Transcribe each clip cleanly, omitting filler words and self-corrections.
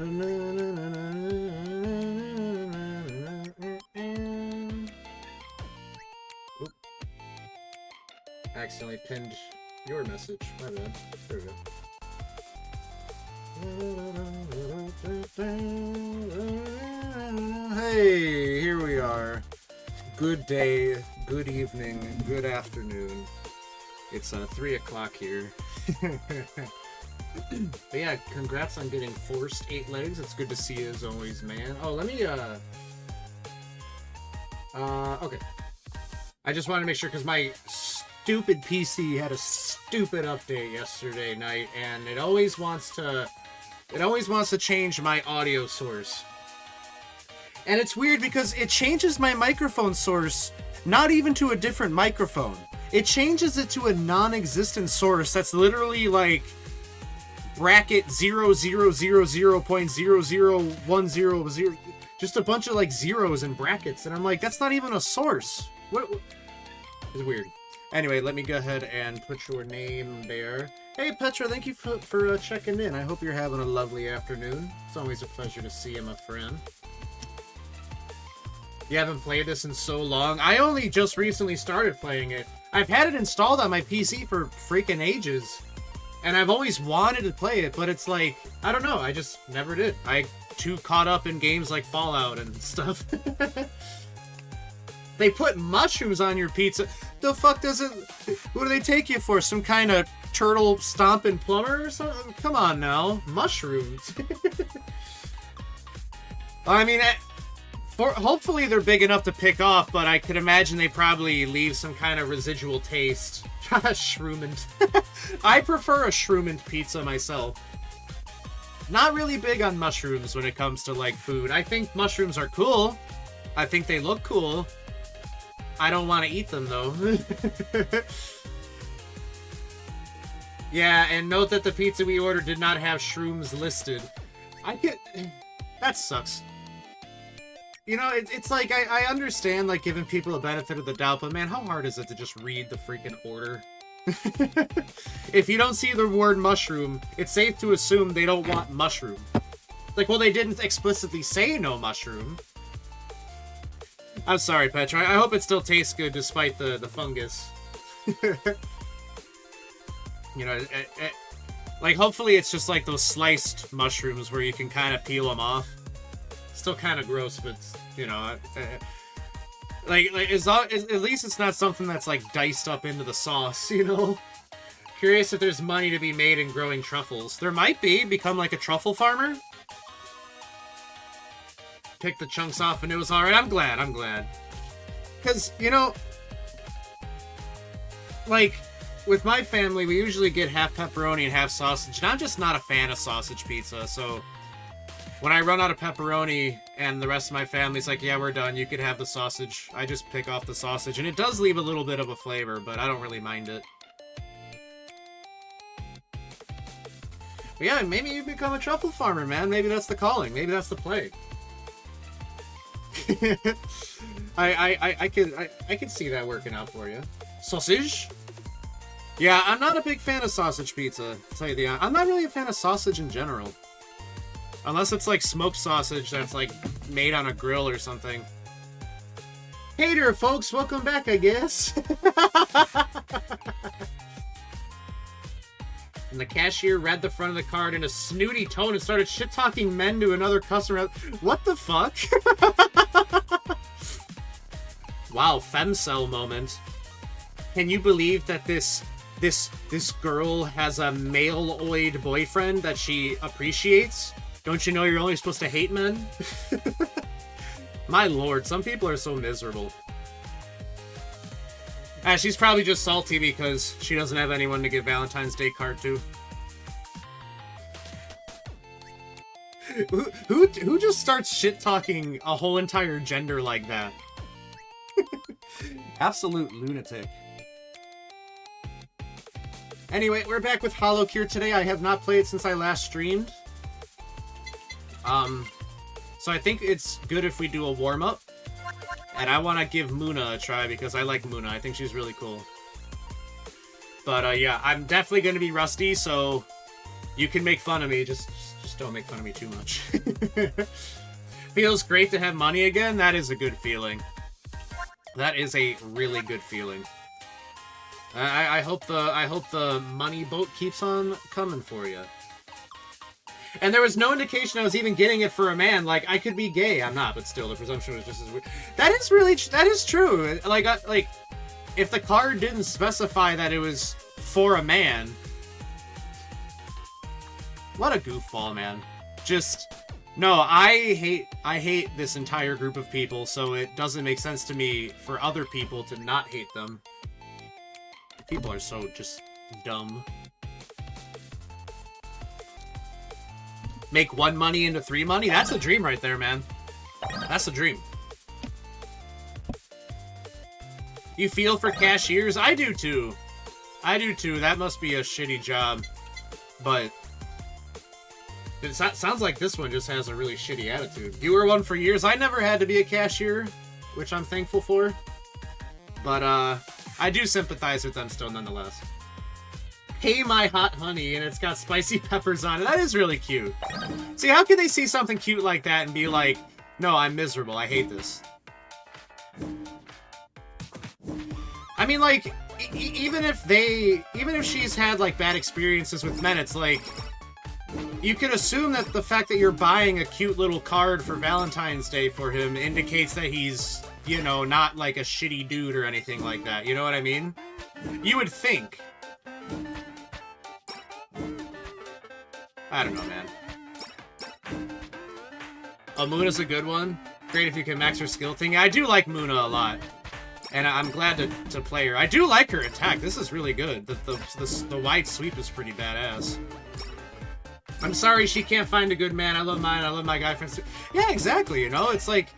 Oop. Accidentally pinned your message. My bad. There we go. Hey, here we are. Good day, good evening, good afternoon. It's 3 o'clock here. But yeah, congrats on getting forced 8 legs. It's good to see you as always, man. Oh, let me, okay. I just wanted to make sure, because my stupid PC had a stupid update yesterday night, and it always wants to change my audio source. And it's weird because it changes my microphone source, not even to a different microphone. It changes it to a non-existent source that's literally like bracket 0.000.0010, just a bunch of like zeros and brackets, and I'm like, that's not even a source. What? It's weird. Anyway, let me go ahead and put your name there. Hey Petra, thank you for checking in. I hope you're having a lovely afternoon. It's always a pleasure to see you, my friend. You haven't played this in so long. I only just recently started playing it. I've had it installed on my PC for freaking ages. And I've always wanted to play it, but it's like, I don't know, I just never did. I too caught up in games like Fallout and stuff. They put mushrooms on your pizza. The fuck does it... What do they take you for? Some kind of turtle stomping plumber or something? Come on now. Mushrooms. I mean... hopefully they're big enough to pick off, but I could imagine they probably leave some kind of residual taste. Shroomant. I prefer a shroomant pizza myself. Not really big on mushrooms when it comes to, like, food. I think mushrooms are cool. I think they look cool. I don't want to eat them, though. Yeah, and note that the pizza we ordered did not have shrooms listed. That sucks. You know, it's like, I understand, like, giving people a benefit of the doubt, but man, how hard is it to just read the freaking order? If you don't see the word mushroom, it's safe to assume they don't want mushroom. Like, well, they didn't explicitly say no mushroom. I'm sorry, Petra. I hope it still tastes good despite the fungus. You know, like, hopefully it's just like those sliced mushrooms where you can kind of peel them off. Still kind of gross, but, you know, like at least it's not something that's, like, diced up into the sauce, you know? Curious if there's money to be made in growing truffles. There might be. Become, like, a truffle farmer? Pick the chunks off and it was alright. I'm glad. Because, you know, like, with my family, we usually get half pepperoni and half sausage, and I'm just not a fan of sausage pizza, so... When I run out of pepperoni and the rest of my family's like, yeah, we're done, you could have the sausage, I just pick off the sausage. And it does leave a little bit of a flavor, but I don't really mind it. But yeah, maybe you become a truffle farmer, man. Maybe that's the calling. Maybe that's the play. I could see that working out for you. Sausage? Yeah, I'm not a big fan of sausage pizza, to tell you the honest. I'm not really a fan of sausage in general. Unless it's like smoked sausage that's like made on a grill or something. Hey there, folks. Welcome back, I guess. And the cashier read the front of the card in a snooty tone and started shit-talking men to another customer. What the fuck? Wow, femcel moment. Can you believe that this girl has a male-oid boyfriend that she appreciates? Don't you know you're only supposed to hate men? My lord, some people are so miserable. She's probably just salty because she doesn't have anyone to give Valentine's Day card to. Who just starts shit-talking a whole entire gender like that? Absolute lunatic. Anyway, we're back with Hollow Cure today. I have not played since I last streamed. So I think it's good if we do a warm-up. And I want to give Muna a try because I like Muna. I think she's really cool. But, yeah, I'm definitely going to be rusty, so you can make fun of me. Just don't make fun of me too much. Feels great to have money again. That is a good feeling. That is a really good feeling. I hope the money boat keeps on coming for you. And there was no indication I was even getting it for a man. Like, I could be gay. I'm not, but still, the presumption was just as weird. That is true. Like, if the card didn't specify that it was for a man, what a goofball, man. Just, no, I hate this entire group of people, so it doesn't make sense to me for other people to not hate them. People are so just dumb. Make 1 money into 3 money? That's a dream right there, man. That's a dream. You feel for cashiers? I do too. I do too. That must be a shitty job. But it sounds like this one just has a really shitty attitude. You were one for years. I never had to be a cashier, which I'm thankful for. But I do sympathize with them still nonetheless. Hey, my hot honey, and it's got spicy peppers on it. That is really cute. See, how can they see something cute like that and be like, no, I'm miserable, I hate this? I mean, like, even if she's had, like, bad experiences with men, it's like, you can assume that the fact that you're buying a cute little card for Valentine's Day for him indicates that he's, you know, not, like, a shitty dude or anything like that. You know what I mean? You would think. I don't know, man. Oh, Muna's a good one. Great if you can max her skill thing. I do like Muna a lot. And I'm glad to play her. I do like her attack. This is really good. The wide sweep is pretty badass. I'm sorry she can't find a good man. I love mine. I love my guy friends too. Yeah, exactly. You know, it's like...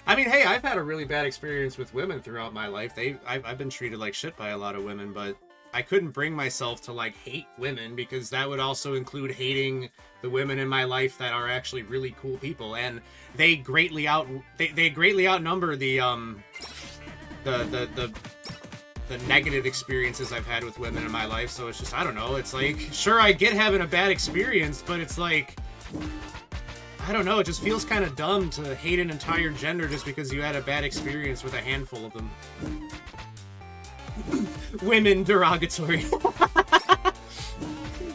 I mean, hey, I've had a really bad experience with women throughout my life. I've been treated like shit by a lot of women, but... I couldn't bring myself to, like, hate women, because that would also include hating the women in my life that are actually really cool people, and they greatly outnumber the negative experiences I've had with women in my life. So it's just, I don't know, it's like, sure, I get having a bad experience, but it's like, I don't know, it just feels kind of dumb to hate an entire gender just because you had a bad experience with a handful of them. Women derogatory.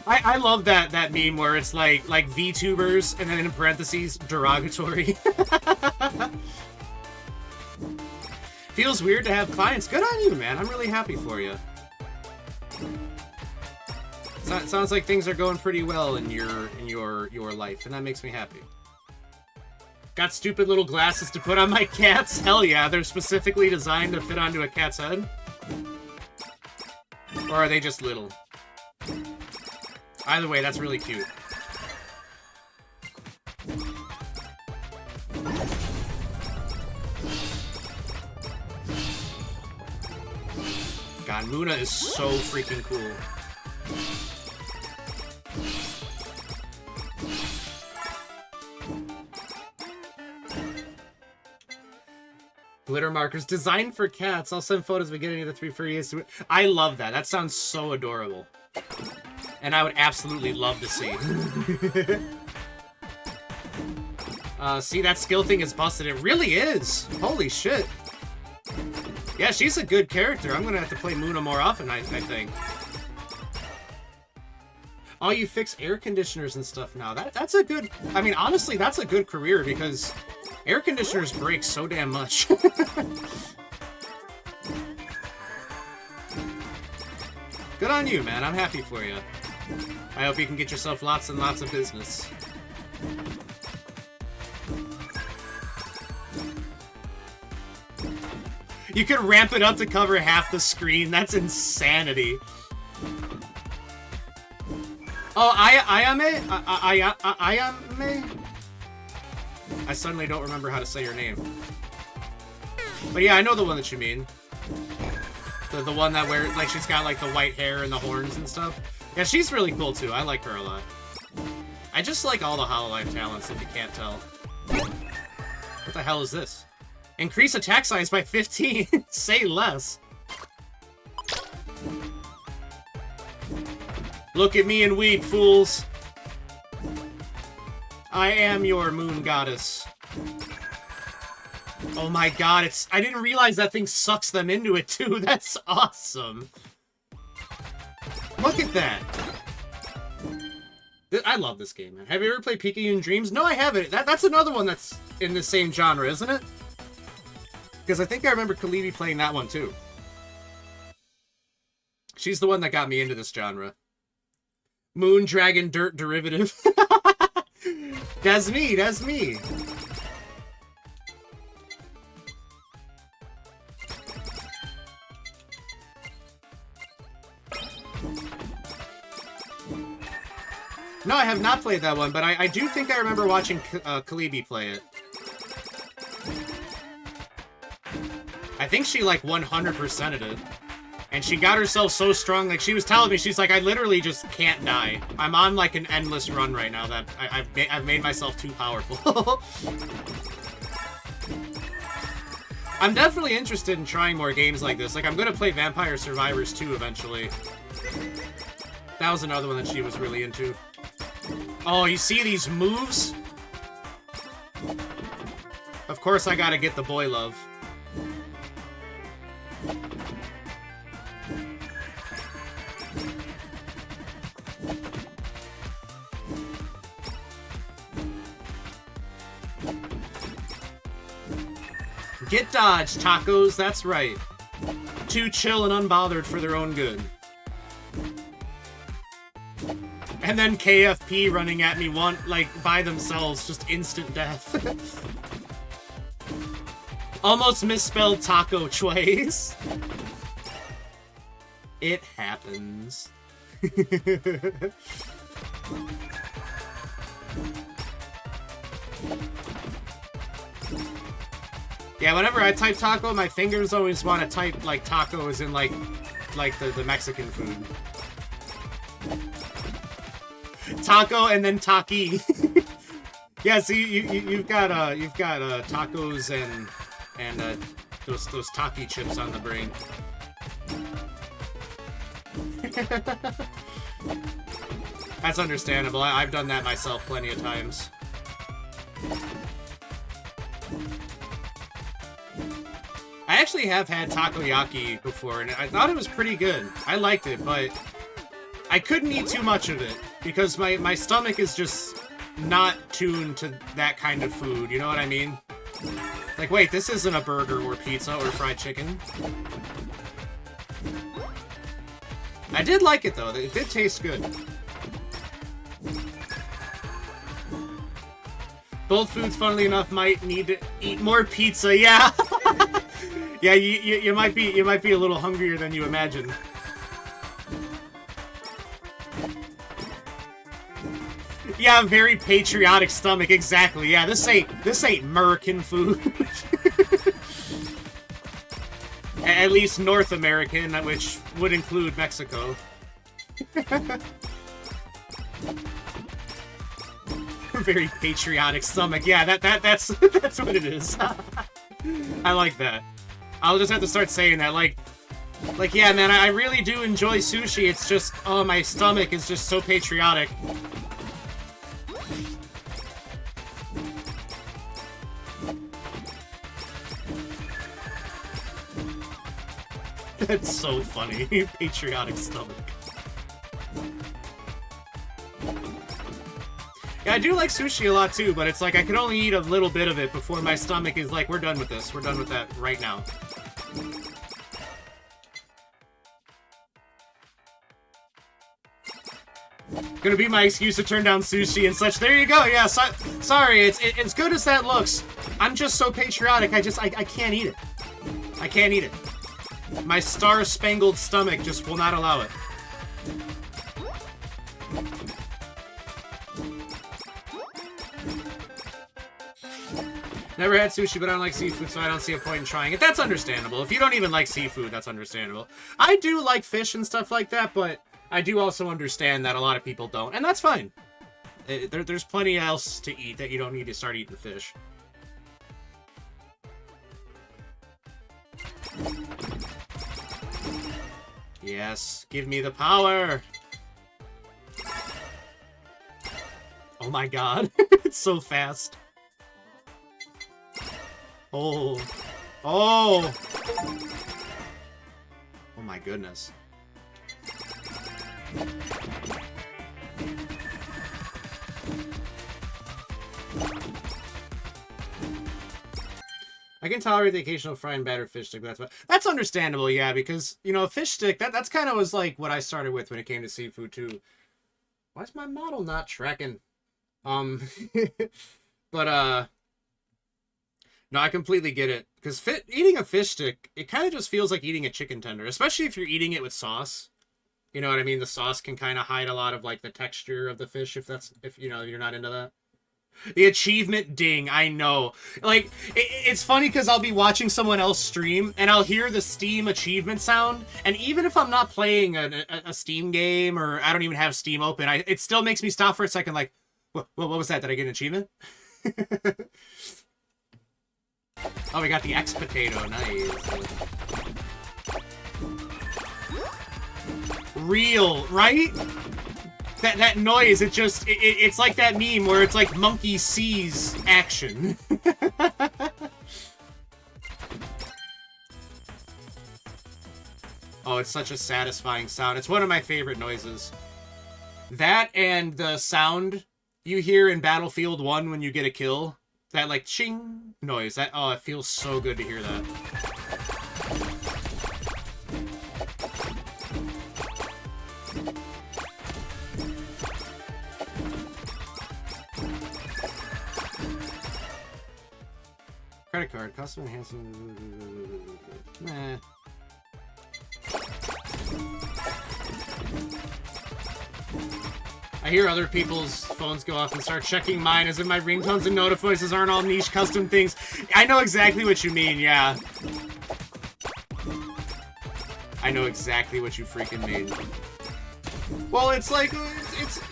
I love that meme where it's like VTubers and then in parentheses derogatory. Feels weird to have clients. Good on you, man. I'm really happy for you. Sounds like things are going pretty well in your life, and that makes me happy. Got stupid little glasses to put on my cats? Hell yeah, they're specifically designed to fit onto a cat's head. Or are they just little? Either way, that's really cute. God, Muna is so freaking cool. Glitter markers designed for cats. I'll send photos of getting the 3 furries. I love that. That sounds so adorable. And I would absolutely love to see. See, that skill thing is busted. It really is. Holy shit. Yeah, she's a good character. I'm gonna have to play Muna more often, I think. Oh, you fix air conditioners and stuff now. That's a good... I mean, honestly, that's a good career because... air conditioners break so damn much. Good on you, man. I'm happy for you. I hope you can get yourself lots and lots of business. You could ramp it up to cover half the screen. That's insanity. Oh, Ayame? Ayame? I suddenly don't remember how to say your name. But yeah, I know the one that you mean. The one that wears, like, she's got, like, the white hair and the horns and stuff. Yeah, she's really cool, too. I like her a lot. I just like all the Hololive talents, if you can't tell. What the hell is this? Increase attack size by 15! Say less! Look at me and weep, fools! I am your moon goddess. Oh my god, I didn't realize that thing sucks them into it too. That's awesome. Look at that. I love this game, man. Have you ever played Pikachu Dreams? No, I haven't. That's another one that's in the same genre, isn't it? Because I think I remember Kalibi playing that one too. She's the one that got me into this genre. Moon Dragon Dirt Derivative. That's me, that's me. No, I have not played that one, but I do think I remember watching Kalibi play it. I think she, like, 100%'d it. And she got herself so strong, like, she was telling me, she's like, I literally just can't die. I'm on, like, an endless run right now that I've made myself too powerful. I'm definitely interested in trying more games like this. Like, I'm gonna play Vampire Survivors 2 eventually. That was another one that she was really into. Oh, you see these moves? Of course I gotta get the boy love. Get dodged, tacos, that's right. Too chill and unbothered for their own good. And then KFP running at me by themselves, just instant death. Almost misspelled taco twice. It happens. Yeah, whenever I type taco, my fingers always want to type, like, taco as in, like the Mexican food. Taco and then taki. Yeah, see, you've got tacos and those taki chips on the brain. That's understandable. I've done that myself plenty of times. I actually have had takoyaki before, and I thought it was pretty good. I liked it, but I couldn't eat too much of it, because my stomach is just not tuned to that kind of food, you know what I mean? Like, wait, this isn't a burger or pizza or fried chicken. I did like it, though. It did taste good. Both foods, funnily enough, might need to eat more pizza, yeah! Yeah, you might be a little hungrier than you imagine. Yeah, very patriotic stomach, exactly. Yeah, this ain't American food. At least North American, which would include Mexico. Very patriotic stomach. Yeah, that's what it is. I like that. I'll just have to start saying that, like, yeah, man, I really do enjoy sushi. It's just, oh, my stomach is just so patriotic. That's so funny. Patriotic stomach. Yeah, I do like sushi a lot too, but it's like I can only eat a little bit of it before my stomach is like, we're done with this. We're done with that right now. Gonna be my excuse to turn down sushi and such. There you go. Yeah, sorry. It's good as that looks. I'm just so patriotic. I can't eat it. I can't eat it. My star-spangled stomach just will not allow it. Never had sushi, but I don't like seafood, so I don't see a point in trying it. That's understandable. If you don't even like seafood, that's understandable. I do like fish and stuff like that, but I do also understand that a lot of people don't, and that's fine. There's plenty else to eat that you don't need to start eating fish. Yes, give me the power! Oh my god. It's so fast. Oh. Oh! Oh my goodness. I can tolerate the occasional fried and battered fish stick, but that's understandable, yeah, because, you know, a fish stick, that's kind of was like what I started with when it came to seafood, too. Why is my model not tracking? But, no, I completely get it. Because eating a fish stick, it kind of just feels like eating a chicken tender, especially if you're eating it with sauce. You know what I mean? The sauce can kind of hide a lot of, like, the texture of the fish if you know, you're not into that. The achievement ding, I know. Like, it's funny because I'll be watching someone else stream, and I'll hear the Steam achievement sound, and even if I'm not playing a Steam game, or I don't even have Steam open, it still makes me stop for a second, like, what was that? Did I get an achievement? Oh, we got the X potato, nice. Real, right? That noise, it's like that meme where it's like monkey sees action. Oh, it's such a satisfying sound. It's one of my favorite noises. That and the sound you hear in Battlefield 1 when you get a kill. That like ching noise. Oh, it feels so good to hear that. Credit card, custom enhancement. Nah. I hear other people's phones go off and start checking mine as if my ringtones and notifications aren't all niche custom things. I know exactly what you mean, yeah. I know exactly what you freaking mean. Well, it's like,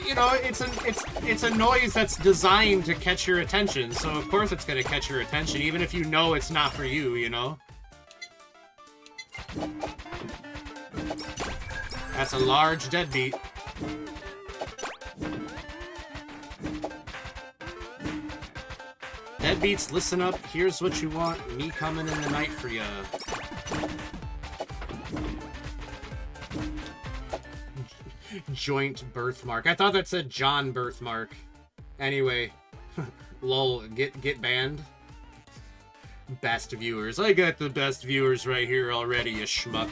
you know, it's a noise that's designed to catch your attention, so of course it's gonna catch your attention, even if you know it's not for you, you know? That's a large deadbeat. Deadbeats, listen up, here's what you want, me coming in the night for ya. Joint birthmark. I thought that said John birthmark. Anyway, lol, get banned. Best viewers. I got the best viewers right here already, you schmuck.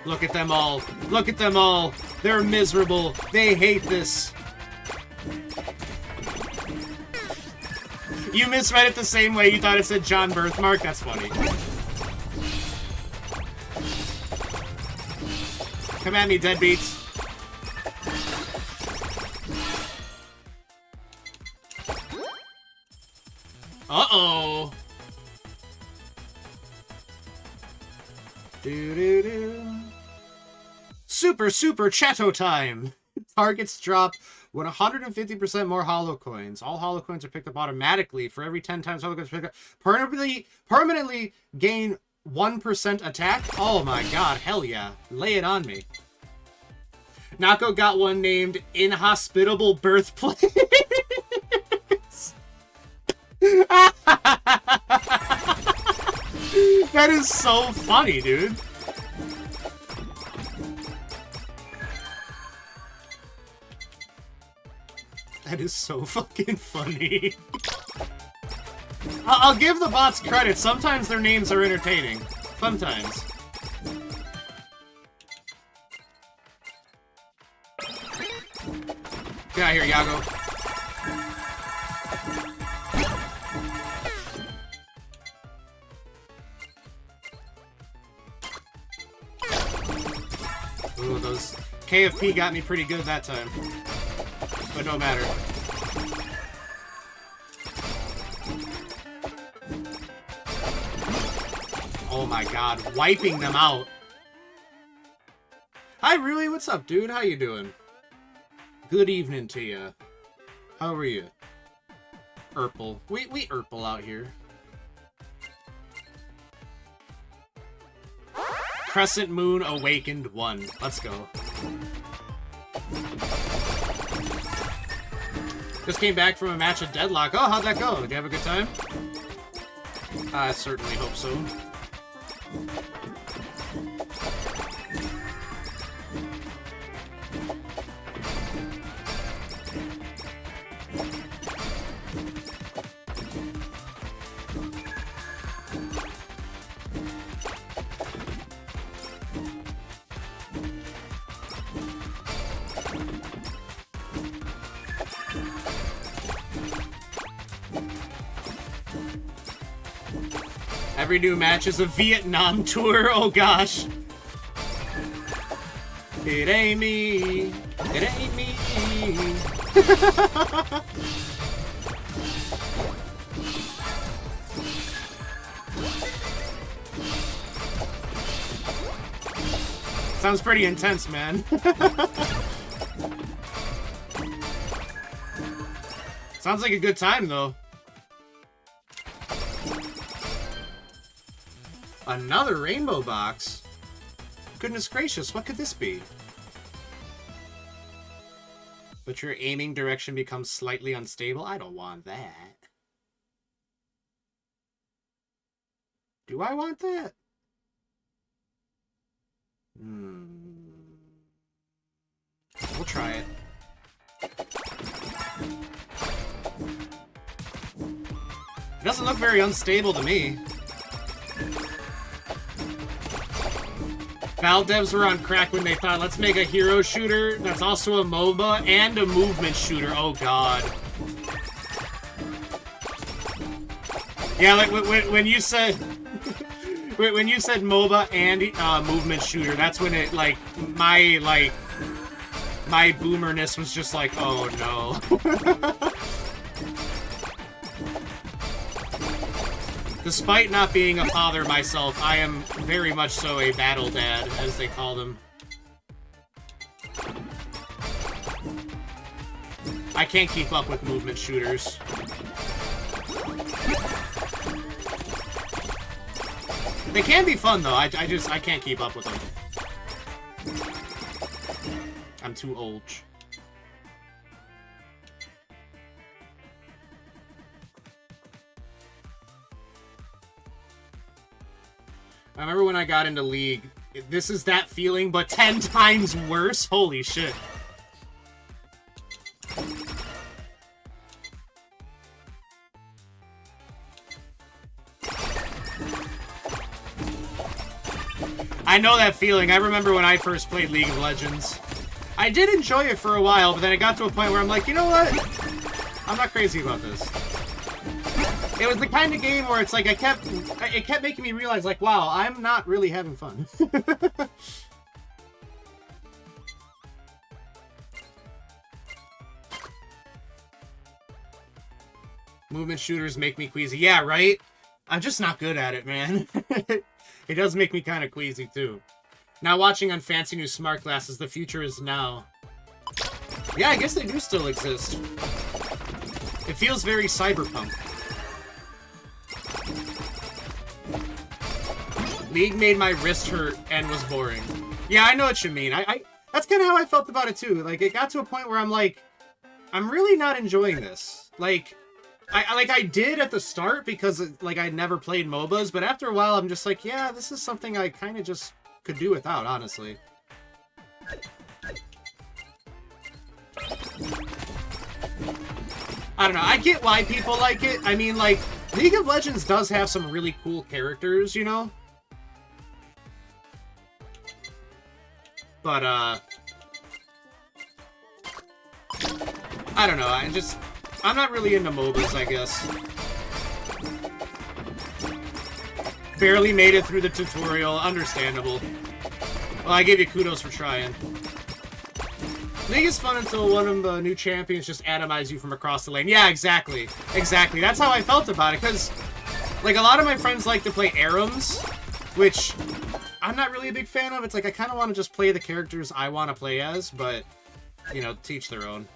Look at them all. Look at them all. They're miserable. They hate this. You misread it the same way you thought it said John birthmark? That's funny. Come at me, deadbeats. Uh-oh. Do-do-do. Super chatto time. Targets drop 150% more hollow coins. All hollow coins are picked up automatically. For every 10 times hollow coins picked up, permanently gain 1% attack? Oh my god, hell yeah. Lay it on me. Nako got one named Inhospitable Birthplace. That is so funny, dude. That is so fucking funny. I'll give the bots credit. Sometimes their names are entertaining. Sometimes. Get out of here, Yago. Ooh, those KFP got me pretty good that time. But no matter. Oh my god, wiping them out. Hi, Rui, what's up, dude? How you doing? Good evening to you. How are you? Urple. We Urple out here. Crescent Moon Awakened 1. Let's go. Just came back from a match at Deadlock. Oh, how'd that go? Did you have a good time? I certainly hope so. Every new match is a Vietnam tour. Oh gosh. It ain't me. It ain't me. Sounds pretty intense, man. Sounds like a good time, though. Another rainbow box? Goodness gracious, what could this be? But your aiming direction becomes slightly unstable? I don't want that. Do I want that? We'll try it. It doesn't look very unstable to me. Valve devs were on crack when they thought, let's make a hero shooter that's also a MOBA and a movement shooter. Oh god. Yeah, like when you said when you said MOBA and movement shooter, that's when it my boomerness was just like, oh no. Despite not being a father myself, I am very much so a battle dad, as they call them. I can't keep up with movement shooters. They can be fun, though. I can't keep up with them. I'm too old. I remember when I got into League, this is that feeling, but 10 times worse? Holy shit. I know that feeling. I remember when I first played League of Legends. I did enjoy it for a while, but then it got to a point where I'm like, you know what? I'm not crazy about this. It was the kind of game where it's like it kept making me realize, like, wow, I'm not really having fun. Movement shooters make me queasy. Yeah, right? I'm just not good at it, man. It does make me kind of queasy, too. Now watching on fancy new smart glasses, the future is now. Yeah, I guess they do still exist. It feels very cyberpunk. League made my wrist hurt and was boring. Yeah, I know what you mean. That's kind of how I felt about it too. Like, it got to a point where I'm like, I'm really not enjoying this. Like, I did at the start because, like, I'd never played MOBAs, but after a while I'm just like, yeah, this is something I kind of just could do without, honestly. I don't know. I get why people like it. I mean, like, League of Legends does have some really cool characters, you know? But, I don't know, I'm not really into MOBAs, I guess. Barely made it through the tutorial, understandable. Well, I give you kudos for trying. League is fun until one of the new champions just atomize you from across the lane. Yeah, exactly. Exactly. That's how I felt about it, because, like, a lot of my friends like to play Arams, which I'm not really a big fan of. It's like, I kind of want to just play the characters I want to play as, but, you know, to each their own.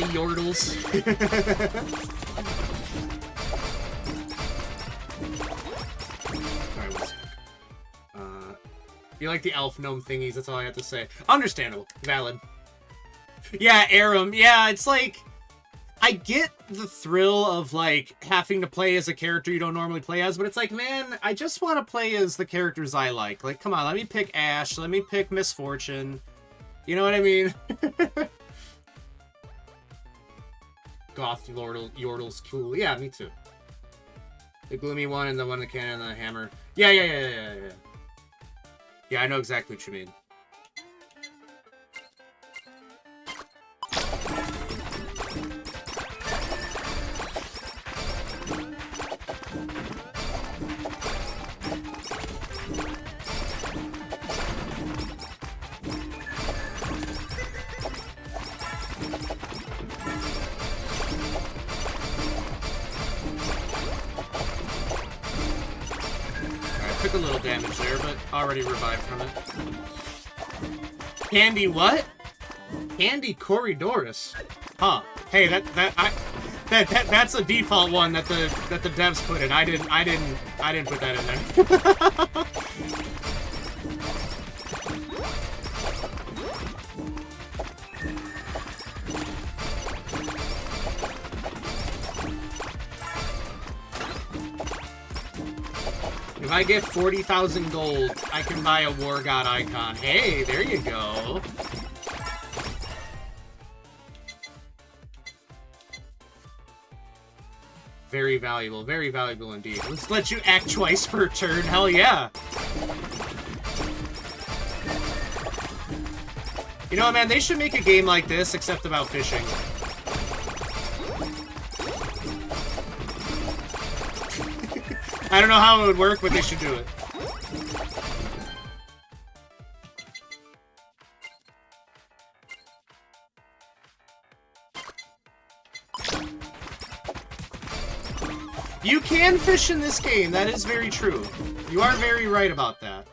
yordles. You like the elf gnome thingies, that's all I have to say. Understandable. Valid. Yeah, Aram. Yeah, it's like... I get the thrill of, like, having to play as a character you don't normally play as, but it's like, man, I just want to play as the characters I like. Like, come on, let me pick Ash, let me pick Misfortune. You know what I mean? Goth Yordle's cool. Yeah, me too. The gloomy one and the one that cannon and the hammer. Yeah. Yeah, I know exactly what you mean. Took a little damage there, but already revived from it. Candy what? Candy Corridoris. Huh. Hey, that's a default one that the devs put in. I didn't put that in there. If I get 40,000 gold, I can buy a War God icon. Hey, there you go. Very valuable indeed. Let's let you act twice per turn. Hell yeah. You know, man, they should make a game like this, except about fishing. I don't know how it would work, but they should do it. You can fish in this game, that is very true. You are very right about that.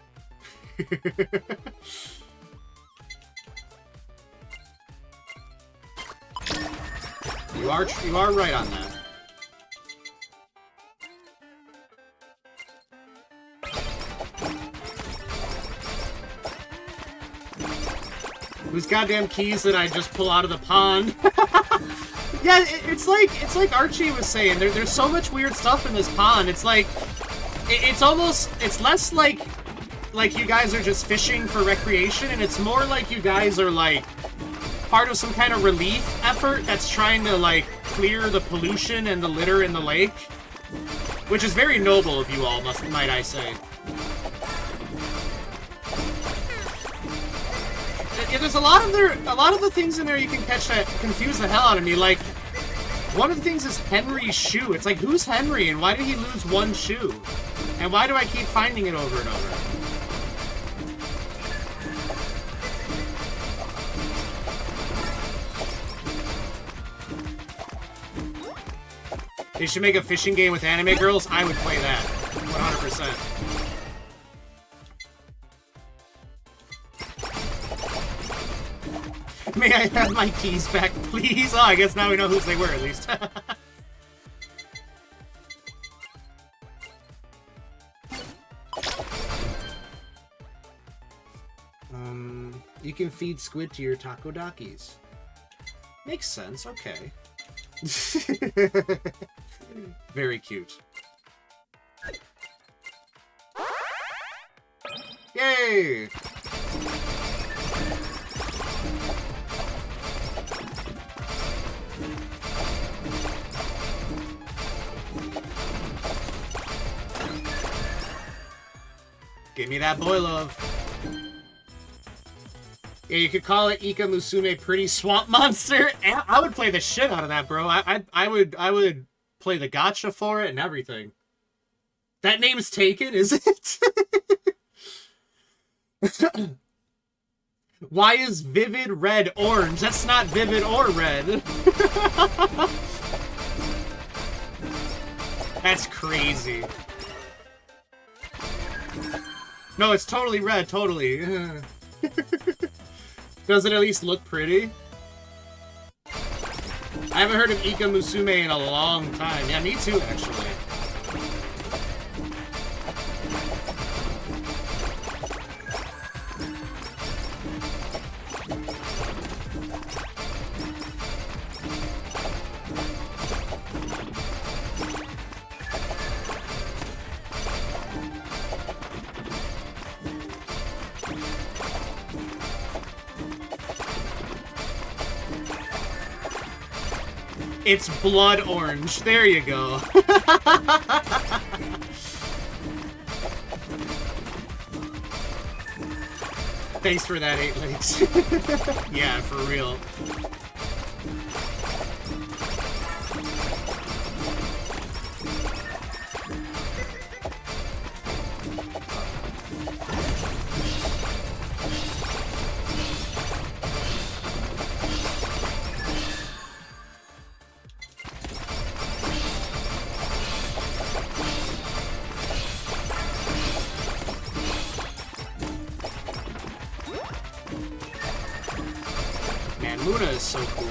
You are right on that. Whose goddamn keys did I just pull out of the pond? Yeah, it's like Archie was saying. There's so much weird stuff in this pond. It's like, it's less like you guys are just fishing for recreation, and it's more like you guys are like part of some kind of relief effort that's trying to like clear the pollution and the litter in the lake, which is very noble of you all, might I say. Yeah, there's a lot of the things in there you can catch that confuse the hell out of me. Like, one of the things is Henry's shoe. It's like, who's Henry, and why did he lose one shoe? And why do I keep finding it over and over? They should make a fishing game with anime girls. I would play that. 100%. May I have my keys back, please? Oh, I guess now we know whose they were, at least. You can feed squid to your takodakis. Makes sense, okay. Very cute. Yay! Give me that boy love. Yeah, you could call it Ika Musume Pretty Swamp Monster. I would play the shit out of that, bro. I would play the gacha for it and everything. That name's taken, is it? Why is Vivid Red orange? That's not Vivid or red. That's crazy. No, it's totally red, totally. Does it at least look pretty? haven't heard of Ika Musume in a long time. Yeah, me too, actually. It's blood orange. There you go. Thanks for that, 8 links. Yeah, for real. Luna is so cool.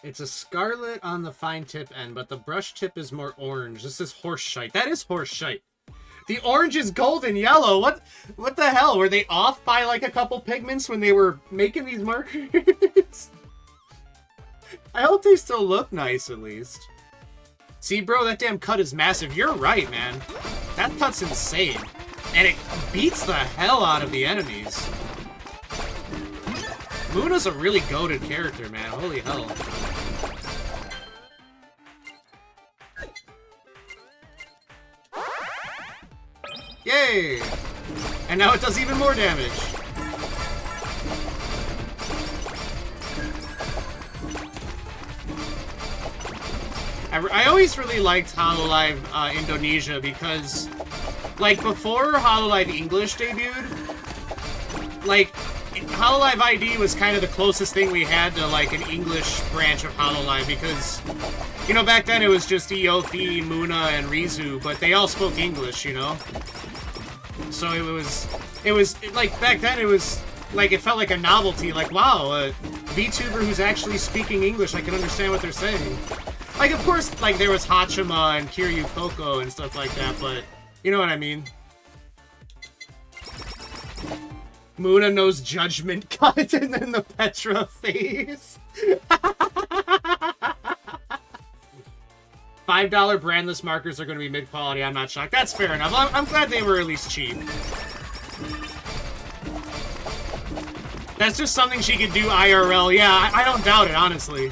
It's a scarlet on the fine tip end, but the brush tip is more orange. This is horse shite. That is horse shite. The orange is golden yellow. What the hell? Were they off by like a couple pigments when they were making these markers? I hope they still look nice at least. See, bro, that damn cut is massive. You're right, man. That cut's insane. And it beats the hell out of the enemies. Luna's a really goated character, man. Holy hell. Yay! And now it does even more damage. I always really liked Hololive Indonesia because, like, before Hololive English debuted, like, Hololive ID was kind of the closest thing we had to, like, an English branch of Hololive because, you know, back then it was just Eofi, Muna, and Rizu, but they all spoke English, you know? So it was, like, back then it was, like, it felt like a novelty, like, wow, a VTuber who's actually speaking English, I can understand what they're saying. Like, of course, like, there was Hachima and Kiryu Koko and stuff like that, but you know what I mean. Muna knows judgment cut and then the Petra face. $5 brandless markers are going to be mid-quality, I'm not shocked. That's fair enough. I'm glad they were at least cheap. That's just something she could do IRL. Yeah, I don't doubt it, honestly.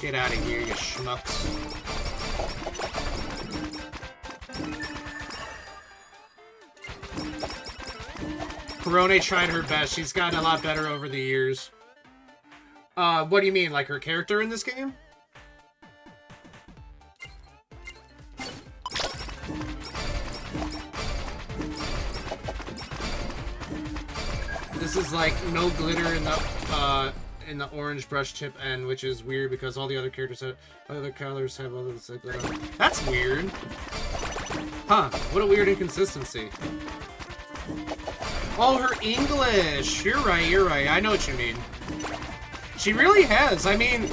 Get out of here, you schmucks. Korone tried her best. She's gotten a lot better over the years. What do you mean? Like her character in this game? This is like no glitter in the orange brush tip end, which is weird because all the other characters have other colors have all this glitter. That's weird. Huh, what a weird inconsistency. Oh, her English! You're right, I know what you mean. She really has. I mean,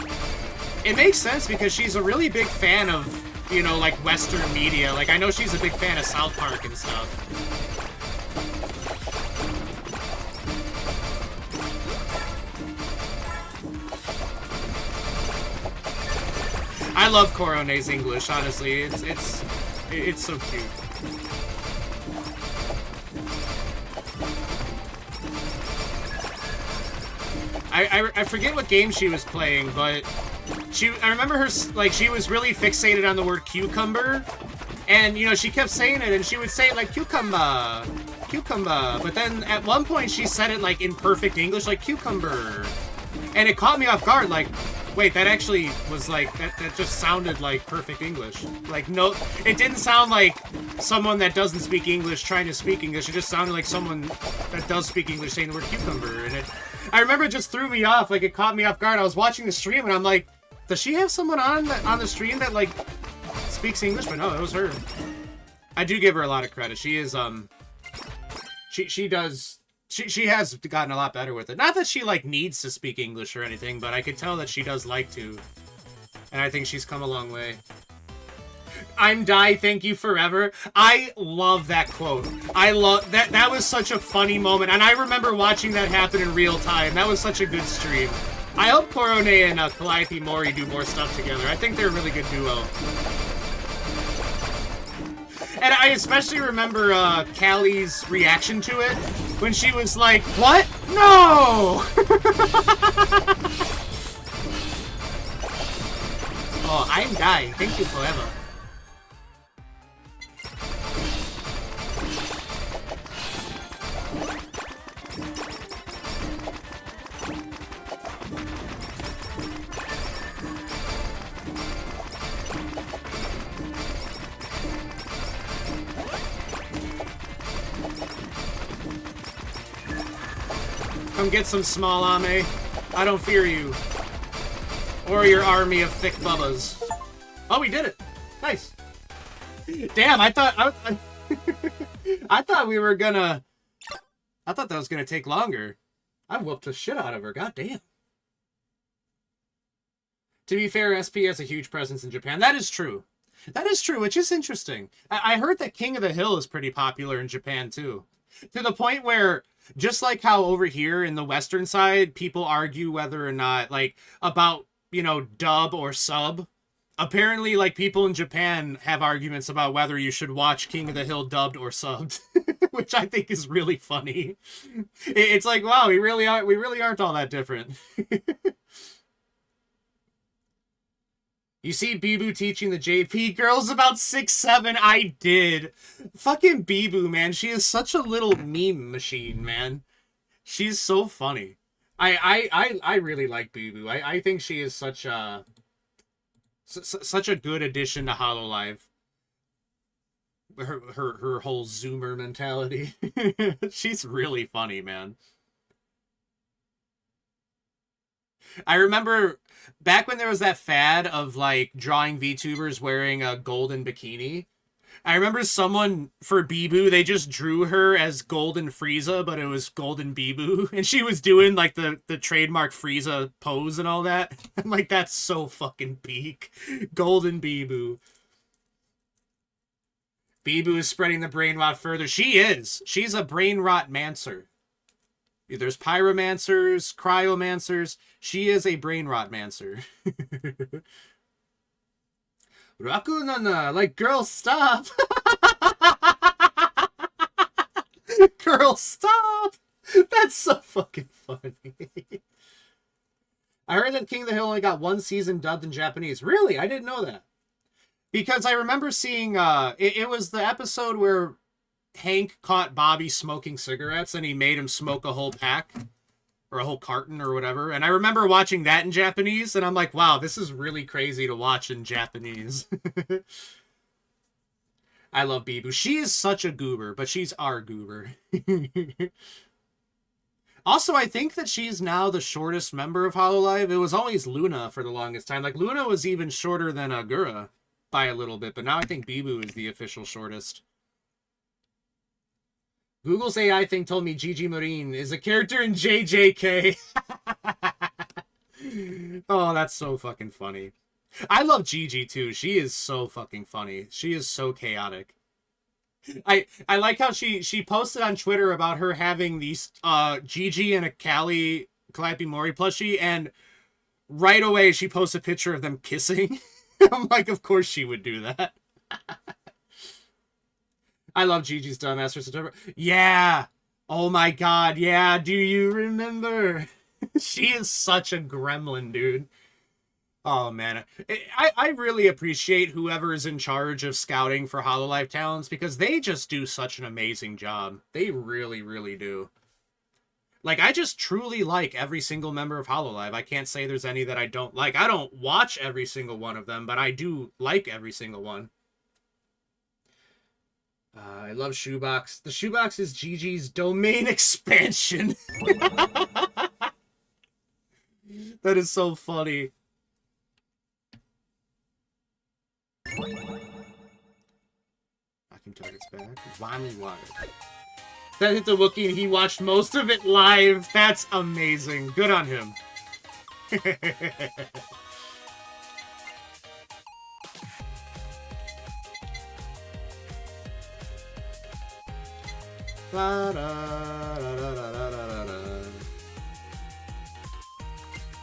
it makes sense because she's a really big fan of, you know, like, Western media. Like, I know she's a big fan of South Park and stuff. I love Korone's English, honestly. It's so cute. I forget what game she was playing, but I remember her, like, she was really fixated on the word cucumber, and, you know, she kept saying it, and she would say, like, cucumber, cucumber. But then at one point she said it like in perfect English, like cucumber. And it caught me off guard, like, wait, that actually was like, that just sounded like perfect English. Like, no, it didn't sound like someone that doesn't speak English trying to speak English. It just sounded like someone that does speak English saying the word cucumber. And I remember it just threw me off, like it caught me off guard. I was watching the stream and I'm like, does she have someone on the stream that like speaks English? But no, it was her. I do give her a lot of credit. She is, she has gotten a lot better with it. Not that she, like, needs to speak English or anything, but I could tell that she does like to. And I think she's come a long way. I'm Die, thank you forever. I love that quote. I love that. That was such a funny moment. And I remember watching that happen in real time. That was such a good stream. I hope Korone and Calliope Mori do more stuff together. I think they're a really good duo. And I especially remember Callie's reaction to it when she was like, "What? No!" Oh, I'm dying. Thank you forever. Come get some small Ame. I don't fear you. Or your army of thick bubbas. Oh, we did it. Nice. Damn, I thought I thought we were gonna... I thought that was gonna take longer. I whooped the shit out of her. God damn. To be fair, SP has a huge presence in Japan. That is true. That is true, which is interesting. I heard that King of the Hill is pretty popular in Japan, too. To the point where, just like how over here in the Western side, people argue whether or not, like, about, you know, dub or sub. Apparently, like, people in Japan have arguments about whether you should watch King of the Hill dubbed or subbed, which I think is really funny. It's like, wow, we really aren't all that different. You see Bibu teaching the JP girls about 6'7"? I did. Fucking Bibu, man. She is such a little meme machine, man. She's so funny. I really like Bibu. I think she is such a good addition to HoloLive. Her whole Zoomer mentality. She's really funny, man. I remember back when there was that fad of, like, drawing VTubers wearing a golden bikini. I remember someone, for Bibu, they just drew her as Golden Frieza, but it was Golden Bibu. And she was doing, like, the trademark Frieza pose and all that. I'm like, that's so fucking peak. Golden Bibu. Bibu is spreading the brain rot further. She is. She's a brain rot mancer. There's pyromancers, cryomancers. She is a brain rot mancer. Rakunana, like, girl, stop. Girl, stop. That's so fucking funny. I heard that King of the Hill only got one season dubbed in Japanese. Really? I didn't know that. Because I remember seeing, it was the episode where Hank caught Bobby smoking cigarettes and he made him smoke a whole pack or a whole carton or whatever. And I remember watching that in Japanese and I'm like, wow, this is really crazy to watch in Japanese. I love Bibu. She is such a goober, but she's our goober. Also, I think that she's now the shortest member of HoloLive. It was always Luna for the longest time. Like, Luna was even shorter than Agura by a little bit, but now I think Bibu is the official shortest. Google's AI thing told me Gigi Marine is a character in JJK. Oh, that's so fucking funny. I love Gigi too. She is so fucking funny. She is so chaotic. I like how she posted on Twitter about her having these Gigi and a Calliope Mori plushie, and right away she posts a picture of them kissing. I'm like, of course she would do that. I love Gigi's dumbass for September. Yeah. Oh my god. Yeah. Do you remember? She is such a gremlin, dude. Oh man, I really appreciate whoever is in charge of scouting for Hololive talents because they just do such an amazing job. They really, really do. Like, I just truly like every single member of Hololive. I can't say there's any that I don't like. I don't watch every single one of them, but I do like every single one. I love Shoebox. The Shoebox is Gigi's domain expansion. That is so funny. Vacuum targets back. Wami water. That hit the Wookiee and he watched most of it live. That's amazing. Good on him.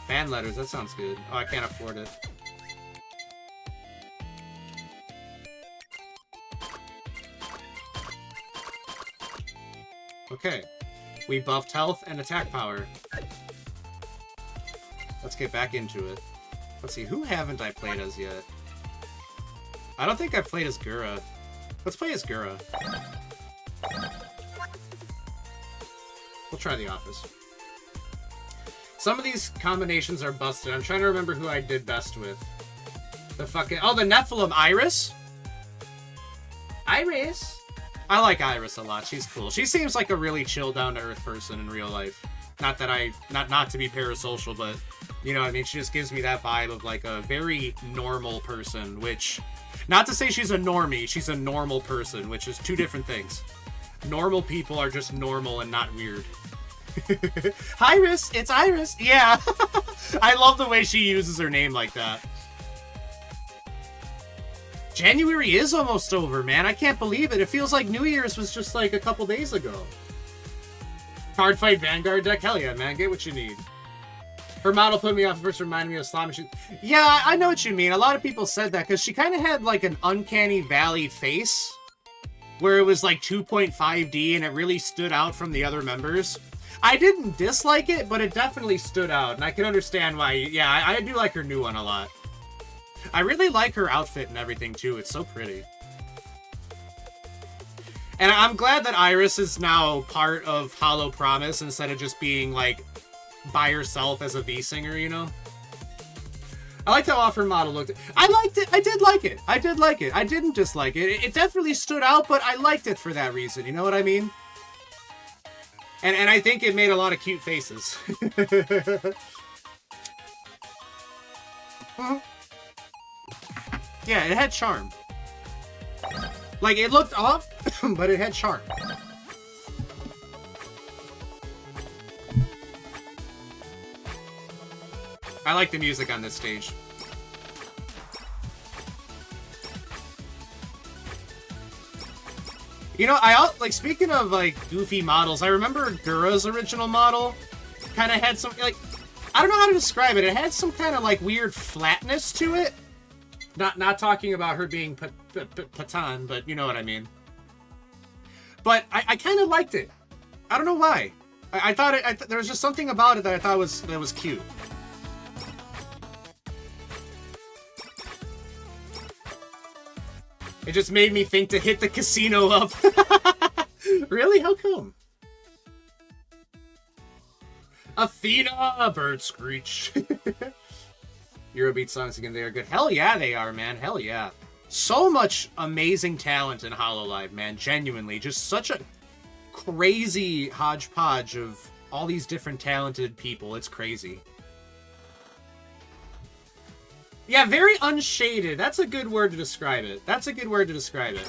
Fan letters, that sounds good. Oh, I can't afford it. Okay. We buffed health and attack power. Let's get back into it. Let's see, who haven't I played as yet? I don't think I've played as Gura. Let's play as Gura. We'll try the office. Some of these combinations are busted. I'm trying to remember who I did best with. The fucking... Oh, the Nephilim Iris? Iris? I like Iris a lot. She's cool. She seems like a really chill, down-to-earth person in real life. Not that I... Not to be parasocial, but... You know what I mean? She just gives me that vibe of, like, a very normal person, which... Not to say she's a normie. She's a normal person, which is two different things. Normal people are just normal and not weird. Iris! It's Iris! Yeah! I love the way she uses her name like that. January is almost over, man. I can't believe it. It feels like New Year's was just like a couple days ago. Card fight Vanguard deck? Hell yeah, man. Get what you need. Her model put me off, first reminded me of Slot Machine. Yeah, I know what you mean. A lot of people said that because she kind of had like an uncanny valley face where it was like 2.5D and it really stood out from the other members. I didn't dislike it, but it definitely stood out, and I can understand why. Yeah, I do like her new one a lot. I really like her outfit and everything, too. It's so pretty. And I'm glad that Iris is now part of Hollow Promise instead of just being, like, by herself as a V-singer, you know? I liked how off her model looked. I liked it. I did like it. I did like it. I didn't dislike it. It definitely stood out, but I liked it for that reason. You know what I mean? And I think it made a lot of cute faces. Yeah, it had charm. Like, it looked off, but it had charm. I like the music on this stage. You know, like, speaking of, like, goofy models, I remember Gura's original model kind of had some, like, I don't know how to describe it. It had some kind of, like, weird flatness to it. Not talking about her being Patan, but you know what I mean. But I kind of liked it. I don't know why. I thought there was just something about it that I thought was cute. It just made me think to hit the casino up. Really? How come? Athena! Bird screech. Eurobeat songs again, they are good. Hell yeah, they are, man. Hell yeah. So much amazing talent in Hololive, man. Genuinely. Just such a crazy hodgepodge of all these different talented people. It's crazy. Yeah, very unshaded. That's a good word to describe it. That's a good word to describe it.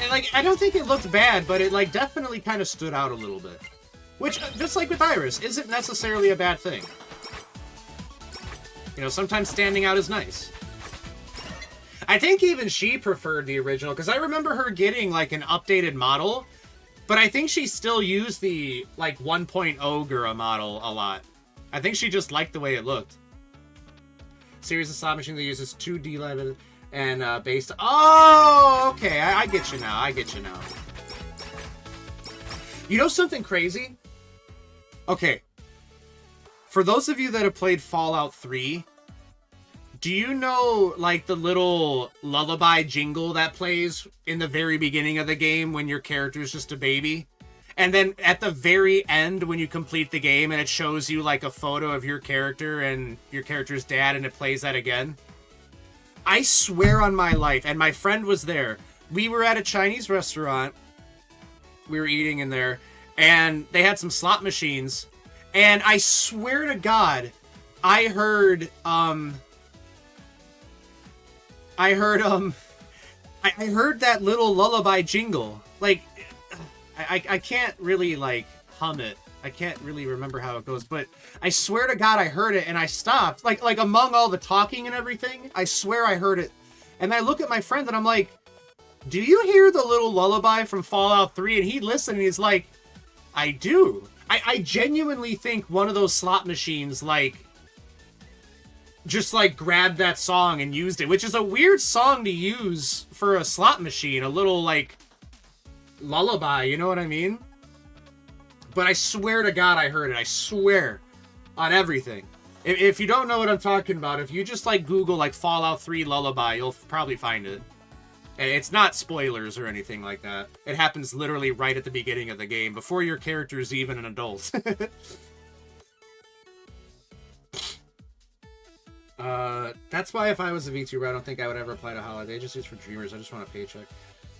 And, like, I don't think it looked bad, but it, like, definitely kind of stood out a little bit. Which, just like with Iris, isn't necessarily a bad thing. You know, sometimes standing out is nice. I think even she preferred the original, because I remember her getting, like, an updated model, but I think she still used the, like, 1.0 Gura model a lot. I think she just liked the way it looked. Series of slot machine that uses 2D live and based... Oh, okay, I get you now, I get you now. You know something crazy? Okay. For those of you that have played Fallout 3, do you know, like, the little lullaby jingle that plays in the very beginning of the game when your character's just a baby? And then at the very end, when you complete the game and it shows you, like, a photo of your character and your character's dad, and it plays that again? I swear on my life, and my friend was there. We were at a Chinese restaurant. We were eating in there, and they had some slot machines. And I swear to God, I heard that little lullaby jingle. Like, I can't really, like, hum it. I can't really remember how it goes, but I swear to God I heard it and I stopped. Like among all the talking and everything, I swear I heard it. And I look at my friend and I'm like, do you hear the little lullaby from Fallout 3? And he listened and he's like, I do. I genuinely think one of those slot machines, like, just, like, grabbed that song and used it, which is a weird song to use for a slot machine. A little, like, lullaby, you know what I mean? But I swear to God I heard it. I swear on everything. If you don't know what I'm talking about, if you just, like, Google, like, Fallout 3 lullaby, you'll probably find it. And it's not spoilers or anything like that. It happens literally right at the beginning of the game, before your character is even an adult. That's why if I was a VTuber, I don't think I would ever apply to Holiday Agencies for Dreamers. I just want a paycheck.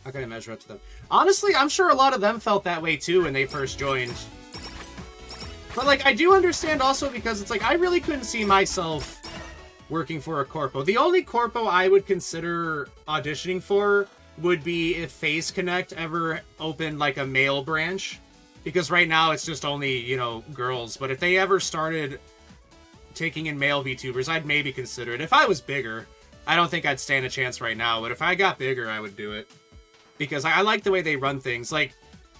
How can I measure up to them? Honestly, I'm sure a lot of them felt that way too when they first joined. But, like, I do understand also because it's like, I really couldn't see myself working for a corpo. The only corpo I would consider auditioning for would be if Phase Connect ever opened, like, a male branch. Because right now it's just only, you know, girls. But if they ever started taking in male VTubers, I'd maybe consider it. If I was bigger, I don't think I'd stand a chance right now. But if I got bigger, I would do it. Because I like the way they run things. Like,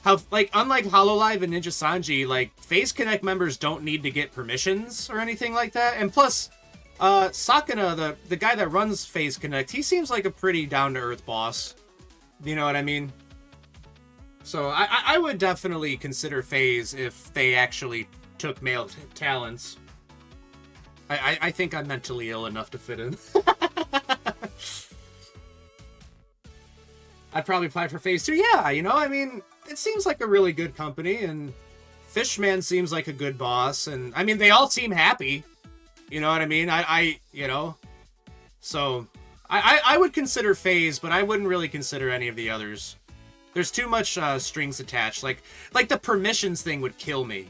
how, like, unlike HoloLive and Ninja Sanji, like, Phase Connect members don't need to get permissions or anything like that. And plus, Sakana, the guy that runs Phase Connect, he seems like a pretty down-to-earth boss. You know what I mean? So I would definitely consider Phase if they actually took male talents. I think I'm mentally ill enough to fit in. I'd probably apply for Phase 2. Yeah, you know, I mean, it seems like a really good company, and Fishman seems like a good boss, and, I mean, they all seem happy. You know what I mean? You know, so I would consider Phase, but I wouldn't really consider any of the others. There's too much strings attached. Like the permissions thing would kill me.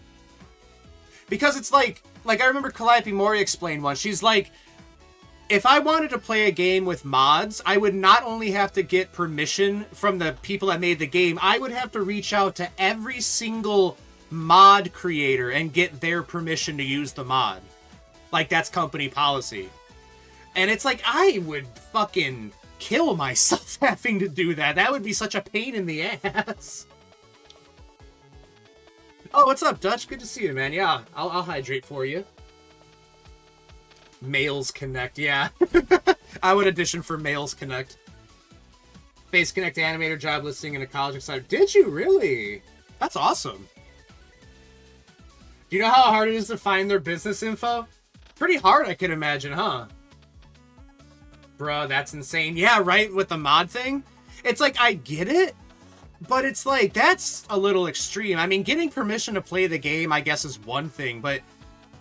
Because it's like I remember Calliope Mori explained once. She's like, if I wanted to play a game with mods, I would not only have to get permission from the people that made the game, I would have to reach out to every single mod creator and get their permission to use the mod. Like, that's company policy. And it's like, I would fucking kill myself having to do that. That would be such a pain in the ass. Oh, what's up, Dutch? Good to see you, man. Yeah, I'll hydrate for you. Males Connect, yeah. I would audition for Males Connect. Phase Connect animator job listing in a college excited. Did you really? That's awesome. Do you know how hard it is to find their business info? Pretty hard, I could imagine, huh? Bruh, that's insane. Yeah, right, with the mod thing? It's like, I get it, but it's like, that's a little extreme. I mean, getting permission to play the game, I guess, is one thing, but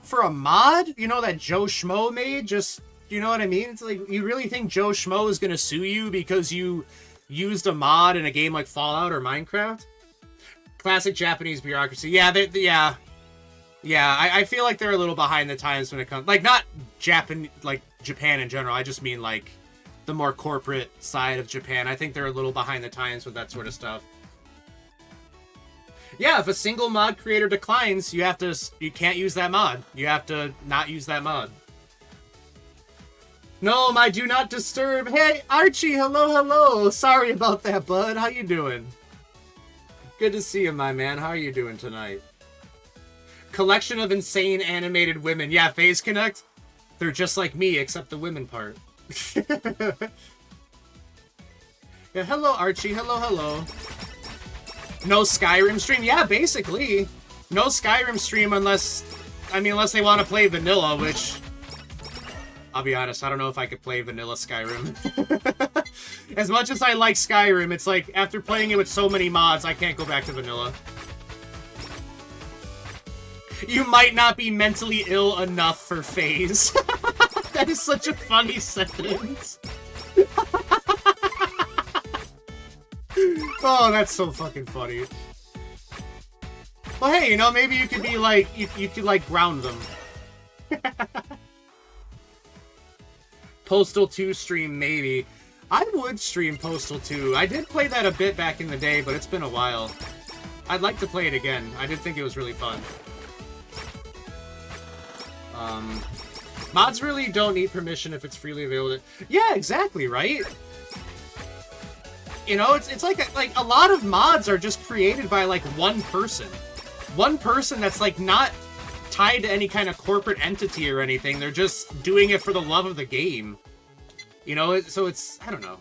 for a mod, you know, that Joe Schmo made, just, you know what I mean? It's like, you really think Joe Schmo is gonna sue you because you used a mod in a game like Fallout or Minecraft? Classic Japanese bureaucracy. Yeah, Yeah, I feel like they're a little behind the times when it comes... Like, not Japan in general. I just mean, like, the more corporate side of Japan. I think they're a little behind the times with that sort of stuff. Yeah, if a single mod creator declines, you can't use that mod. You have to not use that mod. No, my do not disturb. Hey, Archie, hello. Sorry about that, bud. How you doing? Good to see you, my man. How are you doing tonight? Collection of insane animated women. Yeah, Phase Connect. They're just like me, except the women part. Yeah, hello, Archie. Hello. No Skyrim stream. Yeah, basically. No Skyrim stream unless I mean, unless they want to play vanilla, which... I'll be honest, I don't know if I could play vanilla Skyrim. As much as I like Skyrim, it's like, after playing it with so many mods, I can't go back to vanilla. You might not be mentally ill enough for phase. That is such a funny sentence. Oh, that's so fucking funny. Well, hey, you know, maybe you could be like, you could like ground them. Postal 2 stream, maybe. I would stream Postal 2. I did play that a bit back in the day, but it's been a while. I'd like to play it again. I did think it was really fun. Mods really don't need permission if it's freely available. Yeah, exactly, right? You know, it's like a lot of mods are just created by like one person. One person that's like not tied to any kind of corporate entity or anything. They're just doing it for the love of the game. You know, so it's, I don't know.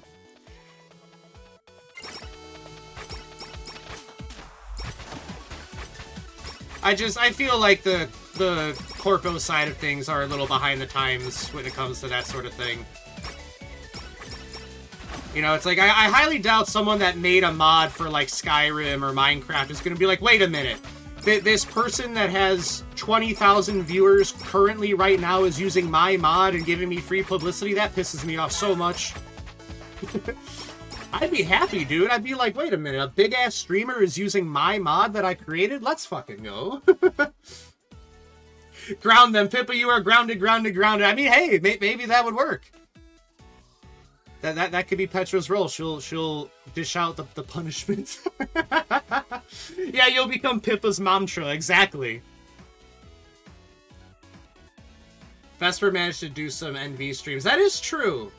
I feel like the corpo side of things are a little behind the times when it comes to that sort of thing. You know, it's like, I highly doubt someone that made a mod for like Skyrim or Minecraft is gonna be like, wait a minute. This person that has 20,000 viewers currently right now is using my mod and giving me free publicity? That pisses me off so much. I'd be happy, dude. I'd be like, wait a minute, a big-ass streamer is using my mod that I created? Let's fucking go. Ground them, Pippa, you are grounded, grounded, grounded. I mean, hey, maybe that would work. That could be Petra's role. She'll dish out the punishment. Yeah, you'll become Pippa's mantra, exactly. Vesper managed to do some NV streams. That is true.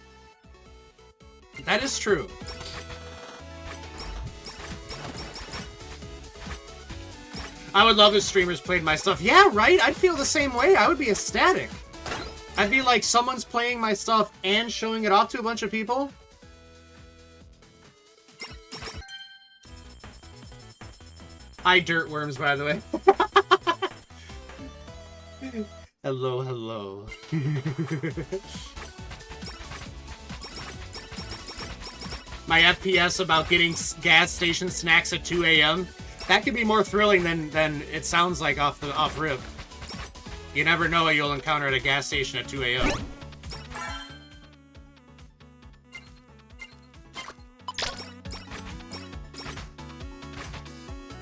That is true. I would love if streamers played my stuff. Yeah, right? I'd feel the same way. I would be ecstatic. I'd be like, someone's playing my stuff and showing it off to a bunch of people. Hi, Dirtworms, by the way. Hello, hello. My FPS about getting gas station snacks at 2 a.m. That could be more thrilling than it sounds like off rip. You never know what you'll encounter at a gas station at 2 a.m.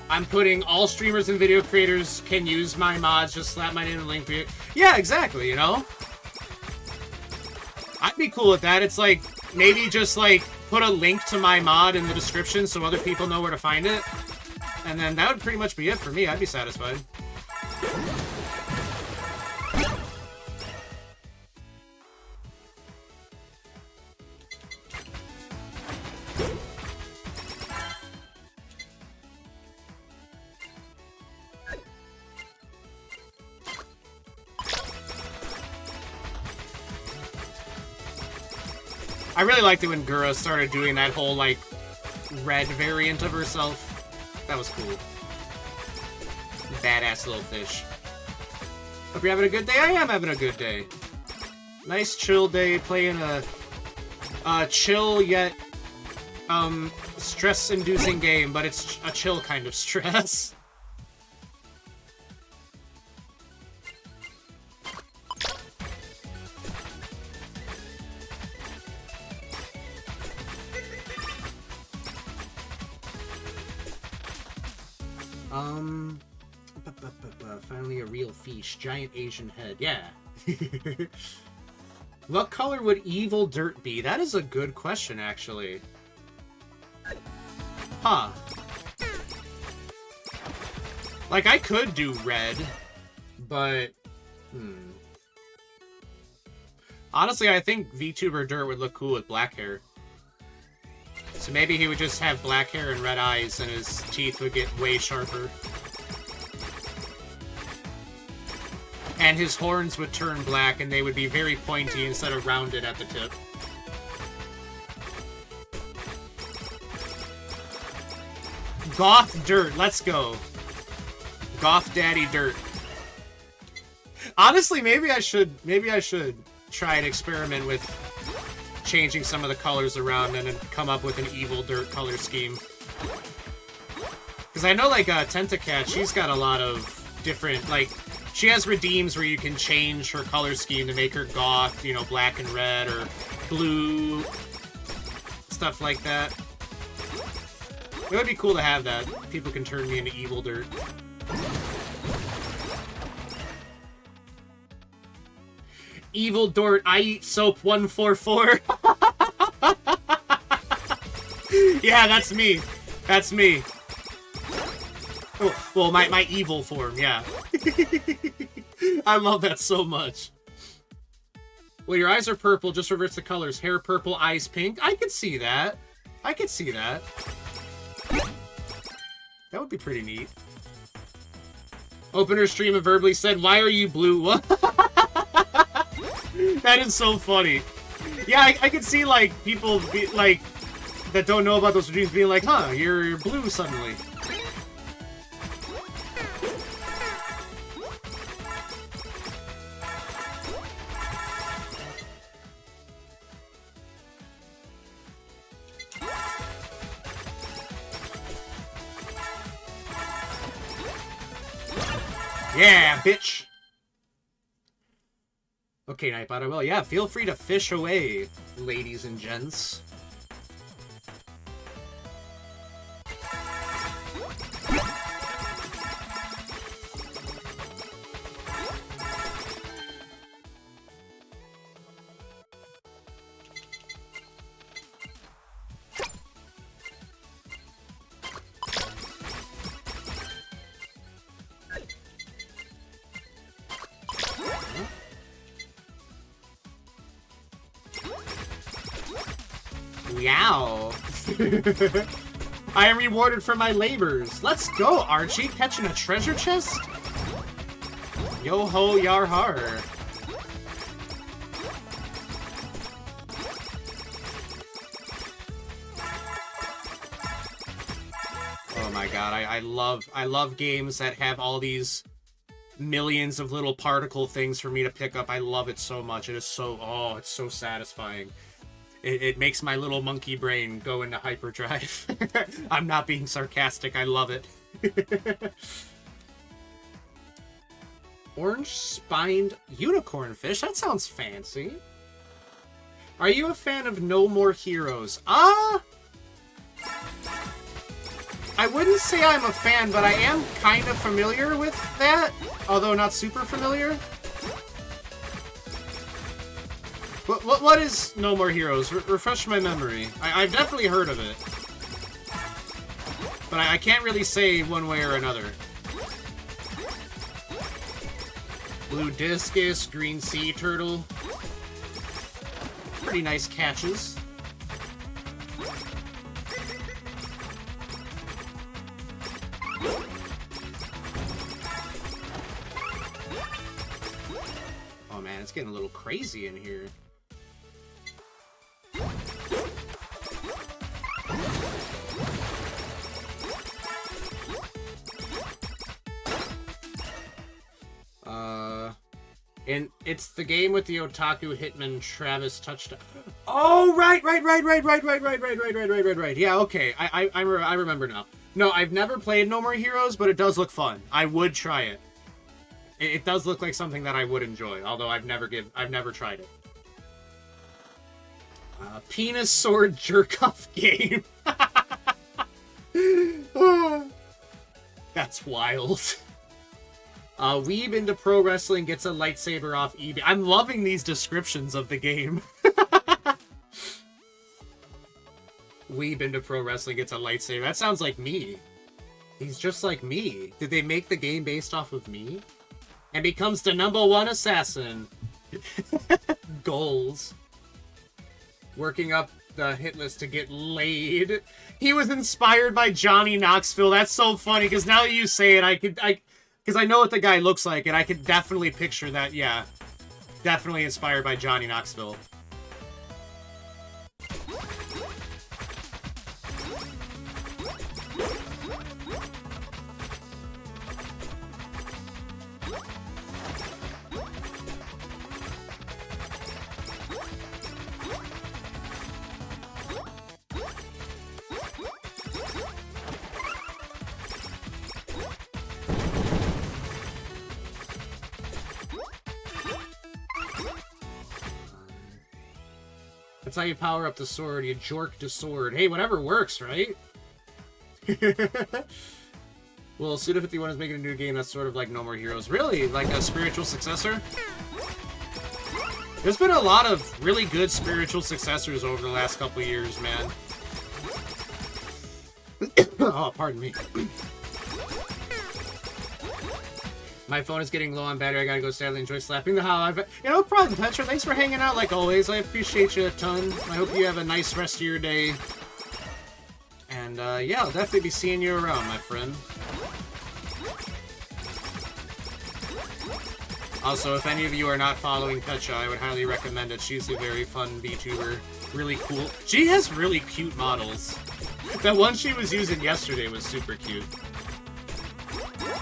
I'm putting all streamers and video creators can use my mods, just slap my name in the link for you. Yeah, exactly, you know? I'd be cool with that. It's like, maybe just like, put a link to my mod in the description so other people know where to find it. And then that would pretty much be it for me. I'd be satisfied. I really liked it when Gura started doing that whole, like, red variant of herself. That was cool. Badass little fish. Hope you're having a good day. I am having a good day. Nice chill day, playing a chill yet, stress-inducing game, but it's a chill kind of stress. Finally a real fish. Giant Asian head. Yeah. What color would evil dirt be? That is a good question, actually. Huh. Like, I could do red, but... Honestly, I think VTuber Dirt would look cool with black hair. So maybe he would just have black hair and red eyes, and his teeth would get way sharper. And his horns would turn black, and they would be very pointy instead of rounded at the tip. Goth Dirt, let's go. Goth Daddy Dirt. Honestly, maybe I should try and experiment with changing some of the colors around and then come up with an evil dirt color scheme. Because I know, like, Tentacat, she's got a lot of different, like, she has redeems where you can change her color scheme to make her goth, you know, black and red, or blue, stuff like that. It would be cool to have that. People can turn me into evil dirt. Evil dirt, I eat soap 144. Yeah, that's me. That's me. Oh, well, my evil form, yeah. I love that so much. Well, your eyes are purple, just reverse the colors. Hair purple, eyes pink. I could see that. I could see that. That would be pretty neat. Opener stream and verbally said, "Why are you blue?" What? That is so funny. Yeah, I could see, like, people be, like, that don't know about those dreams being like, huh, you're blue suddenly. Yeah, bitch! Okay, Nightbot, I will. Yeah, feel free to fish away, ladies and gents. Yow. I am rewarded for my labors. Let's go, Archie. Catching a treasure chest? Yo ho, yar har. Oh my god, I love games that have all these millions of little particle things for me to pick up. I love it so much. It is so, oh, it's so satisfying. It makes my little monkey brain go into hyperdrive. I'm not being sarcastic. I love it. Orange-spined unicorn fish? That sounds fancy. Are you a fan of No More Heroes? I wouldn't say I'm a fan, but I am kind of familiar with that. Although not super familiar. What is No More Heroes? Refresh my memory. I've definitely heard of it. But I can't really say one way or another. Blue discus, green sea turtle. Pretty nice catches. Oh man, it's getting a little crazy in here. And it's the game with the otaku hitman Travis Touchdown. Oh, right. Yeah, okay. I remember now. No, I've never played No More Heroes, but it does look fun. I would try it. It does look like something that I would enjoy, although I've never tried it. Penis sword jerk-off game. That's wild. Weeb into pro wrestling gets a lightsaber off eBay. I'm loving these descriptions of the game. Weeb into pro wrestling gets a lightsaber. That sounds like me. He's just like me. Did they make the game based off of me? And becomes the #1 assassin. Goals. Working up the hit list to get laid. He was inspired by Johnny Knoxville. That's so funny, because now that you say it, because I know what the guy looks like, and I could definitely picture that, yeah. Definitely inspired by Johnny Knoxville. That's how you power up the sword. You jork the sword. Hey, whatever works, right? Well, Suda51 is making a new game that's sort of like No More Heroes. Really? Like a spiritual successor? There's been a lot of really good spiritual successors over the last couple years, man. Oh, pardon me. My phone is getting low on battery. I gotta go sadly enjoy slapping the hollow. You know, problem, Petra. Thanks for hanging out like always. I appreciate you a ton. I hope you have a nice rest of your day. And, yeah, I'll definitely be seeing you around, my friend. Also, if any of you are not following Petra, I would highly recommend it. She's a very fun VTuber. Really cool. She has really cute models. That one she was using yesterday was super cute.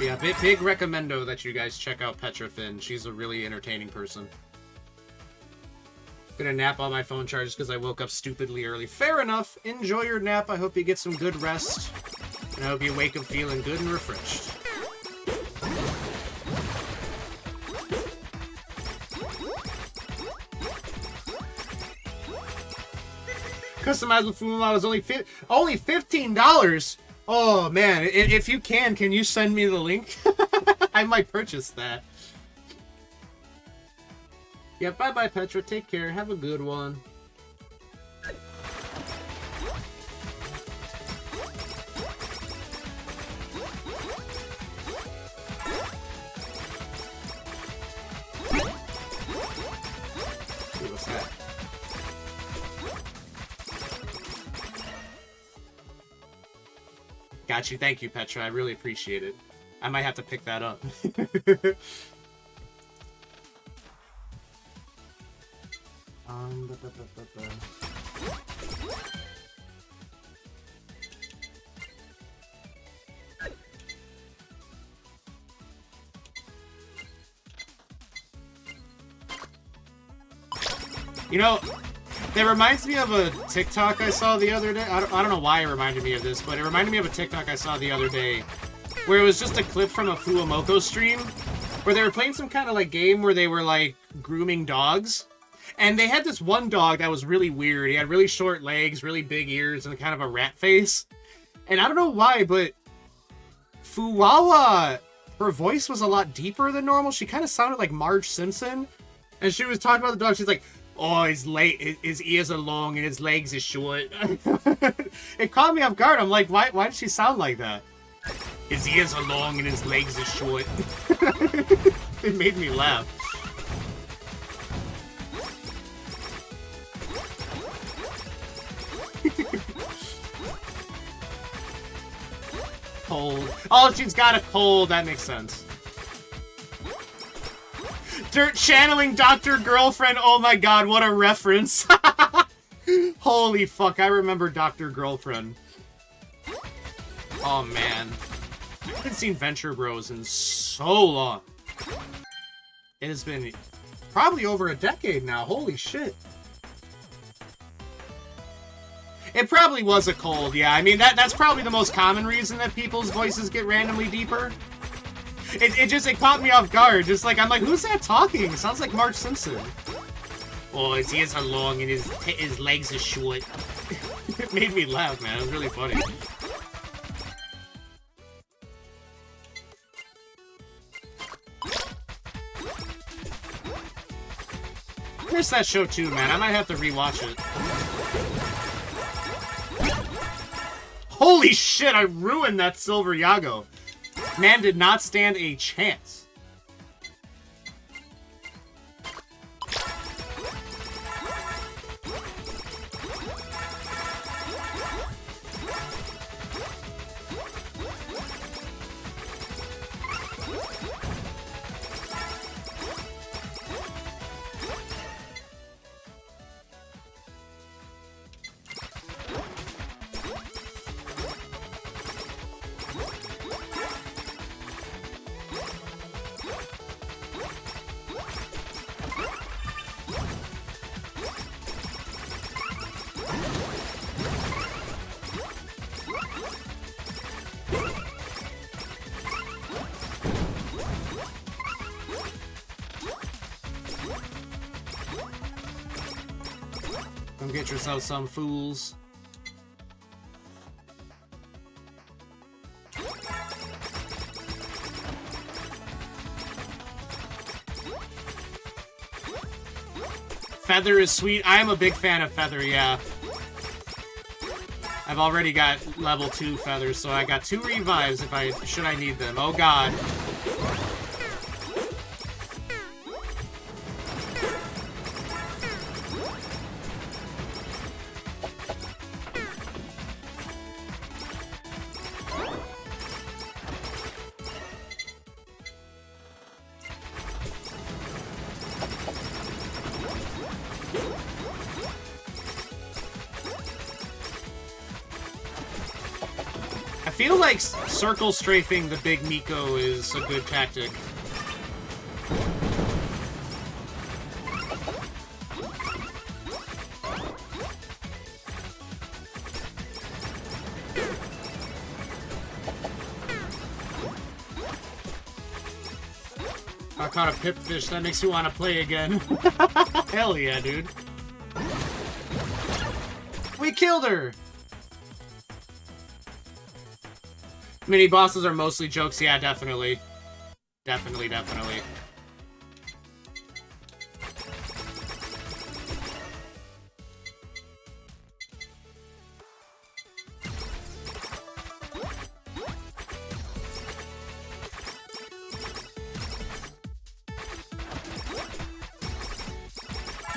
Yeah, big recommendo that you guys check out Petra Finn. She's a really entertaining person. Gonna nap on my phone charge because I woke up stupidly early. Fair enough. Enjoy your nap. I hope you get some good rest. And I hope you wake up feeling good and refreshed. Customizable food model is only $15. Oh man, if you can you send me the link? I might purchase that. Yeah, bye-bye, Petra. Take care. Have a good one. What's that? Got you. Thank you, Petra. I really appreciate it. I might have to pick that up. You know, that reminds me of a TikTok I saw the other day. I don't know why it reminded me of this, but it reminded me of a TikTok I saw the other day where it was just a clip from a Fuamoko stream where they were playing some kind of like game where they were like grooming dogs. And they had this one dog that was really weird. He had really short legs, really big ears, and kind of a rat face. And I don't know why, but Fuwawa, her voice was a lot deeper than normal. She kind of sounded like Marge Simpson. And she was talking about the dog. She's like, oh, his ears are long and his legs are short. It caught me off guard. I'm like, why did she sound like that? His ears are long and his legs are short. It made me laugh. Cold. Oh, she's got a cold. That makes sense. Dirt channeling Dr. Girlfriend. Oh my god, what a reference. Holy fuck, I remember Dr. Girlfriend. Oh man. I haven't seen Venture Bros in so long. It has been probably over a decade now. Holy shit. It probably was a cold, yeah. I mean, that's probably the most common reason that people's voices get randomly deeper. It caught me off guard. Just like, I'm like, who's that talking? It sounds like Marge Simpson. Oh, his ears are long and his legs are short. It made me laugh, man. It was really funny. I missed that show too, man. I might have to rewatch it. Holy shit, I ruined that Silver Yago. Man did not stand a chance. Come get yourself some, fools. Feather is sweet. I am a big fan of Feather, yeah. I've already got level 2 Feathers, so I got 2 revives if I should I need them. Oh god. I feel like circle strafing the big Miko is a good tactic. I caught a pipfish. That makes you want to play again. Hell yeah, dude. We killed her! Mini bosses are mostly jokes. Yeah, definitely. Definitely.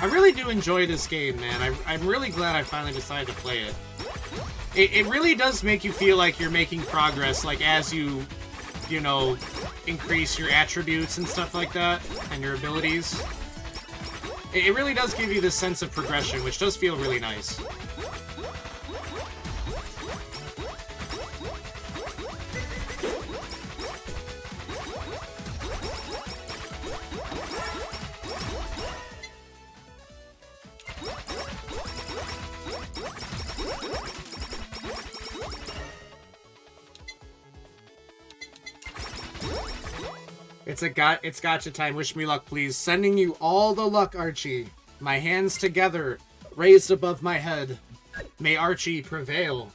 I really do enjoy this game, man. I'm really glad I finally decided to play it. It really does make you feel like you're making progress, like, as you know, increase your attributes and stuff like that, and your abilities. It really does give you this sense of progression, which does feel really nice. It's gotcha time. Wish me luck, please. Sending you all the luck, Archie. My hands together, raised above my head. May Archie prevail.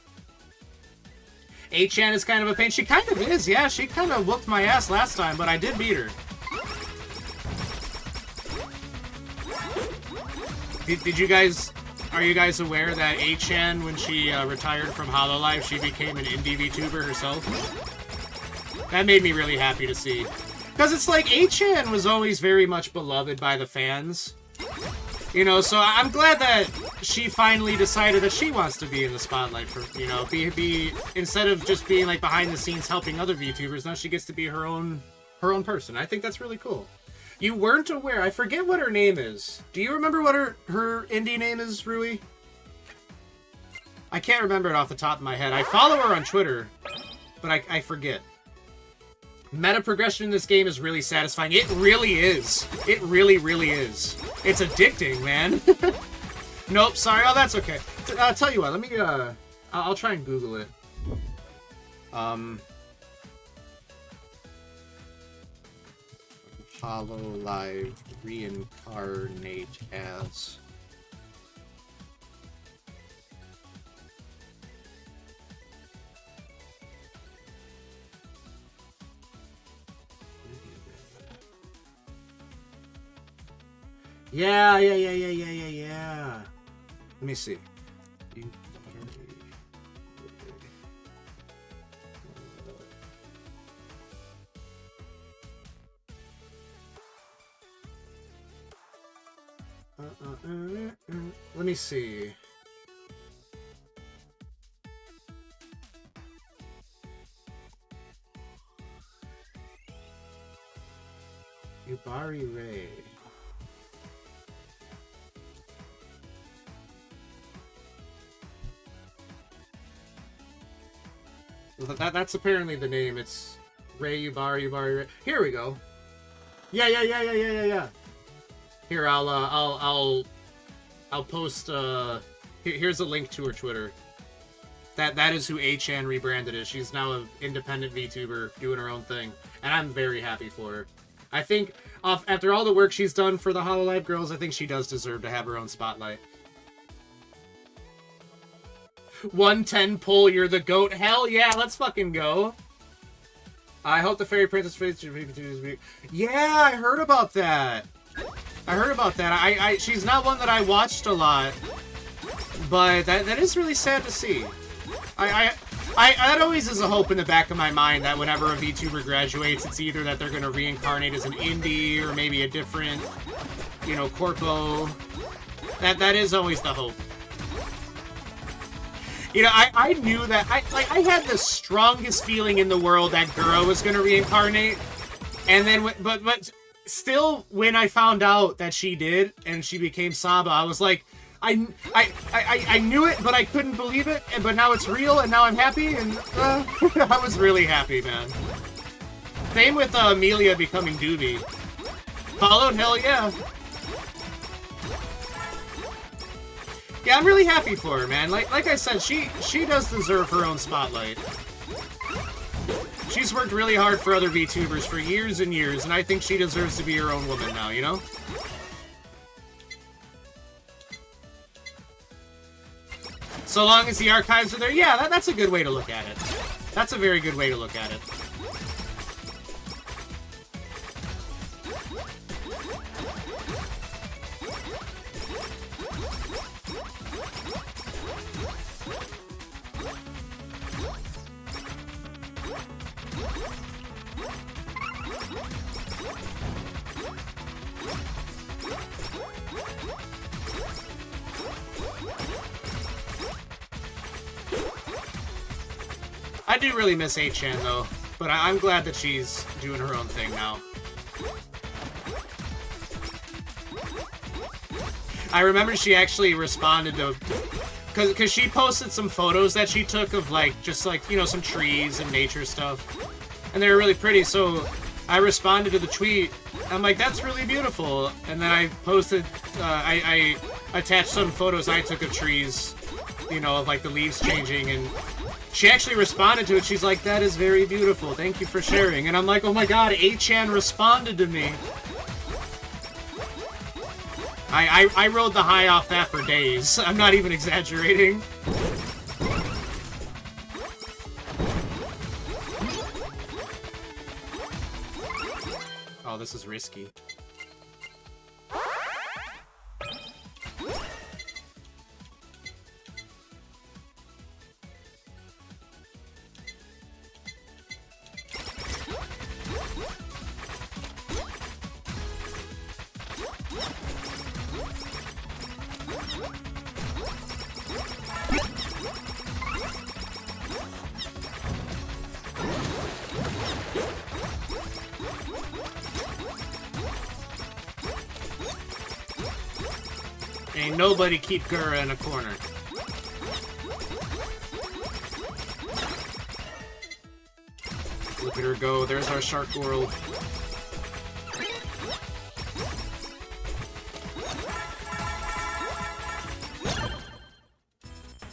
8chan is kind of a pain. She kind of is, yeah. She kind of whooped my ass last time, but I did beat her. Did you guys... Are you guys aware that 8chan, when she retired from Hololive, she became an indie VTuber herself? That made me really happy to see. Because it's like, 8chan was always very much beloved by the fans. You know, so I'm glad that she finally decided that she wants to be in the spotlight for, you know, be instead of just being like behind the scenes helping other VTubers, now she gets to be her own person. I think that's really cool. You weren't aware. I forget what her name is. Do you remember what her indie name is, Rui? I can't remember it off the top of my head. I follow her on Twitter, but I forget. Meta progression in this game is really satisfying. It really is. It really, really is. It's addicting, man. Nope, sorry. Oh, that's okay. I'll tell you what. Let me, I'll try and Google it. Hololive reincarnate as... Yeah. Let me see. Let me see. Yubari Ray. That's apparently the name. It's Ray Yubari Ray. Here we go. Yeah. Here, I'll post. Here's a link to her Twitter. That is who 8chan rebranded is. She's now an independent VTuber doing her own thing, and I'm very happy for her. I think after all the work she's done for the Hololive girls, I think she does deserve to have her own spotlight. 110 pull, you're the goat. Hell yeah, let's fucking go. I hope the fairy princess continues to be... Yeah, I heard about that. She's not one that I watched a lot, but that is really sad to see. That always is a hope in the back of my mind that whenever a VTuber graduates, it's either that they're going to reincarnate as an indie or maybe a different, you know, corpo. That is always the hope. You know, I knew that, I had the strongest feeling in the world that Gura was going to reincarnate, and then, but still, when I found out that she did, and she became Saba, I was like, I knew it, but I couldn't believe it, but now it's real, and now I'm happy, and I was really happy, man. Same with Amelia becoming Doobie. Followed, hell yeah. Yeah, I'm really happy for her, man. Like I said, she does deserve her own spotlight. She's worked really hard for other VTubers for years and years, and I think she deserves to be her own woman now, you know? So long as the archives are there, yeah, that's a good way to look at it. That's a very good way to look at it. I do really miss 8chan though, but I'm glad that she's doing her own thing now. I remember she actually responded to, cause she posted some photos that she took of just you know, some trees and nature stuff, and they were really pretty. So I responded to the tweet. I'm like, that's really beautiful. And then I posted, I attached some photos I took of trees, you know, of the leaves changing, and she actually responded to it. She's like, that is very beautiful. Thank you for sharing. And I'm like, oh my god, 8chan responded to me. I rode the high off that for days. I'm not even exaggerating. Oh, this is risky. Ain't nobody keep Gura in a corner. Look at her go. There's our shark world.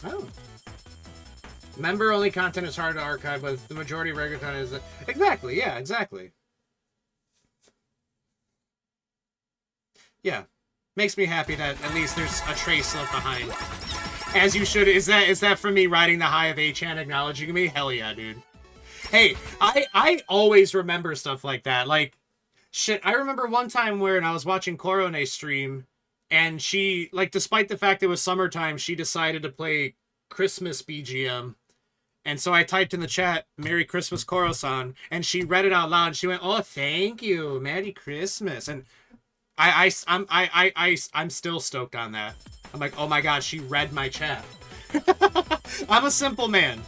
Oh. Member-only content is hard to archive, but the majority of regular content is... Exactly, yeah, exactly. Yeah. Makes me happy that at least there's a trace left behind. As you should. Is that from me riding the high of 8chan acknowledging me? Hell yeah, dude. Hey, I always remember stuff like that. Like, shit, I remember one time where I was watching Korone stream, and she, despite the fact it was summertime, she decided to play Christmas BGM. And so I typed in the chat, Merry Christmas, Koro-san, and she read it out loud, and she went, oh, thank you, Merry Christmas. And I'm still stoked on that. I'm like, oh my god, she read my chat. I'm a simple man.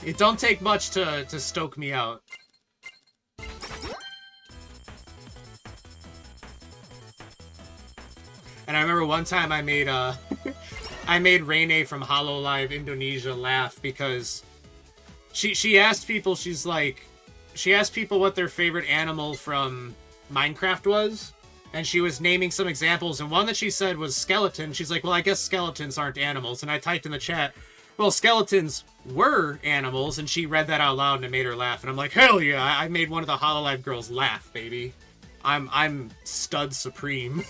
It don't take much to stoke me out. And I remember one time I made I made Rene from HoloLive Indonesia laugh because she asked people, she asked people what their favorite animal from Minecraft was, and she was naming some examples, and one that she said was skeleton. She's like, well, I guess skeletons aren't animals. And I typed in the chat, well, skeletons were animals, and she read that out loud, and it made her laugh. And I'm like, hell yeah, I made one of the HoloLive girls laugh, baby. I'm stud supreme.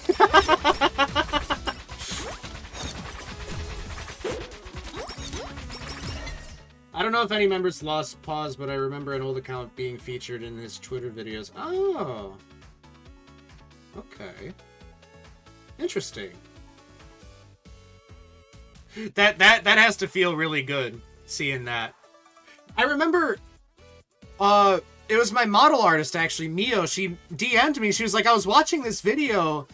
I don't know if any members lost pause, but I remember an old account being featured in his Twitter videos. Oh. Okay. Interesting. That has to feel really good, seeing that. I remember, it was my model artist, actually, Mio. She DM'd me. She was like, I was watching this video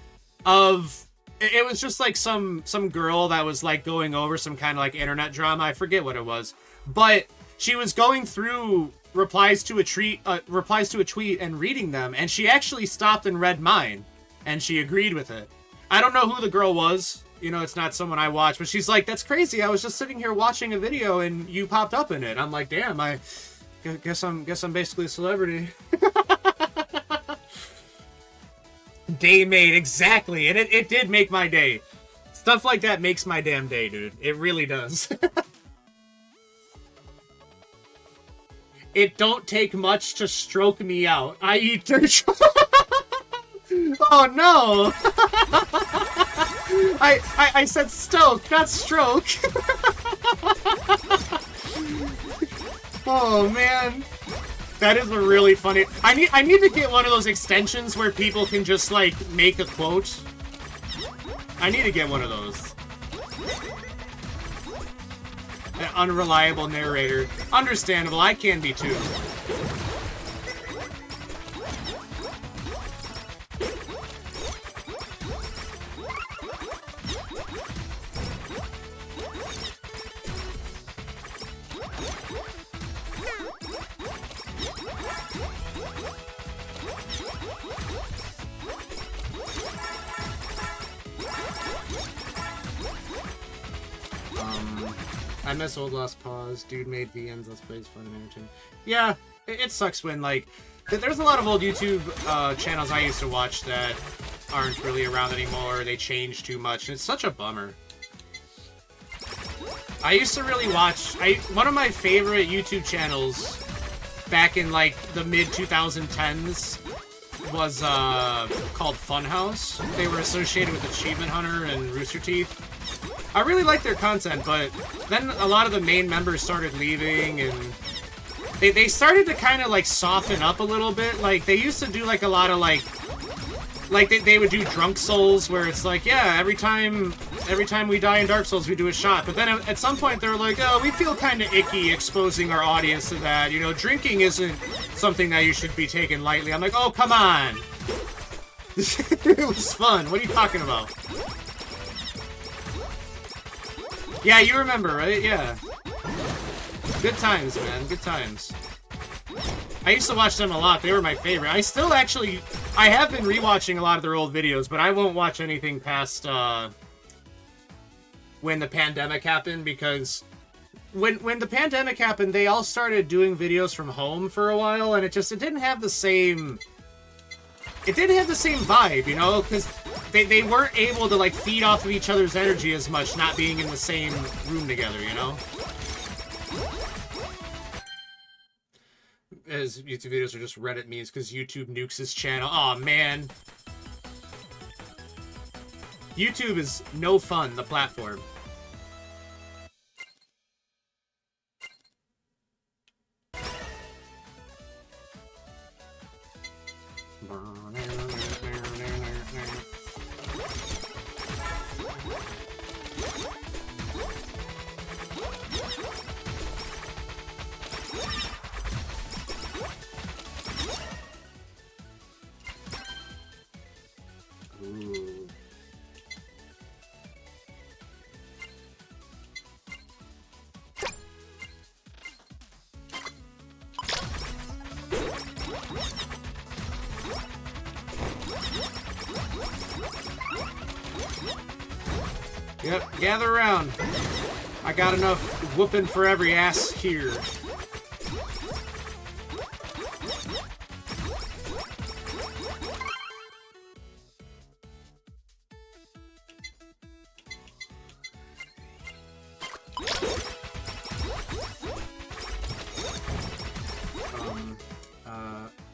of... It was just like some girl that was like going over some kind of like internet drama. I forget what it was, but she was going through replies to a tweet and reading them, and she actually stopped and read mine, and she agreed with it. I don't know who the girl was. You know, it's not someone I watch, but she's like, "That's crazy. I was just sitting here watching a video, and you popped up in it." I'm like, "Damn, I guess I'm basically a celebrity." Day made, exactly, and it did make my day. Stuff like that makes my damn day, dude. It really does. It don't take much to stroke me out. I eat dirt. Oh no! I said stoke, not stroke. Oh man. That is a really funny... I need to get one of those extensions where people can just, like, make a quote. I need to get one of those. An unreliable narrator. Understandable, I can be too. I miss Old Lost Pause. Dude made VNs, let's plays, fun and entertaining. Yeah, it sucks when, like, there's a lot of old YouTube channels I used to watch that aren't really around anymore. They changed too much, and it's such a bummer. I used to really watch... one of my favorite YouTube channels back in, like, the mid-2010s was called Funhouse. They were associated with Achievement Hunter and Rooster Teeth. I really liked their content, but then a lot of the main members started leaving, and they started to kind of, like, soften up a little bit. Like, they used to do, like, a lot of, like they would do Drunk Souls, where it's like, yeah, every time we die in Dark Souls, we do a shot. But then at some point, they were like, oh, we feel kind of icky exposing our audience to that. You know, drinking isn't something that you should be taken lightly. I'm like, oh, come on. It was fun. What are you talking about? Yeah, you remember, right? Yeah. Good times, man. Good times. I used to watch them a lot. They were my favorite. I still actually... I have been rewatching a lot of their old videos, but I won't watch anything past, when the pandemic happened, because... When the pandemic happened, they all started doing videos from home for a while, and it didn't have the same... It didn't have the same vibe, you know? Because they weren't able to, like, feed off of each other's energy as much, not being in the same room together, you know? As YouTube videos are just Reddit memes because YouTube nukes his channel. Aw, man. YouTube is no fun, the platform. Ooh. Yep, gather around. I got enough whooping for every ass here.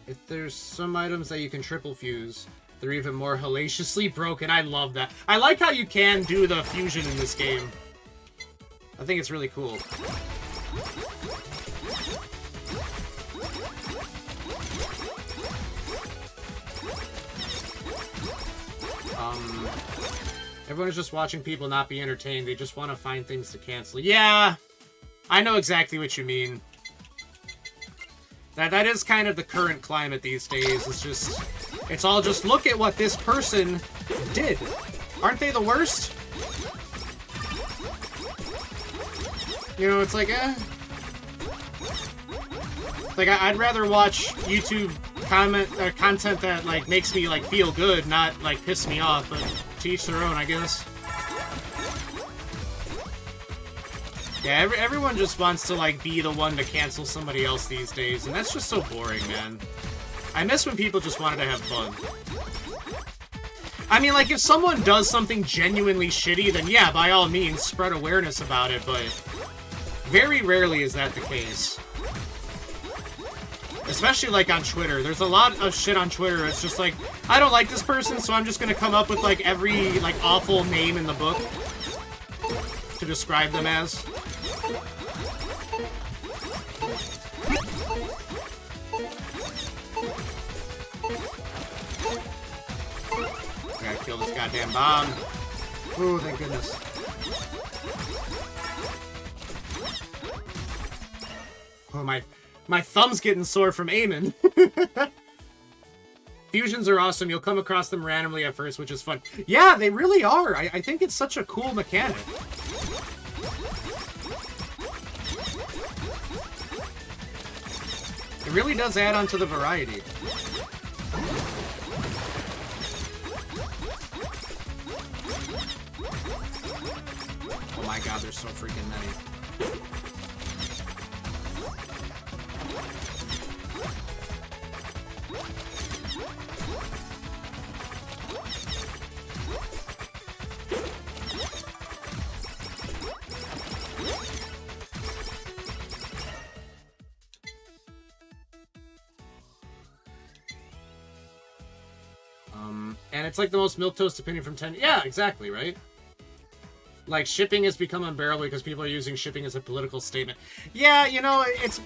If there's some items that you can triple fuse, they're even more hellaciously broken. I love that. I like how you can do the fusion in this game. I think it's really cool. Everyone is just watching people not be entertained. They just want to find things to cancel. Yeah, I know exactly what you mean. That is kind of the current climate these days. It's all just, look at what this person did. Aren't they the worst? You know, it's like, Like, I'd rather watch YouTube content that, like, makes me, like, feel good, not, like, piss me off, but to each their own, I guess. Yeah, everyone just wants to, like, be the one to cancel somebody else these days, and that's just so boring, man. I miss when people just wanted to have fun. I mean, like, if someone does something genuinely shitty, then yeah, by all means, spread awareness about it, but very rarely is that the case. Especially, like, on Twitter. There's a lot of shit on Twitter. It's just like, I don't like this person, so I'm just gonna come up with, like, every, like, awful name in the book to describe them as. I gotta kill this goddamn bomb. Ooh, thank goodness. Oh, my thumb's getting sore from aiming. Fusions are awesome. You'll come across them randomly at first, which is fun. Yeah, they really are. I think it's such a cool mechanic. It really does add on to the variety. Oh my god, there's so freaking many. And it's like the most milquetoast opinion from 10. Yeah, exactly, right? Like, shipping has become unbearable because people are using shipping as a political statement. Yeah, you know, it's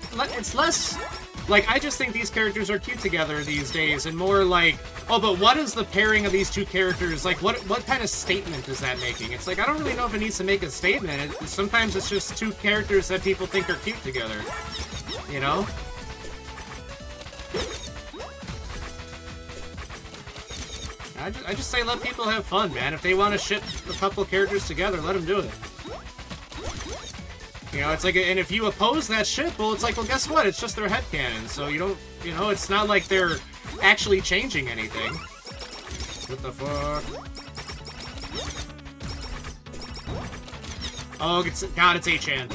less... Like, I just think these characters are cute together these days, and more like, oh, but what is the pairing of these two characters? Like, what kind of statement is that making? It's like, I don't really know if it needs to make a statement. Sometimes it's just two characters that people think are cute together. You know? I just say let people have fun, man. If they want to ship a couple of characters together, let them do it. You know, it's like, and if you oppose that ship, well, it's like, well, guess what? It's just their headcanon, so you don't, you know, it's not like they're actually changing anything. What the fuck? Oh, God, it's H-Chan.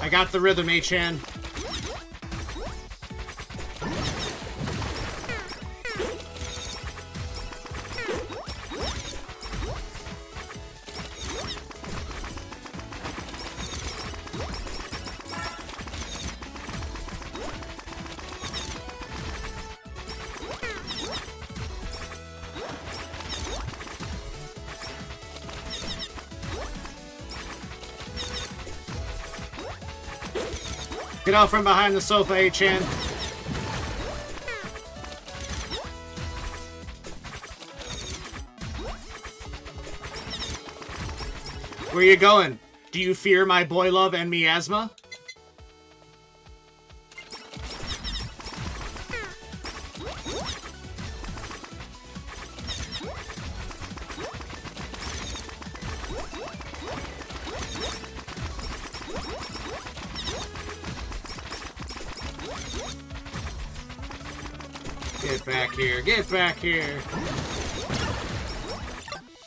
I got the rhythm, H-Chan. Get out from behind the sofa, H-Chan. Where you going? Do you fear my boy love and miasma? Get back here, get back here.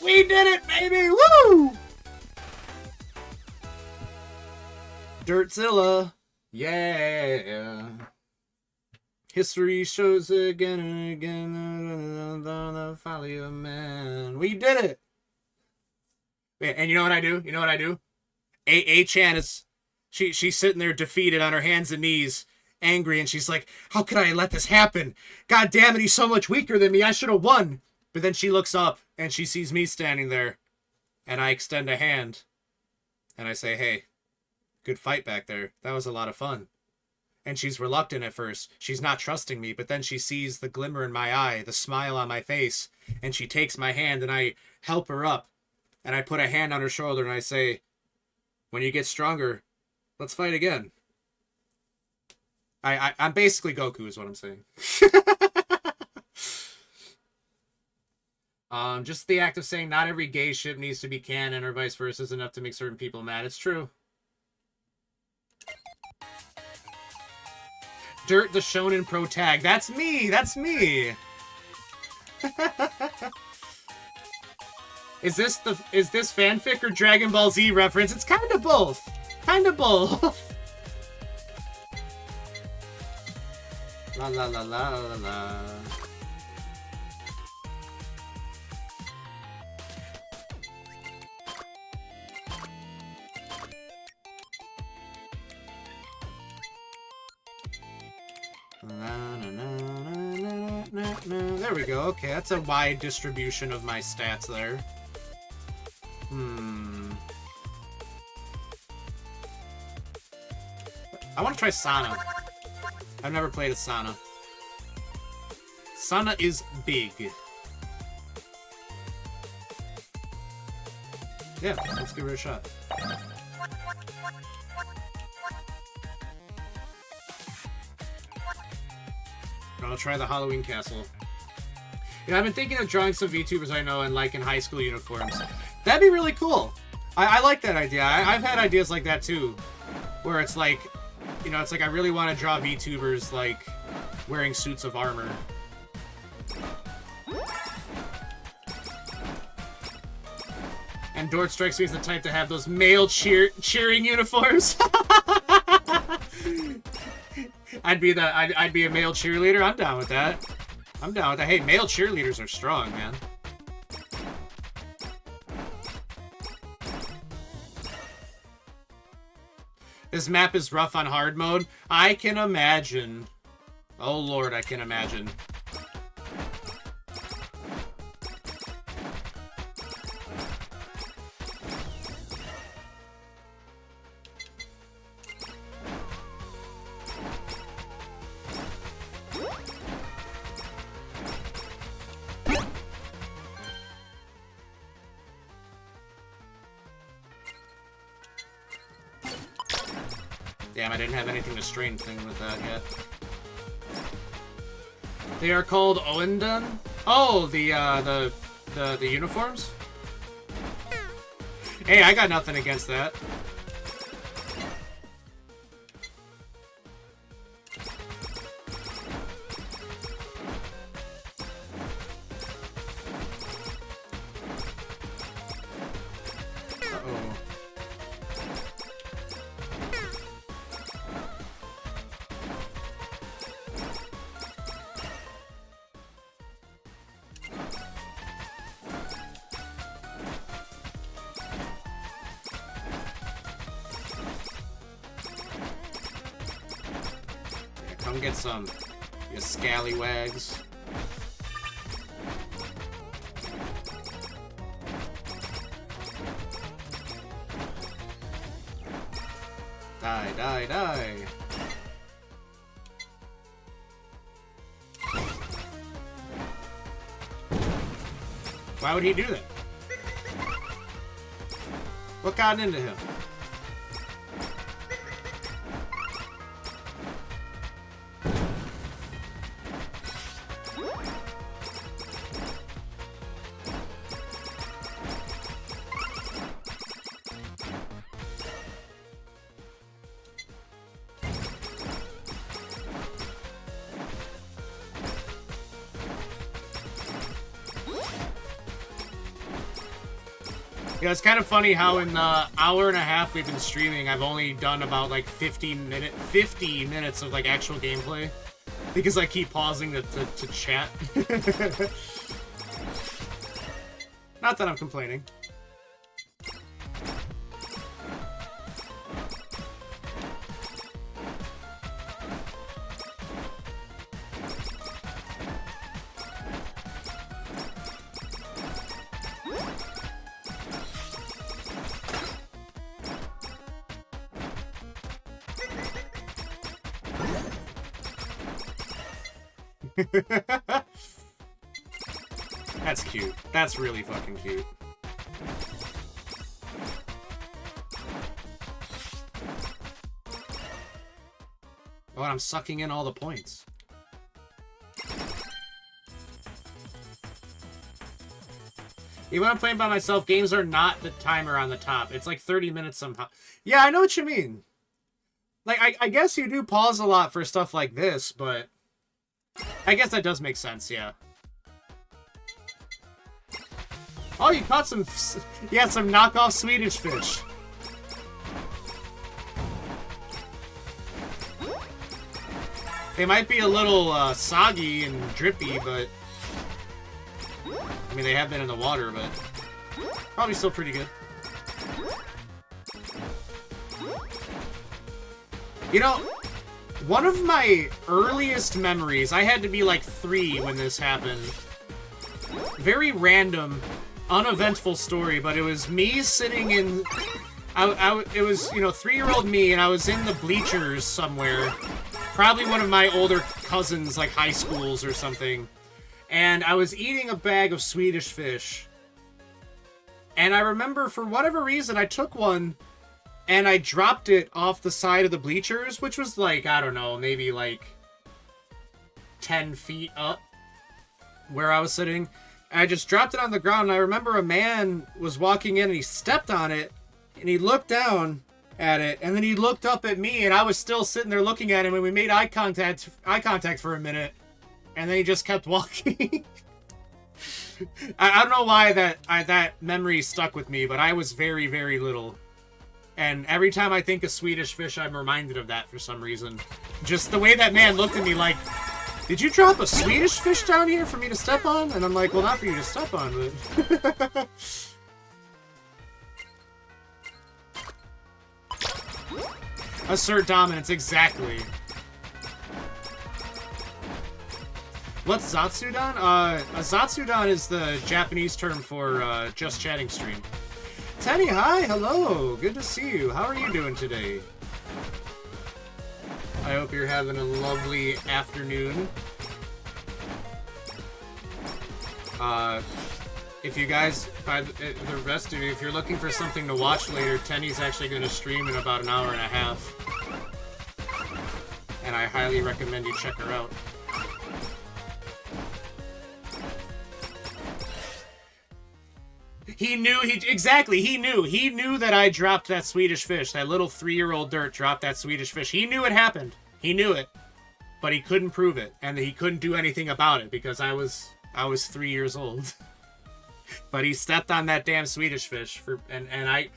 We did it, baby! Woo! Dirtzilla. Yeah. History shows again and again the folly of man. We did it! And you know what I do? You know what I do? A-Chan is... She's sitting there defeated on her hands and knees, angry, and she's like, how could I let this happen? God damn it, he's so much weaker than me. I should have won. But then she looks up and she sees me standing there, and I extend a hand and I say, hey, good fight back there. That was a lot of fun. And she's reluctant at first. She's not trusting me, but then she sees the glimmer in my eye, the smile on my face, and she takes my hand and I help her up. And I put a hand on her shoulder and I say, when you get stronger, let's fight again. I'm basically Goku is what I'm saying. Just the act of saying not every gay ship needs to be canon or vice versa is enough to make certain people mad. It's true. Dirt the Shonen Pro tag. That's me! That's me! Is this fanfic or Dragon Ball Z reference? It's kind of both. Kind of both. La la la la la la. There we go. Okay, that's a wide distribution of my stats there. I want to try Sana. I've never played as Sana. Sana is big. Yeah, let's give her a shot. I'll try the Halloween castle. Yeah, I've been thinking of drawing some VTubers I know in high school uniforms. That'd be really cool. I like that idea. I've had ideas like that too, where it's like, you know, it's like I really want to draw VTubers like wearing suits of armor. And Dort strikes me as the type to have those male cheering uniforms. I'd be a male cheerleader. I'm down with that. I'm down with that. Hey, male cheerleaders are strong, man. This map is rough on hard mode. I can imagine. Oh lord, I can imagine. Damn, I didn't have anything to strain thing with that yet. They are called Oendan? Oh, the uniforms? Hey, I got nothing against that. Come get some, you scallywags. Die, die, die. Why would he do that? What got into him? Yeah, it's kind of funny how in the hour and a half we've been streaming, I've only done about like 50 minutes of like actual gameplay. Because I keep pausing to chat. Not that I'm complaining. That's cute. That's really fucking cute. Oh, and I'm sucking in all the points. Even when I'm playing by myself, games are not the timer on the top. It's like 30 minutes somehow. Yeah, I know what you mean. Like, I guess you do pause a lot for stuff like this, but I guess that does make sense, yeah. Oh, you caught some... Yeah, some knockoff Swedish fish. They might be a little soggy and drippy, but... I mean, they have been in the water, but... Probably still pretty good. You know, one of my earliest memories... I had to be like 3 when this happened. Very random, uneventful story, but it was me sitting in... it was, you know, 3-year-old me, and I was in the bleachers somewhere. Probably one of my older cousins, like high schools or something. And I was eating a bag of Swedish fish. And I remember, for whatever reason, I took one and I dropped it off the side of the bleachers, which was like, I don't know, maybe like 10 feet up where I was sitting. And I just dropped it on the ground, and I remember a man was walking in and he stepped on it and he looked down at it, and then he looked up at me, and I was still sitting there looking at him, and we made eye contact for a minute, and then he just kept walking. I don't know why that memory stuck with me, but I was very, very little. And every time I think of Swedish fish, I'm reminded of that for some reason. Just the way that man looked at me like, did you drop a Swedish fish down here for me to step on? And I'm like, well, not for you to step on, but... Assert dominance, exactly. What's Zatsudan? A Zatsudan is the Japanese term for just chatting stream. Tenny, hi, hello, good to see you. How are you doing today? I hope you're having a lovely afternoon. If you guys, the rest of you, if you're looking for something to watch later, Tenny's actually going to stream in about an hour and a half. And I highly recommend you check her out. He knew, he knew that I dropped that Swedish fish. That little 3-year-old dirt dropped that Swedish fish. He knew it happened. He knew it. But he couldn't prove it. And he couldn't do anything about it because I was 3 years old. But he stepped on that damn Swedish fish and I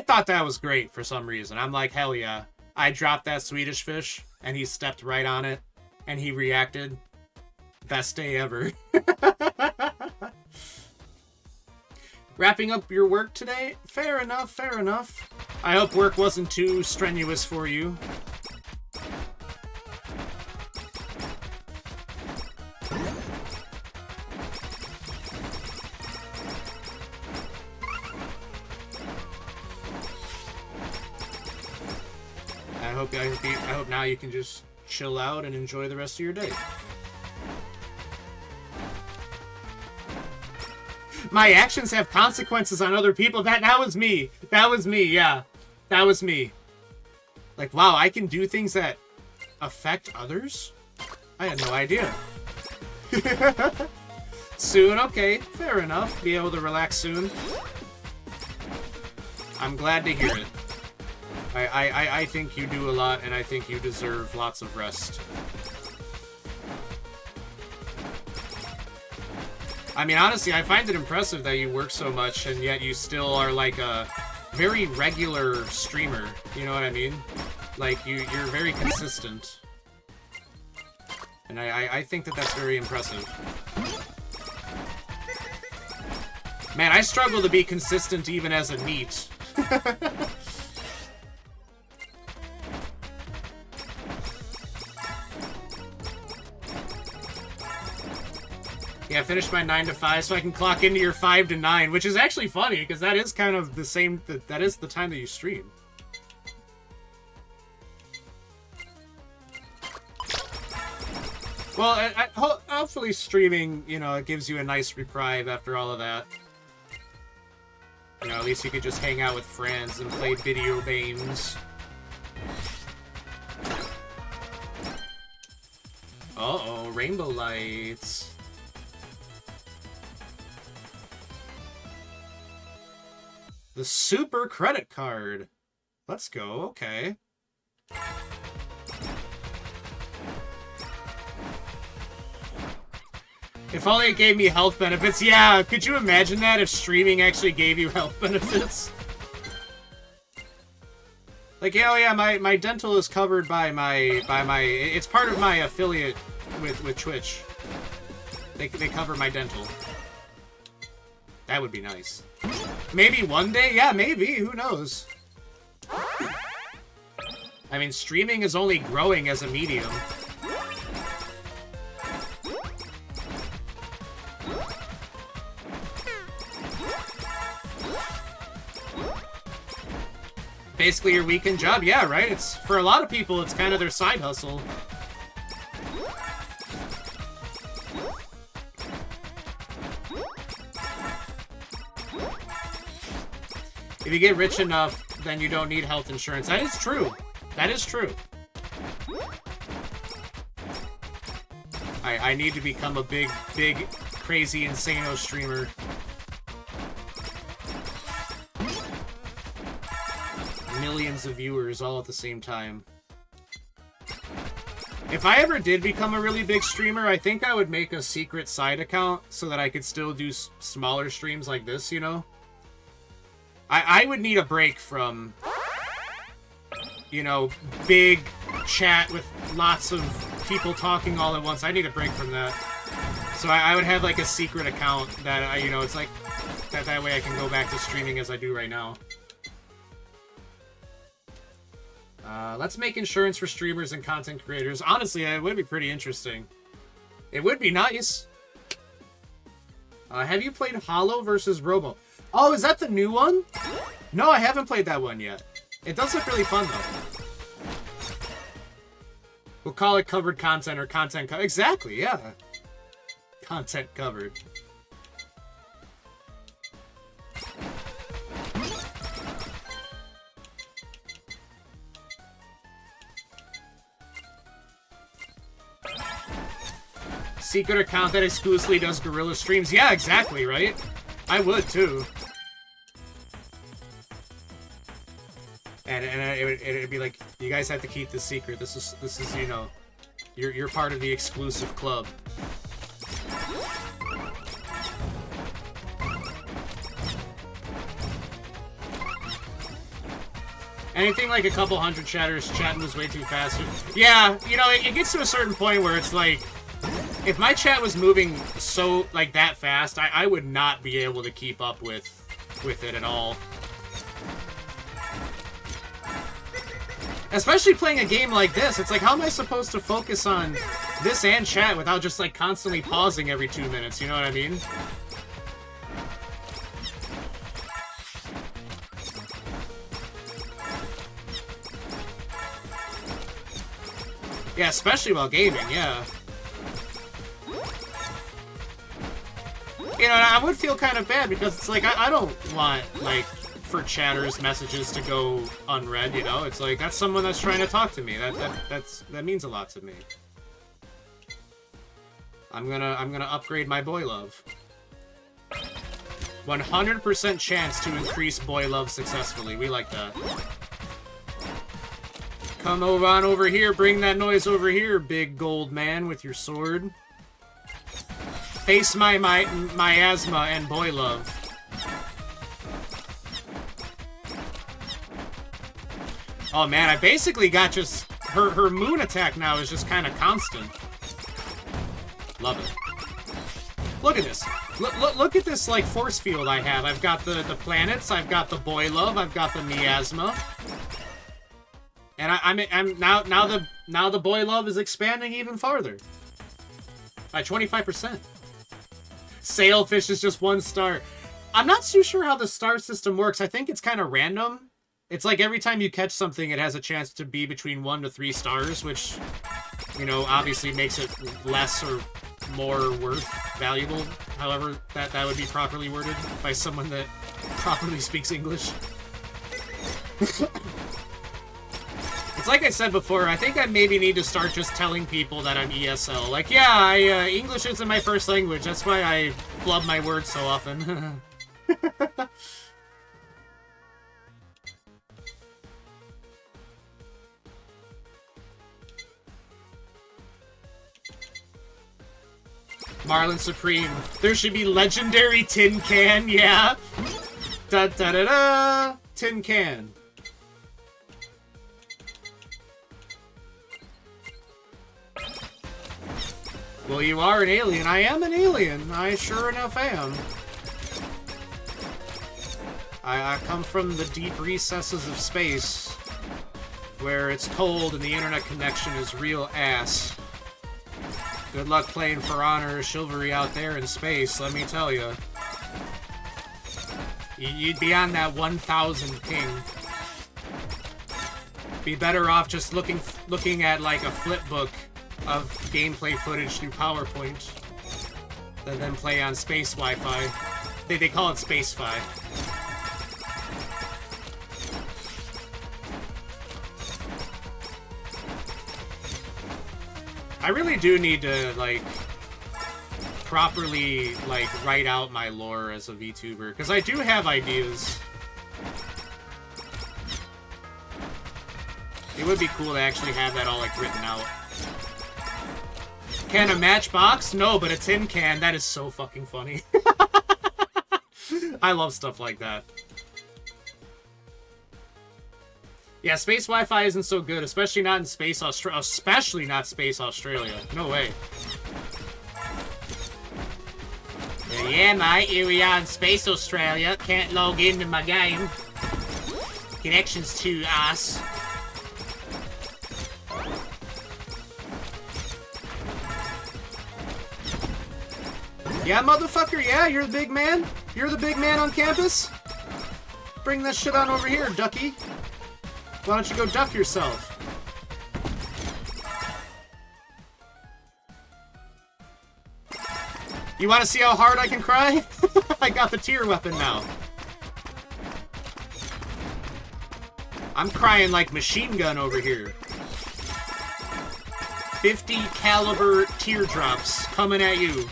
thought that was great for some reason. I'm like, hell yeah. I dropped that Swedish fish and he stepped right on it and he reacted. Best day ever. Wrapping up your work today? Fair enough, fair enough. I hope work wasn't too strenuous for you. I hope now you can just chill out and enjoy the rest of your day. My actions have consequences on other people. That was me. That was me, yeah. That was me. Like, wow, I can do things that affect others? I had no idea. Soon, okay. Fair enough. Be able to relax soon. I'm glad to hear it. I think you do a lot, and I think you deserve lots of rest. I mean, honestly, I find it impressive that you work so much, and yet you still are, like, a very regular streamer. You know what I mean? Like, you're very consistent. And I think that that's very impressive. Man, I struggle to be consistent even as a NEET. Yeah, finish my 9 to 5 so I can clock into your 5 to 9, which is actually funny, because that is kind of the same, that is the time that you stream. Well, hopefully streaming, you know, it gives you a nice reprieve after all of that. You know, at least you could just hang out with friends and play video games. Uh-oh, rainbow lights. The super credit card. Let's go, okay. If only it gave me health benefits. Yeah, could you imagine that if streaming actually gave you health benefits? Like, yeah, oh yeah, my dental is covered by my it's part of my affiliate with Twitch. They cover my dental. That would be nice. Maybe one day? Yeah, maybe. Who knows? I mean, streaming is only growing as a medium. Basically your weekend job, yeah, right? It's for a lot of people, it's kind of their side hustle. If you get rich enough, then you don't need health insurance. That is true. That is true. I need to become a big, crazy, insano streamer. Millions of viewers all at the same time. If I ever did become a really big streamer, I think I would make a secret side account so that I could still do smaller streams like this, you know? I would need a break from, you know, big chat with lots of people talking all at once. I need a break from that. So I would have like a secret account that, you know, it's like, that way I can go back to streaming as I do right now. Let's make insurance for streamers and content creators. Honestly, it would be pretty interesting. It would be nice. Have you played Hollow versus Robo? Oh, is that the new one? No, I haven't played that one yet. It does look really fun, though. We'll call it covered content or content covered. Exactly, yeah. Content covered. Secret account that exclusively does gorilla streams. Yeah, exactly, right? I would, too. And it'd be like, you guys have to keep this secret. This is, you know, you're part of the exclusive club. Anything like a couple hundred chatters chatting was way too fast. Yeah, you know, it gets to a certain point where it's like, if my chat was moving so, like, that fast, I would not be able to keep up with it at all. Especially playing a game like this, it's like, how am I supposed to focus on this and chat without just, like, constantly pausing every 2 minutes, you know what I mean? Yeah, especially while gaming, yeah. You know, I would feel kind of bad because it's like, I don't want, like, for chatters' messages to go unread, you know? It's like, that's someone that's trying to talk to me. That means a lot to me. I'm gonna upgrade my boy love. 100% chance to increase boy love successfully. We like that. Come on over here, bring that noise over here, big gold man with your sword. Face my miasma and boy love. Oh man, I basically got just... Her moon attack now is just kind of constant. Love it. Look at this. Look at this, like, force field I have. I've got the planets, I've got the boy love, I've got the miasma. And I'm now the boy love is expanding even farther. By 25%. Sailfish is just 1 star. I'm not too sure how the star system works. I think it's kind of random. It's like every time you catch something, it has a chance to be between 1 to 3 stars, which you know, obviously makes it less or more worth, valuable, however that would be properly worded by someone that properly speaks English. It's like I said before, I think I maybe need to start just telling people that I'm ESL. Like, yeah, English isn't my first language, that's why I flub my words so often. Marlin Supreme. There should be legendary tin can, yeah. Da da da da. Tin can. Well, you are an alien. I am an alien. I sure enough am. I come from the deep recesses of space, where it's cold and the internet connection is real ass. Good luck playing For Honor or Chivalry out there in space, let me tell you. You'd be on that 1,000 ping. Be better off just looking at, like, a flip book of gameplay footage through PowerPoint than then play on space Wi-Fi. They call it Space-Fi. I really do need to, like, properly, like, write out my lore as a VTuber, because I do have ideas. It would be cool to actually have that all, like, written out. Can a matchbox? No, but a tin can. That is so fucking funny. I love stuff like that. Yeah, space Wi-Fi isn't so good, especially not in space Australia. Especially not space Australia. No way. Yeah, mate, here we are in space Australia. Can't log into my game. Connection's too ass. Yeah, motherfucker, yeah, you're the big man? You're the big man on campus? Bring that shit on over here, ducky. Why don't you go duck yourself? You want to see how hard I can cry? I got the tear weapon now. I'm crying like machine gun over here. 50 caliber teardrops coming at you.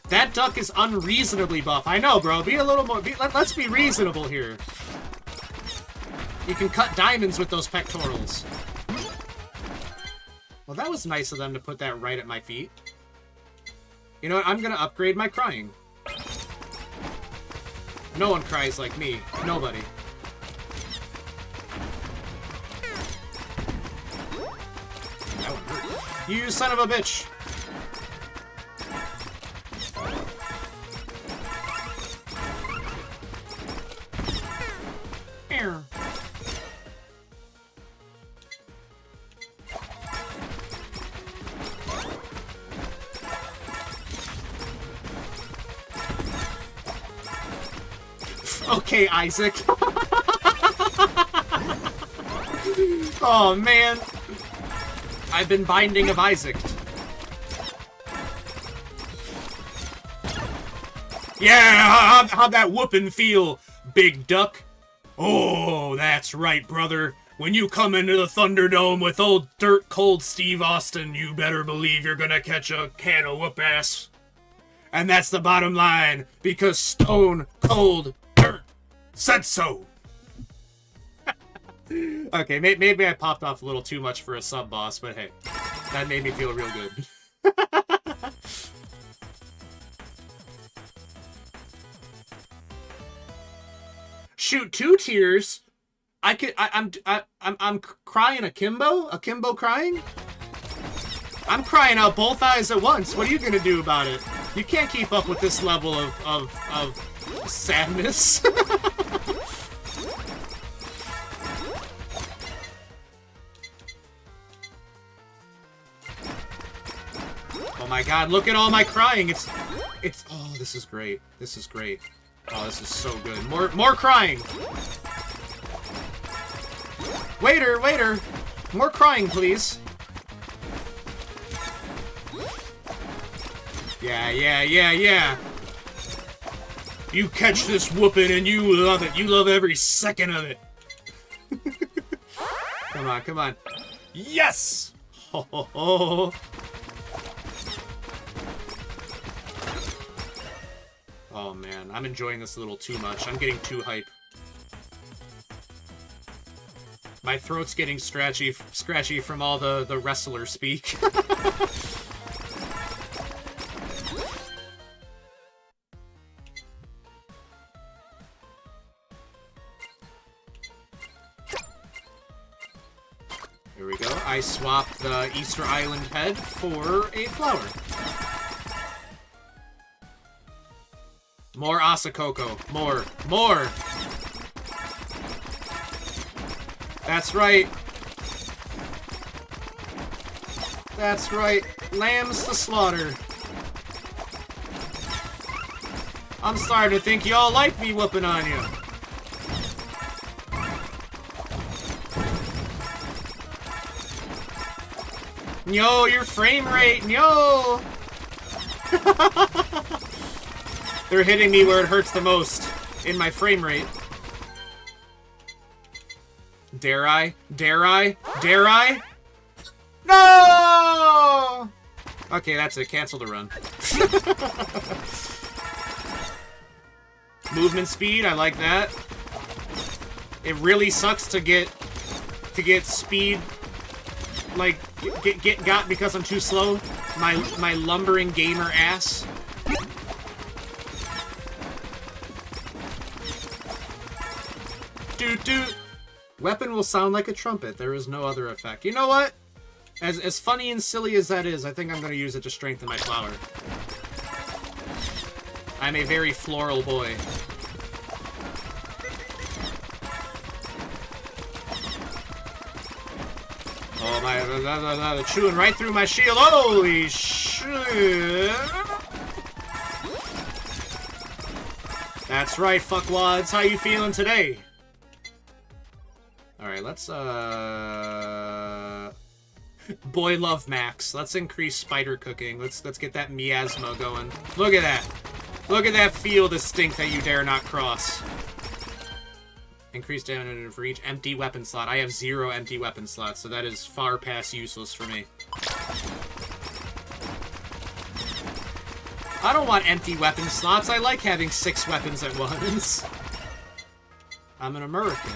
That duck is unreasonably buff. I know, bro. Be a little more... let's be reasonable here. You can cut diamonds with those pectorals. Well, that was nice of them to put that right at my feet. You know what? I'm gonna upgrade my crying. No one cries like me. Nobody. That one hurt. You son of a bitch! Okay, Isaac. Oh, man. I've been Binding of Isaac. Yeah, how'd that whooping feel, big duck? Oh, that's right, brother. When you come into the Thunderdome with old dirt-cold Steve Austin, you better believe you're gonna catch a can of whoop-ass. And that's the bottom line, because Stone Cold Dirt said so. Okay, maybe I popped off a little too much for a sub-boss, but hey, that made me feel real good. Shoot, 2 tears? I'm crying a Kimbo crying? I'm crying out both eyes at once. What are you gonna do about it? You can't keep up with this level of sadness. Oh my god, look at all my crying. It's oh, this is great. This is great. Oh, this is so good. More crying. Waiter, waiter! More crying, please. Yeah, yeah, yeah, yeah. You catch this whooping and you love it. You love every second of it. Come on, come on. Yes! Ho, ho, ho. Oh man, I'm enjoying this a little too much. I'm getting too hype. My throat's getting scratchy from all the wrestler speak. Here we go. I swapped the Easter Island head for a flower. More Asakoko. More. More! That's right. That's right. Lambs to slaughter. I'm starting to think y'all like me whooping on you. Yo, your frame rate, yo! They're hitting me where it hurts the most, in my frame rate. Dare I? Dare I? Dare I? No! Okay, that's it. Cancel the run. Movement speed, I like that. It really sucks to get speed, like, get got because I'm too slow. My lumbering gamer ass. Doot doot. Weapon will sound like a trumpet. There is no other effect. You know what? As funny and silly as that is, I think I'm going to use it to strengthen my flower. I'm a very floral boy. Oh my, chewing right through my shield. Holy shit. That's right, fuckwads. How you feeling today? Alright, let's, Boy love max. Let's increase spider cooking. Let's get that miasma going. Look at that. Look at that field of stink that you dare not cross. Increase damage for each empty weapon slot. I have 0 empty weapon slots, so that is far past useless for me. I don't want empty weapon slots. I like having 6 weapons at once. I'm an American.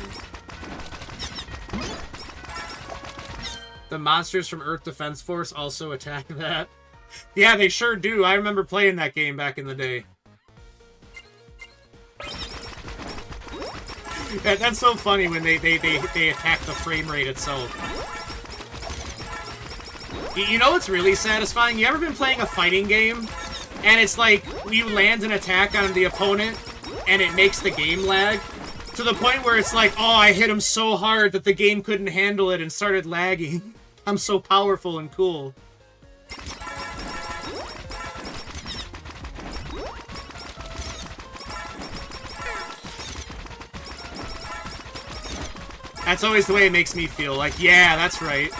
The monsters from Earth Defense Force also attack that. Yeah, they sure do. I remember playing that game back in the day. That's so funny when they attack the frame rate itself. You know what's really satisfying? You ever been playing a fighting game, and it's like, you land an attack on the opponent, and it makes the game lag? To the point where it's like, oh, I hit him so hard that the game couldn't handle it and started lagging. I'm so powerful and cool. That's always the way it makes me feel. Like, yeah, that's right.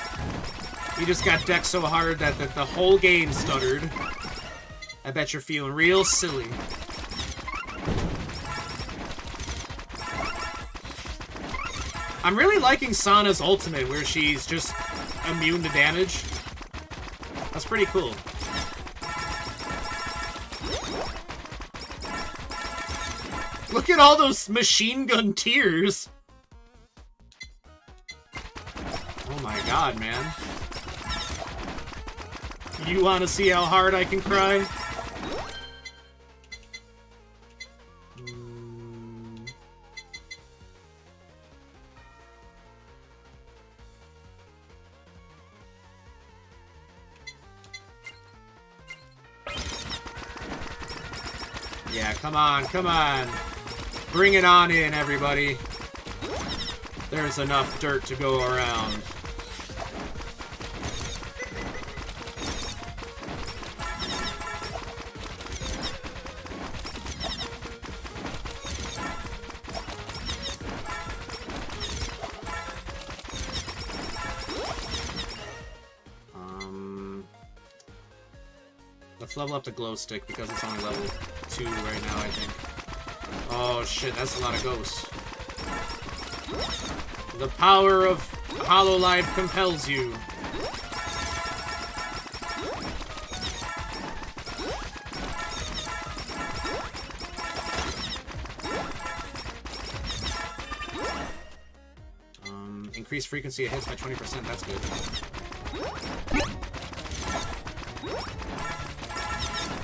You just got decked so hard that the whole game stuttered. I bet you're feeling real silly. I'm really liking Sana's ultimate, where she's just immune to damage. That's pretty cool. Look at all those machine gun tears! Oh my god, man. You wanna see how hard I can cry? Yeah, come on, come on. Bring it on in, everybody. There's enough dirt to go around. Let's level up the glow stick because it's only level 2 right now, I think. Oh shit, that's a lot of ghosts. The power of Hololive compels you. Increase frequency of hits by 20%, that's good.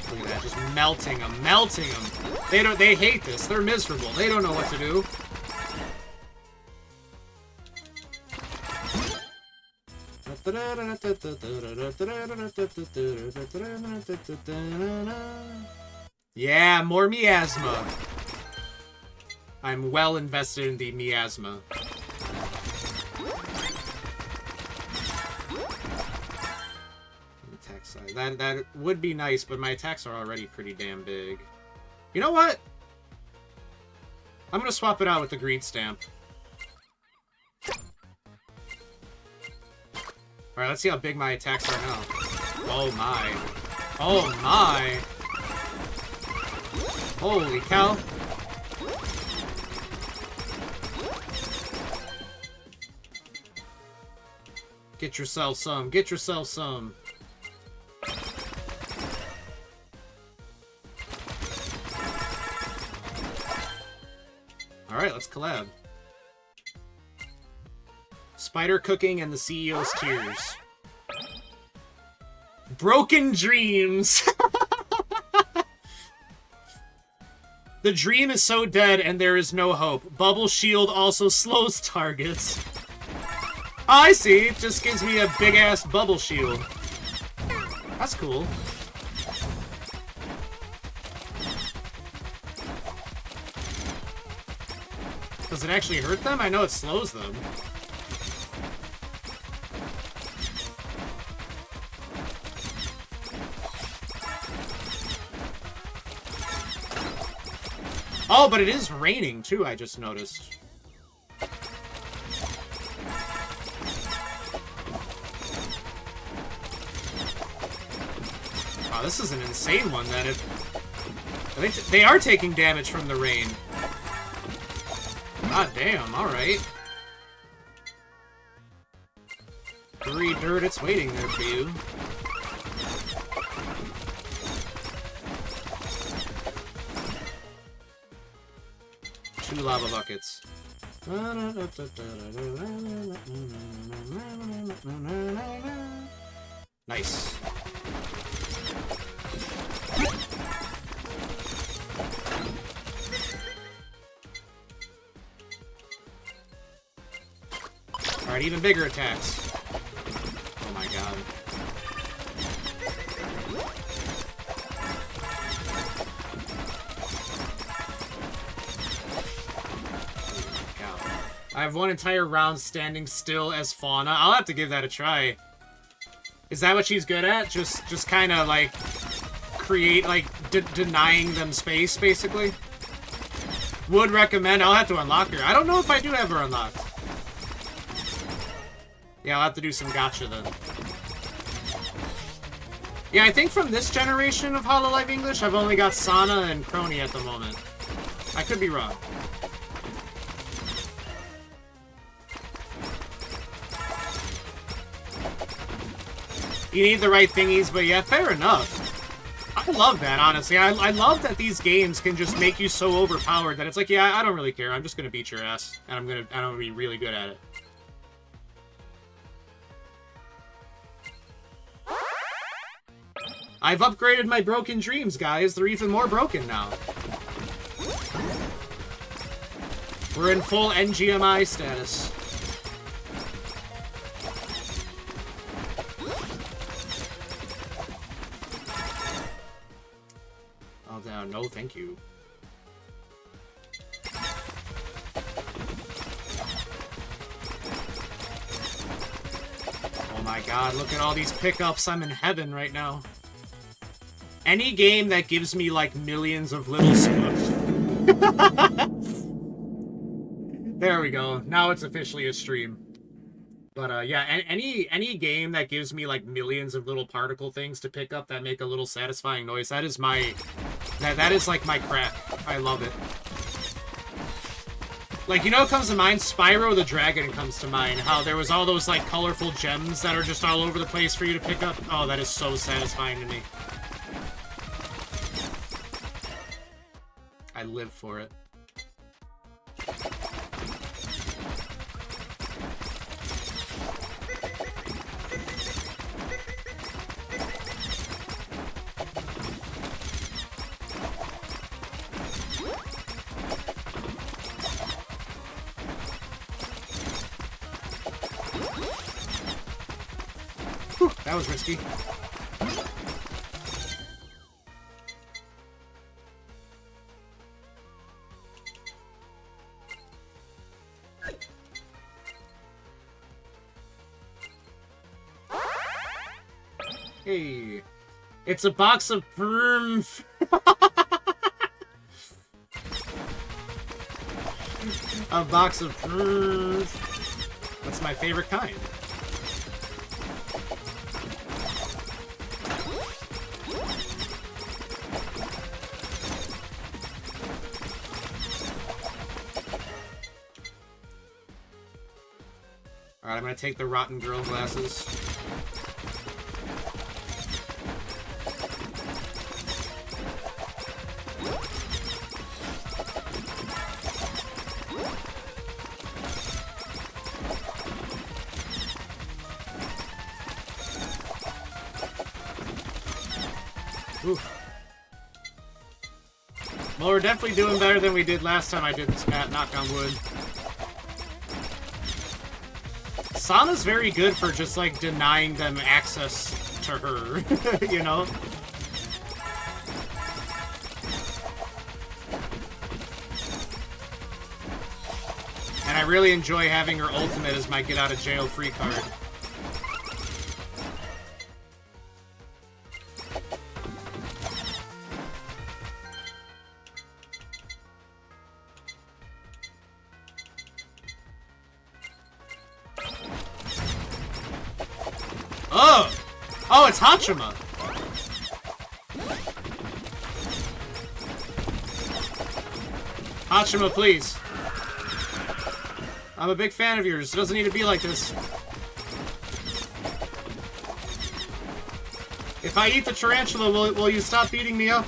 Look at that, just melting them, melting them. They hate this, they're miserable, they don't know what to do. Yeah, more miasma. I'm well invested in the miasma. Attack size. That would be nice, but my attacks are already pretty damn big. You know what? I'm gonna swap it out with the greed stamp. Alright, let's see how big my attacks are now. Oh my. Oh my. Holy cow. Get yourself some. Get yourself some. Alright, let's collab. Spider cooking and the CEO's tears. Broken dreams. The dream is so dead and there is no hope. Bubble shield also slows targets. Oh, I see. It just gives me a big ass bubble shield. That's cool. Does it actually hurt them? I know it slows them. Oh, but it is raining, too, I just noticed. Wow, this is an insane one, then. They are taking damage from the rain. God damn, alright. Furry dirt, it's waiting there for you. Two lava buckets. Nice. Alright, even bigger attacks. Oh my god. I have one entire round standing still as Fauna. I'll have to give that a try. Is that what she's good at? Just kind of like create, like denying them space, basically? Would recommend. I'll have to unlock her. I don't know if I do have her unlocked. Yeah, I'll have to do some gacha then. Yeah, I think from this generation of Hololive English, I've only got Sana and Crony at the moment. I could be wrong. You need the right thingies, but yeah, fair enough. I love that, honestly. I love that these games can just make you so overpowered that it's like, yeah, I don't really care. I'm just gonna beat your ass, and I'm gonna be really good at it. I've upgraded my broken dreams, guys. They're even more broken now. We're in full NGMI status. Oh, no, thank you. Oh my god, look at all these pickups. I'm in heaven right now. Any game that gives me, like, millions of little spoons. There we go. Now it's officially a stream. But yeah, any game that gives me like millions of little particle things to pick up that make a little satisfying noise, that is my that is like my crack. I love it. Like, you know what comes to mind? Spyro the Dragon comes to mind. How there was all those like colorful gems that are just all over the place for you to pick up. Oh, that is so satisfying to me. I live for it. Whew, that was risky. Hey, it's a box of perms. A box of perms. That's my favorite kind. Alright, I'm gonna take the Rotten Girl glasses. Oof. Well, we're definitely doing better than we did last time I did this map, knock on wood. Sana's very good for just, like, denying them access to her, you know? And I really enjoy having her ultimate as my get-out-of-jail-free card. Oh! Oh, it's Hachima! Hachima, please. I'm a big fan of yours. It doesn't need to be like this. If I eat the tarantula, will you stop beating me up?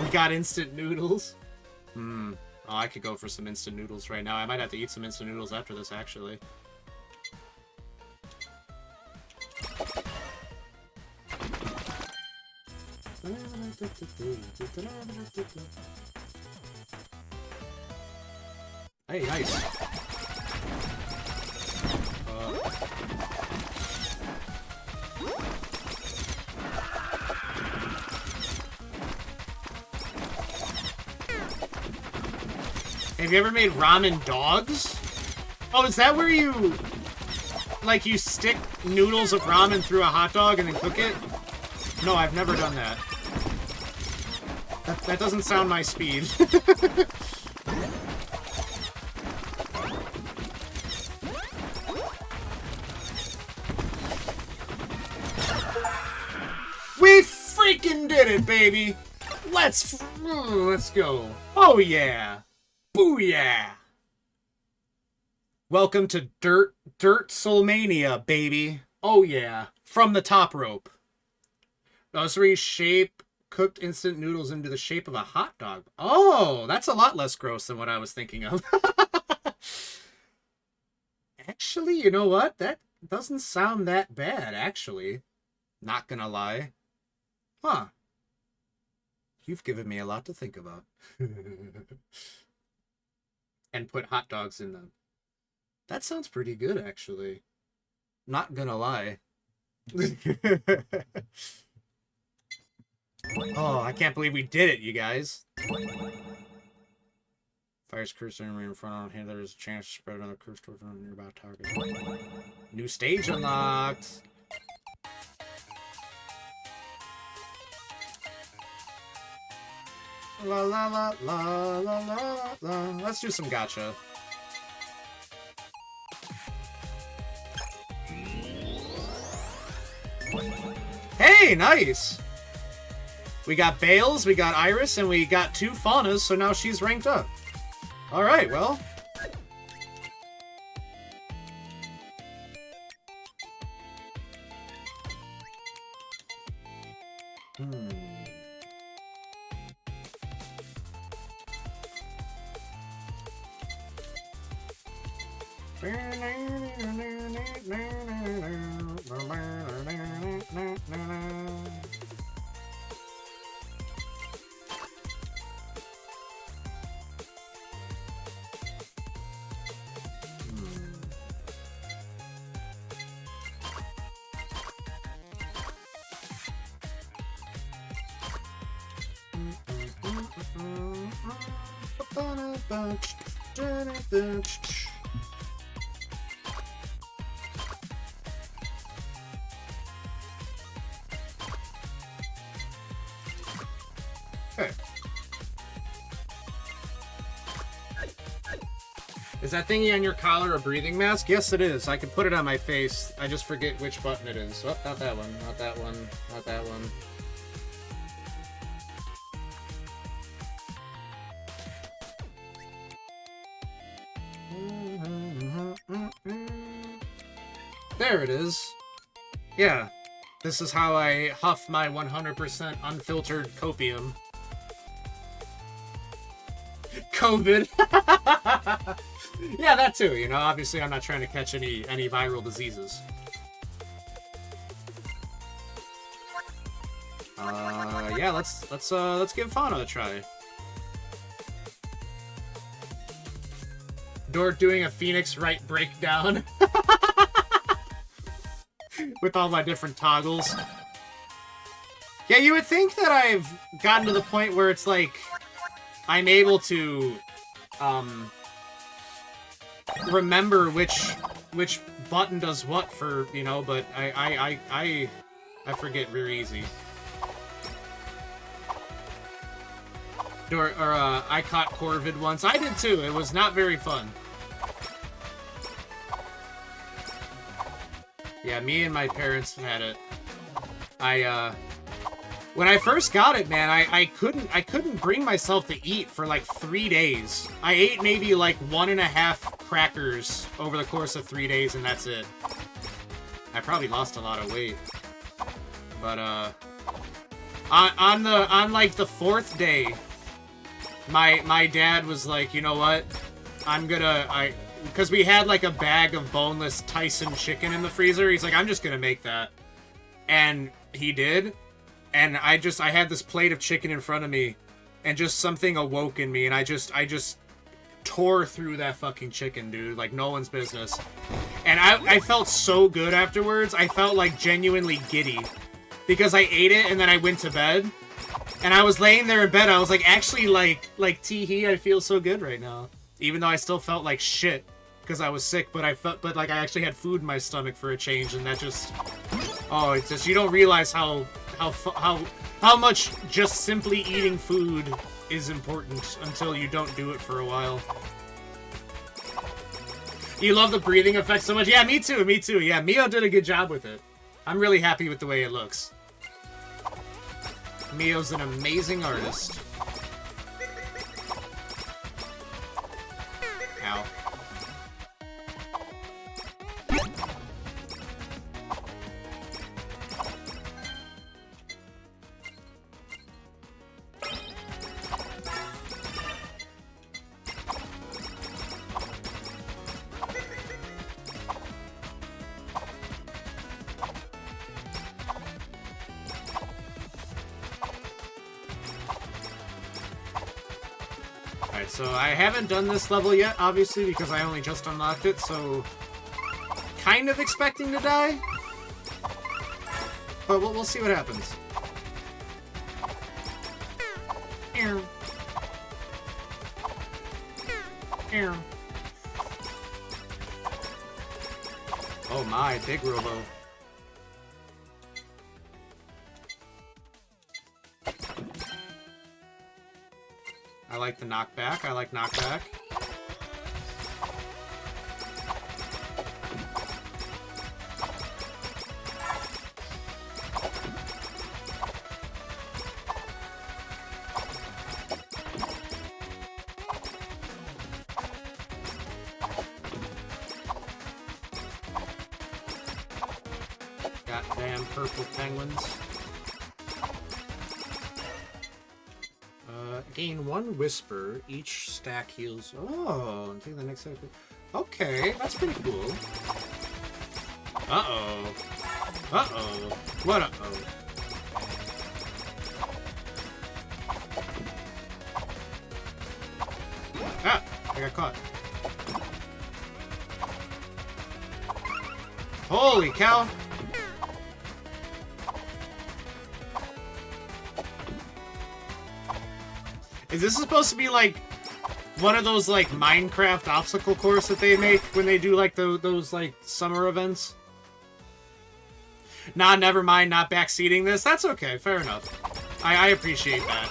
We got instant noodles. Oh, I could go for some instant noodles right now. I might have to eat some instant noodles after this, actually. Hey, nice. Have you ever made ramen dogs? Oh, is that where you... like, you stick noodles of ramen through a hot dog and then cook it? No, I've never done that. That doesn't sound my speed. We freaking did it, baby! Let's go. Oh, yeah. Booyah! Welcome to Dirt Soulmania, baby. Oh, yeah. From the top rope. Those three shape cooked instant noodles into the shape of a hot dog. Oh, that's a lot less gross than what I was thinking of. Actually, you know what? That doesn't sound that bad, actually. Not gonna lie. Huh. You've given me a lot to think about. And put hot dogs in them. That sounds pretty good, actually. Not gonna lie. Oh, I can't believe we did it, you guys. Fires cursor in front on hand. There is a chance to spread another curse towards a nearby target. New stage unlocked. La la la la la la la. Let's do some gacha. Hey, nice! We got Bales, we got Iris, and we got 2 Faunas, so now she's ranked up. Alright, well. Okay. Is that thingy on your collar a breathing mask? Yes, it is. I can put it on my face. I just forget which button it is. Oh, not that one. Not that one. Not that one. There it is. Yeah. This is how I huff my 100% unfiltered copium. COVID. Yeah, that too, you know. Obviously, I'm not trying to catch any viral diseases. Yeah, let's give Fauna a try. Dork doing a Phoenix Wright breakdown. With all my different toggles. Yeah, you would think that I've gotten to the point where it's like I'm able to remember which button does what for, you know, but I forget very easy. I caught Corvid once. I did too. It was not very fun. Yeah, me and my parents had it. When I first got it, man, I couldn't bring myself to eat for like 3 days. I ate maybe like 1.5 crackers over the course of 3 days, and that's it. I probably lost a lot of weight. But on like the 4th day, my dad was like, you know what? Because we had like a bag of boneless Tyson chicken in the freezer. He's like, I'm just gonna make that. And he did. And I had this plate of chicken in front of me, and just something awoke in me, and I just tore through that fucking chicken, dude, like no one's business. And I felt so good afterwards. I felt like genuinely giddy, because I ate it and then I went to bed, and I was laying there in bed. I was like, actually, like tee-hee, I feel so good right now, even though I still felt like shit because I was sick. But I like I actually had food in my stomach for a change, and that just, oh, it's just, you don't realize how much just simply eating food is important until you don't do it for a while. You love the breathing effect so much? Yeah, me too, me too. Yeah, Mio did a good job with it. I'm really happy with the way it looks. Mio's an amazing artist. Ow. So I haven't done this level yet, obviously, because I only just unlocked it, so kind of expecting to die. But we'll see what happens. Oh my, big robo. I like the knockback. I like knockback. Goddamn purple penguins. Gain 1 whisper. Each stack heals. Oh, and take the next stack. Okay, that's pretty cool. Uh-oh. Uh-oh. What uh-oh? Ah! I got caught. Holy cow! Is this supposed to be like one of those like Minecraft obstacle course that they make when they do like those like summer events? Nah, never mind, not backseating this. That's okay, fair enough. I appreciate that.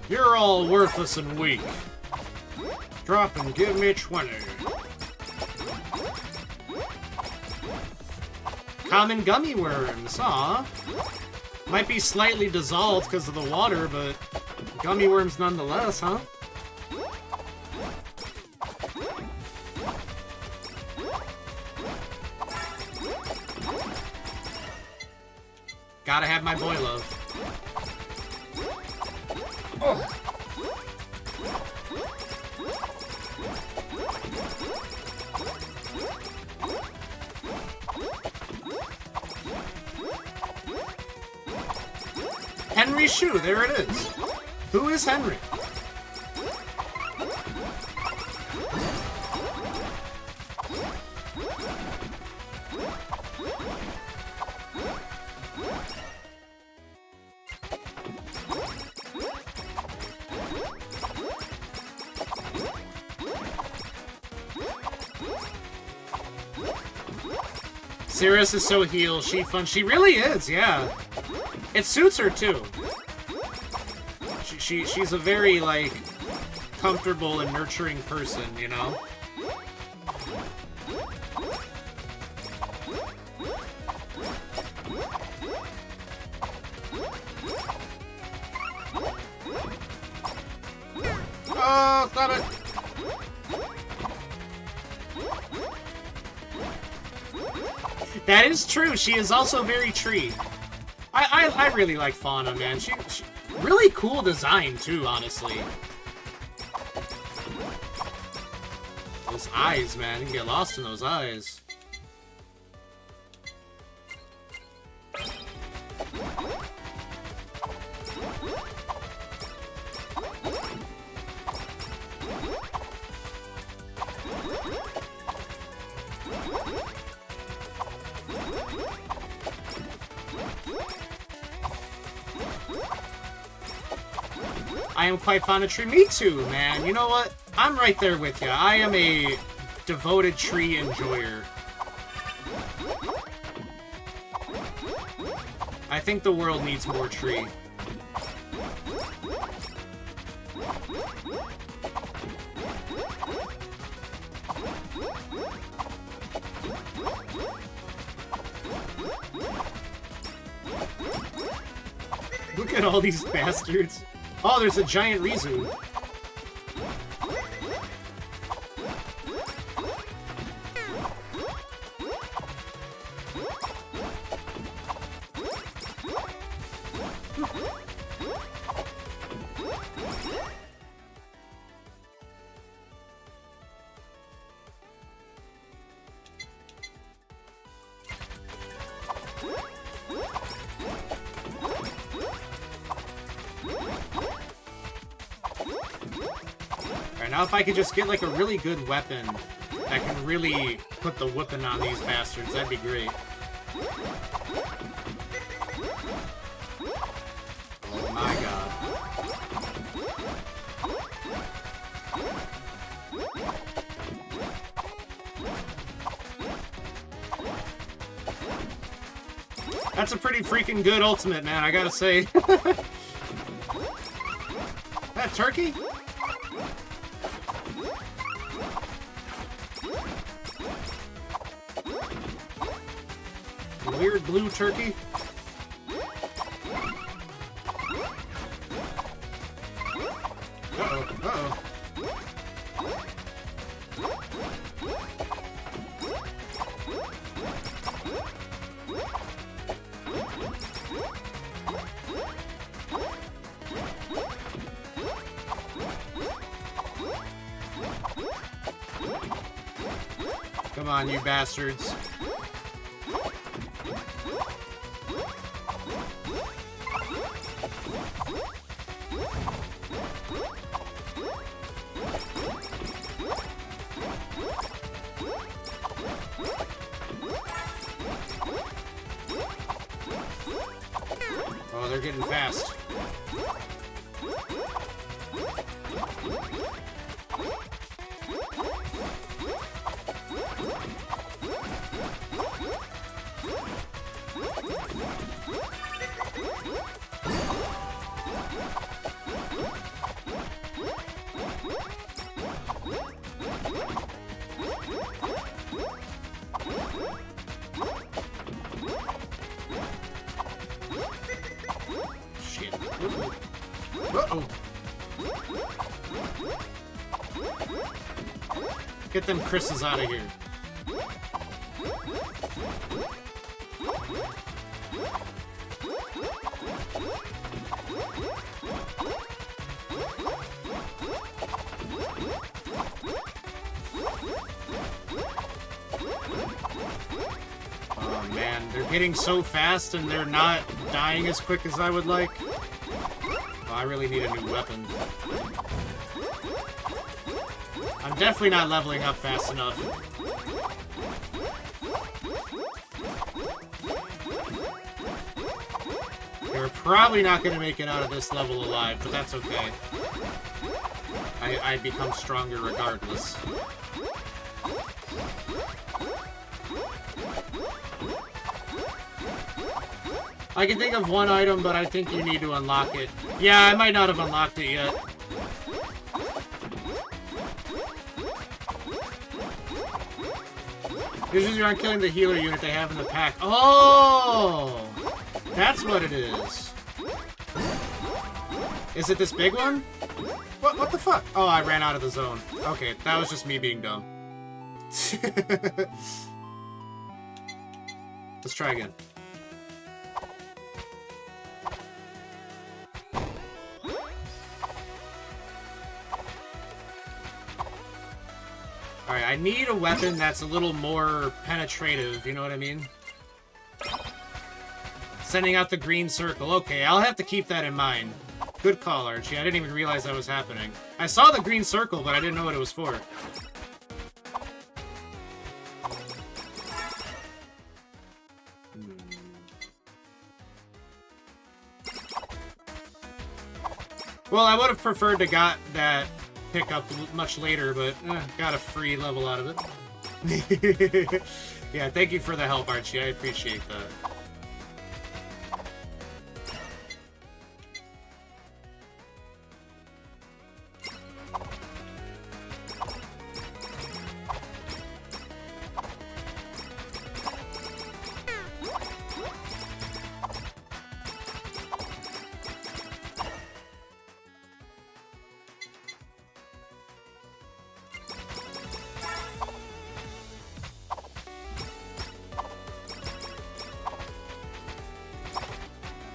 You're all worthless and weak. Drop and give me 20. Common gummy worms, huh? Might be slightly dissolved because of the water, but gummy worms nonetheless, huh? Gotta have my boy love. Oh. Henry Shue, there it is. Who is Henry? Cirrus is so heal, she fun. She really is, yeah. It suits her too. She's a very like comfortable and nurturing person, you know. Oh, stop it! That is true. She is also very tree. I really like Fauna, man. She really cool design too, honestly. Those eyes, man. You can get lost in those eyes. I am quite fond of tree. Me too, man. You know what? I'm right there with you. I am a devoted tree enjoyer. I think the world needs more tree. Look at all these bastards. Oh, there's a giant Rizu. Now if I could just get like a really good weapon that can really put the whooping on these bastards, that'd be great. Oh my god. That's a pretty freaking good ultimate, man, I gotta say. That turkey? Weird blue turkey? Uh-oh, uh-oh. Come on, you bastards. Oh, they're getting fast. Shit. Uh-oh. Get them Chris's out of here. Oh man, they're getting so fast and they're not dying as quick as I would like. Oh, I really need a new weapon. I'm definitely not leveling up fast enough. You're probably not going to make it out of this level alive, but that's okay. I become stronger regardless. I can think of one item, but I think you need to unlock it. Yeah, I might not have unlocked it yet. Usually you aren't killing the healer unit they have in the pack. Oh! That's what it is. Is it this big one? What the fuck? Oh, I ran out of the zone. Okay, that was just me being dumb. Let's try again. Alright, I need a weapon that's a little more penetrative, you know what I mean? Sending out the green circle. Okay, I'll have to keep that in mind. Good call, Archie. I didn't even realize that was happening. I saw the green circle, but I didn't know what it was for. Well, I would have preferred to got that pickup much later, but got a free level out of it. Yeah, thank you for the help, Archie. I appreciate that.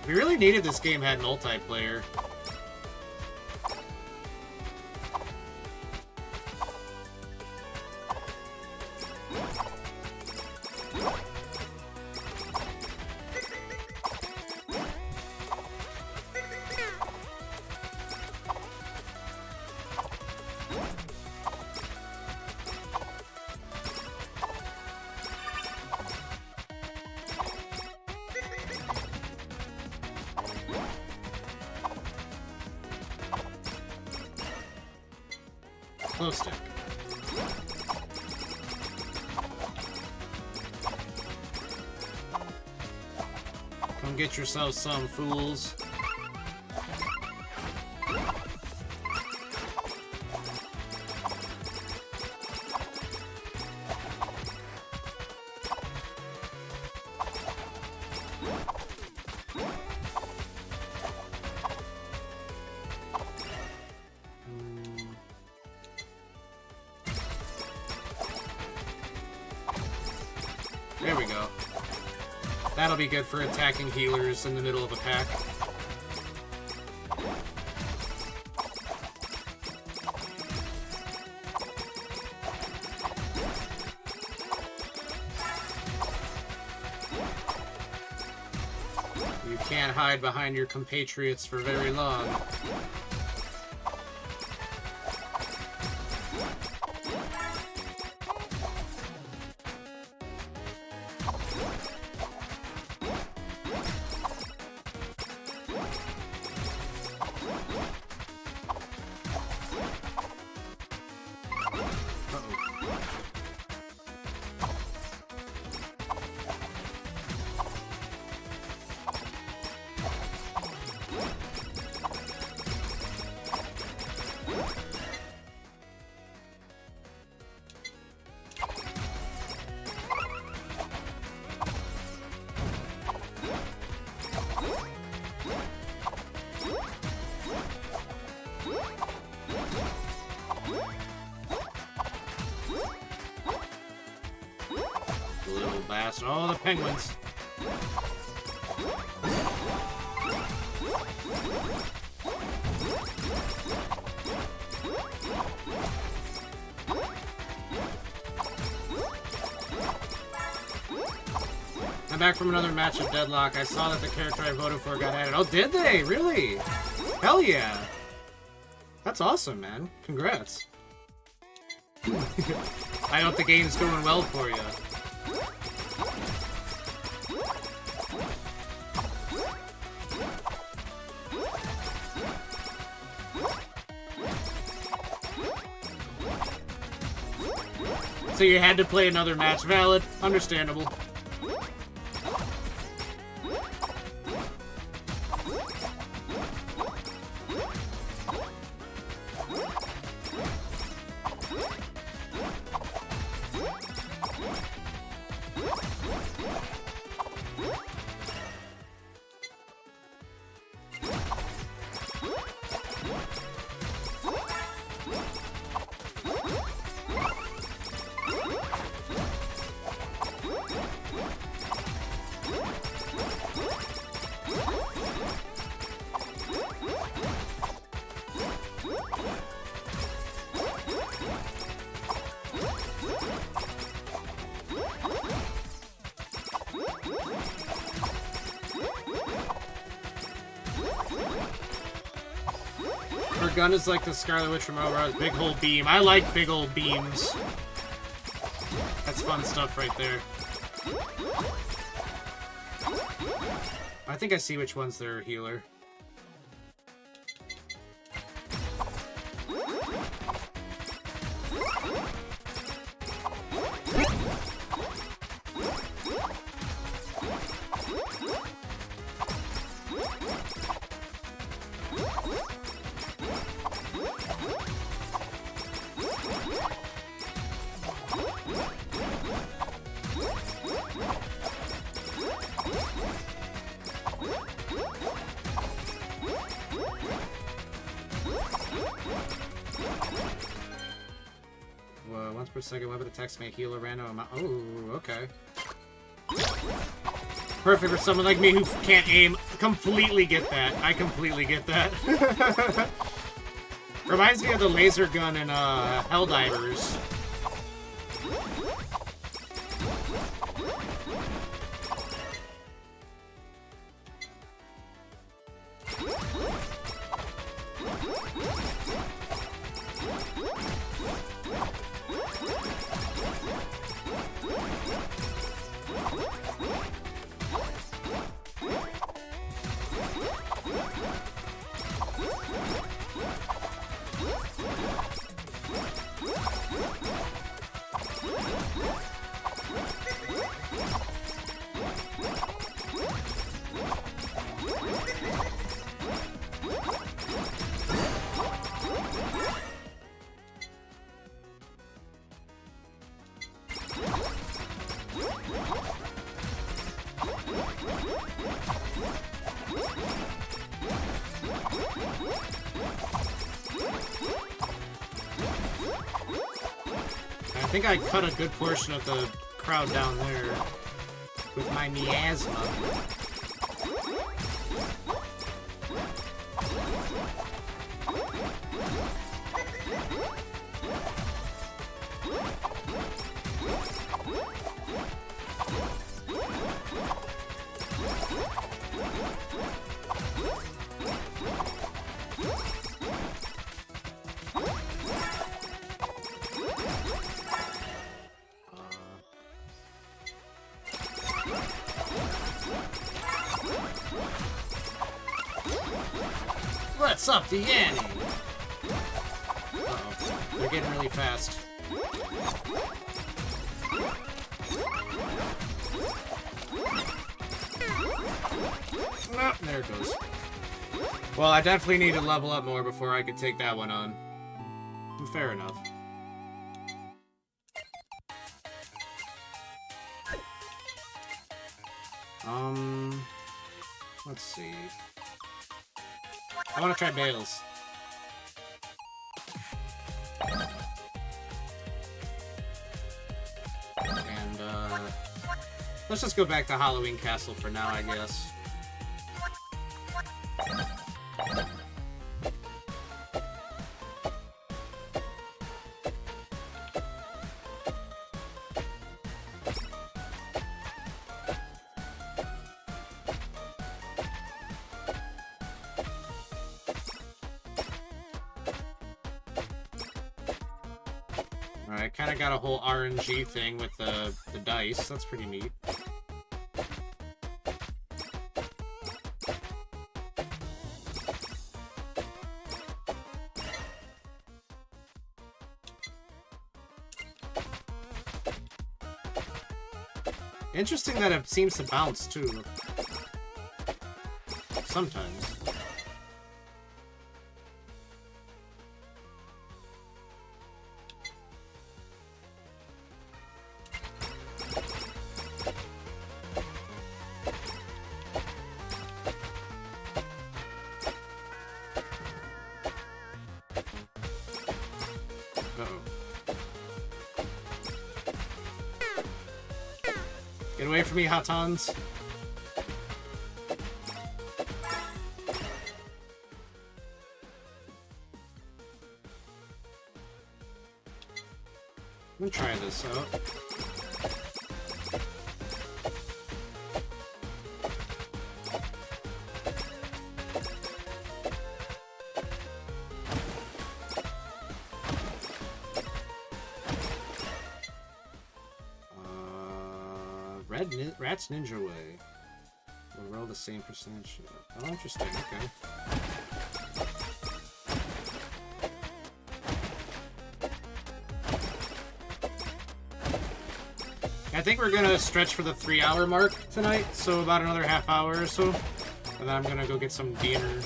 We really needed this game had multiplayer. Glow stick. Come get yourself some, fools. There we go. That'll be good for attacking healers in the middle of a pack. You can't hide behind your compatriots for very long. Little bastard. Oh, the penguins. I'm back from another match of Deadlock. I saw that the character I voted for got added. Oh, did they? Really? Hell yeah. That's awesome, man. Congrats. I hope the game's going well for you. So you had to play another match. Valid. Understandable. Her gun is like the Scarlet Witch from Overwatch. Big old beam. I like big old beams. That's fun stuff right there. I think I see which one's their healer. Whoa, once per second, weapon attacks may heal a random amount. Oh, okay. Perfect for someone like me who can't aim. Completely get that. I completely get that. Reminds me of the laser gun in Helldivers. I think I cut a good portion of the crowd down there with my miasma. Let's up the ante! Uh-oh. They're getting really fast. Oh, there it goes. Well, I definitely need to level up more before I could take that one on. Fair enough. Let's see. I want to try Bales. And, let's just go back to Halloween Castle for now, I guess. I kind of got a whole RNG thing with the dice. That's pretty neat. Interesting that it seems to bounce, too. Sometimes. Get away from me, Hatons. Let me try this out. Rat's Ninja Way. We'll roll the same percentage. Oh, interesting. Okay. I think we're gonna stretch for the 3-hour mark tonight, so about another half hour or so. And then I'm gonna go get some dinner.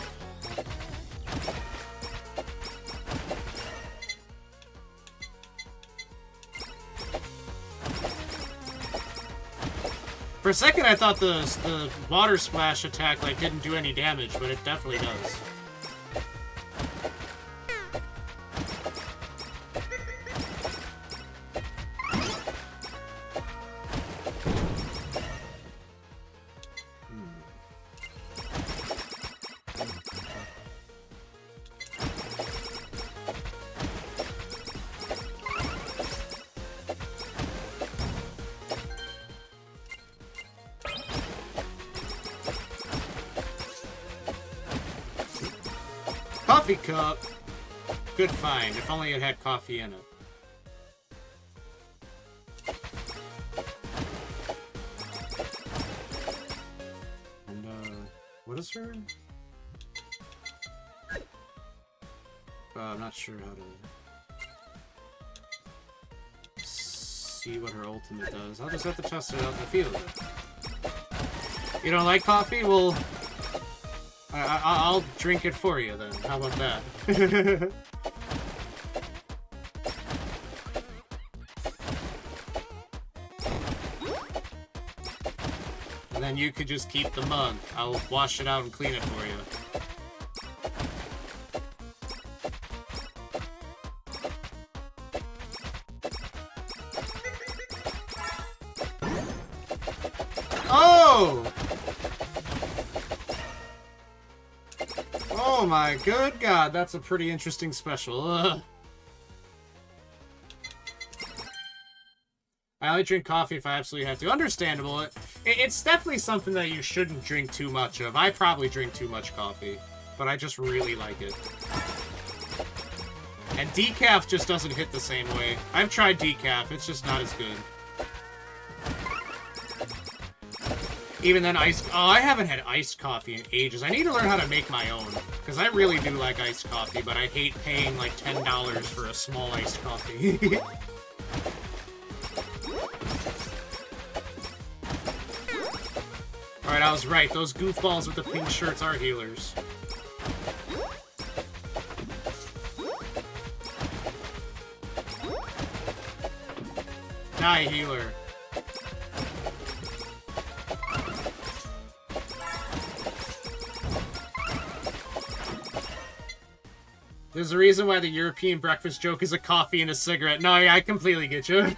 For a second, I thought the water splash attack like didn't do any damage, but it definitely does. Coffee cup. Good find. If only it had coffee in it. And, what is her? I'm not sure how to see what her ultimate does. I'll just have to test it out in the field. You don't like coffee? Well, I'll drink it for you then. How about that? And then you could just keep the mug. I'll wash it out and clean it for you. Oh my good god, that's a pretty interesting special. Ugh. I only drink coffee if I absolutely have to. Understandable. It's definitely something that you shouldn't drink too much of. I probably drink too much coffee, but I just really like it. And decaf just doesn't hit the same way. I've tried decaf, it's just not as good. Even then, iced... Oh, I haven't had iced coffee in ages. I need to learn how to make my own. Because I really do like iced coffee, but I hate paying like $10 for a small iced coffee. Alright, I was right. Those goofballs with the pink shirts are healers. Die, healer. There's a reason why the European breakfast joke is a coffee and a cigarette. No, yeah, I completely get you.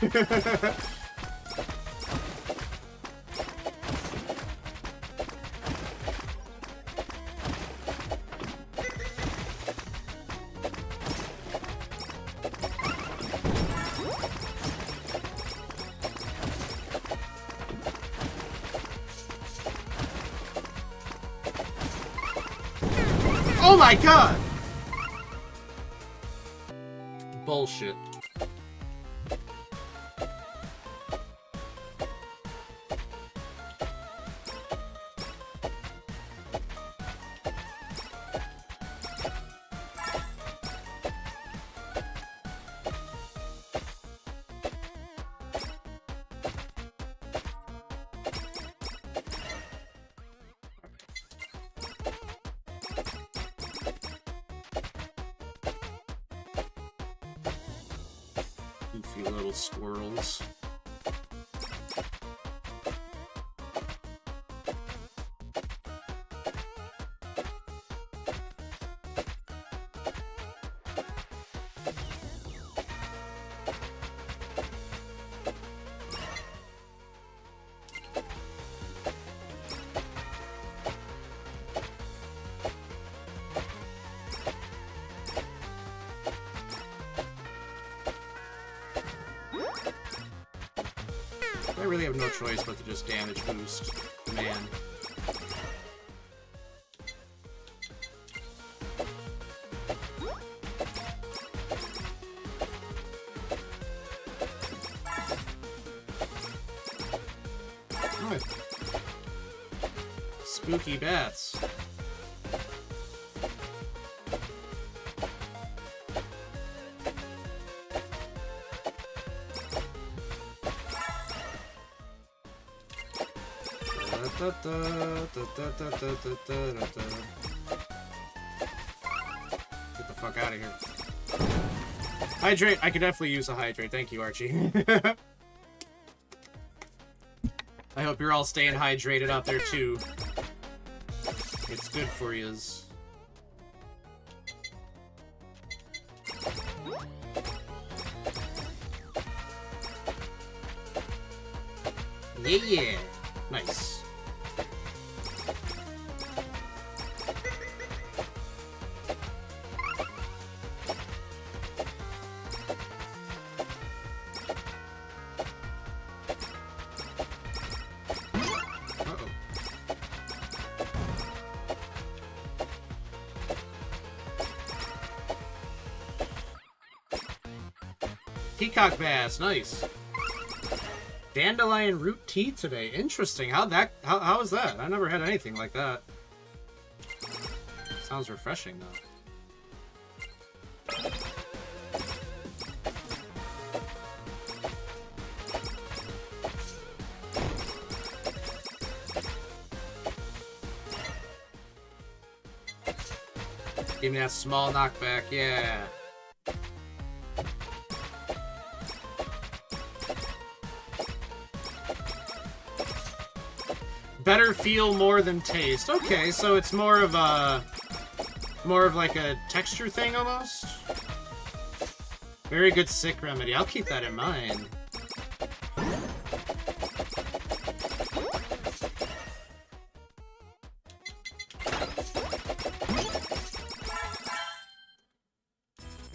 Oh my god! Bullshit. Goofy little squirrels. I really have no choice but to just damage boost the man. Oh. Spooky bats. Get the fuck out of here. Hydrate. I could definitely use a hydrate. Thank you, Archie. I hope you're all staying hydrated out there, too. It's good for yous. Yeah. Nice. Peacock bass, nice. Dandelion root tea today. Interesting. How is that? I never had anything like that. Sounds refreshing though. Give me that small knockback, yeah. Better feel more than taste. Okay, so it's more of like a texture thing almost. Very good sick remedy. I'll keep that in mind.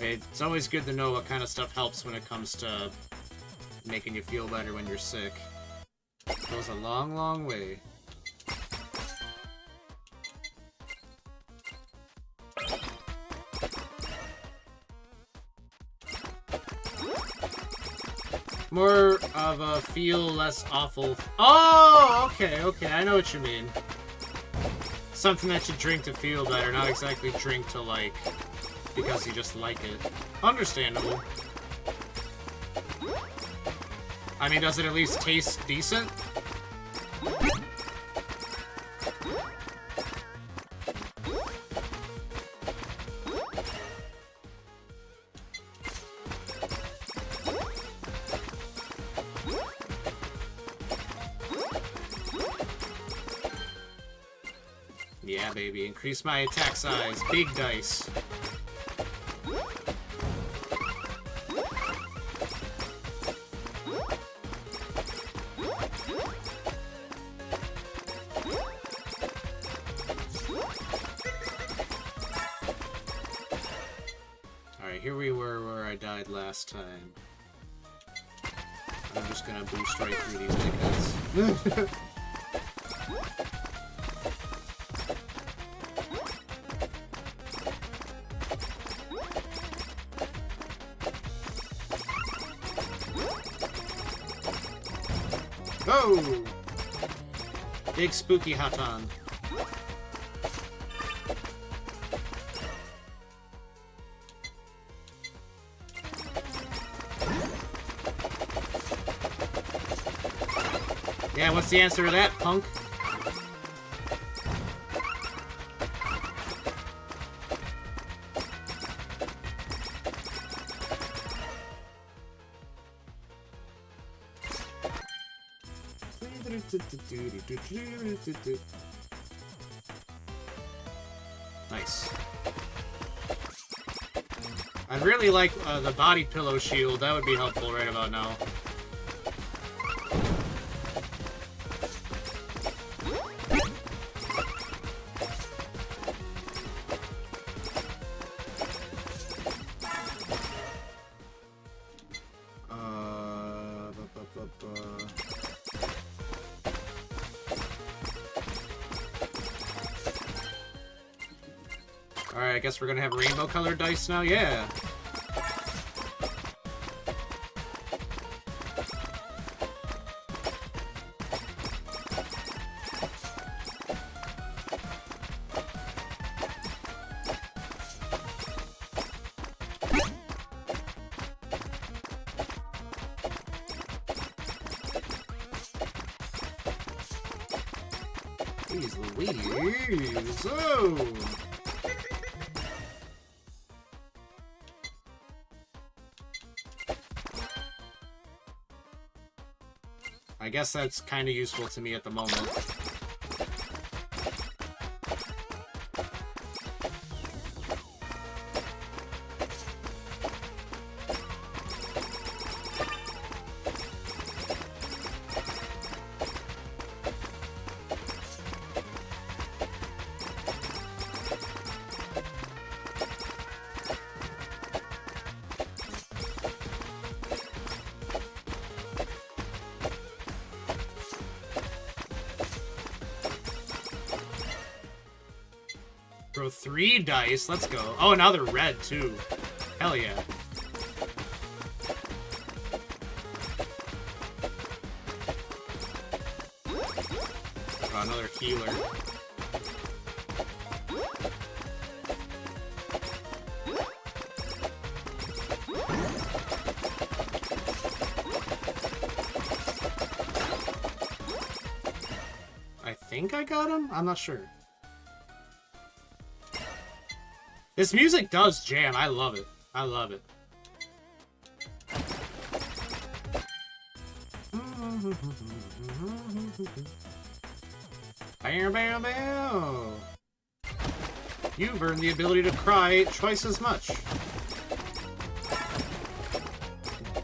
It's always good to know what kind of stuff helps when it comes to making you feel better when you're sick. It goes a long, long way. More of a feel less awful. Oh, okay, I know what you mean. Something that you drink to feel better, not exactly drink to like, because you just like it. Understandable. I mean, does it at least taste decent? Yeah, baby. Increase my attack size. Big dice. Alright, here we were where I died last time. I'm just gonna boost right through these dickheads. Oh! Big spooky Hatan. Yeah, what's the answer to that, punk? Nice. I'd really like the body pillow shield. That would be helpful right about now. Alright, I guess we're gonna have rainbow colored dice now? Yeah! Jeez Louise! Oh! I guess that's kind of useful to me at the moment. Throw 3 dice, let's go. Oh, now they're red, too. Hell yeah. Oh, another healer. I think I got him? I'm not sure. This music does jam. I love it. I love it. Bam, bam, bam. You've earned the ability to cry twice as much.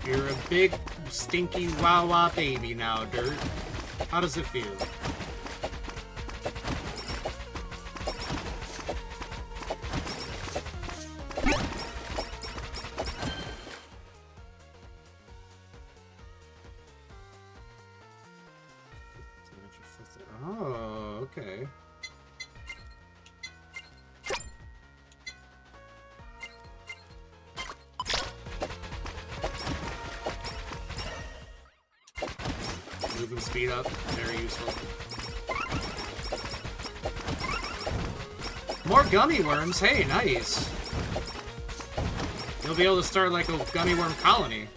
You're a big, stinky wah-wah baby now, Dirt. How does it feel? movement speed up. Very useful. More gummy worms. Hey, nice. You'll be able to start like a gummy worm colony.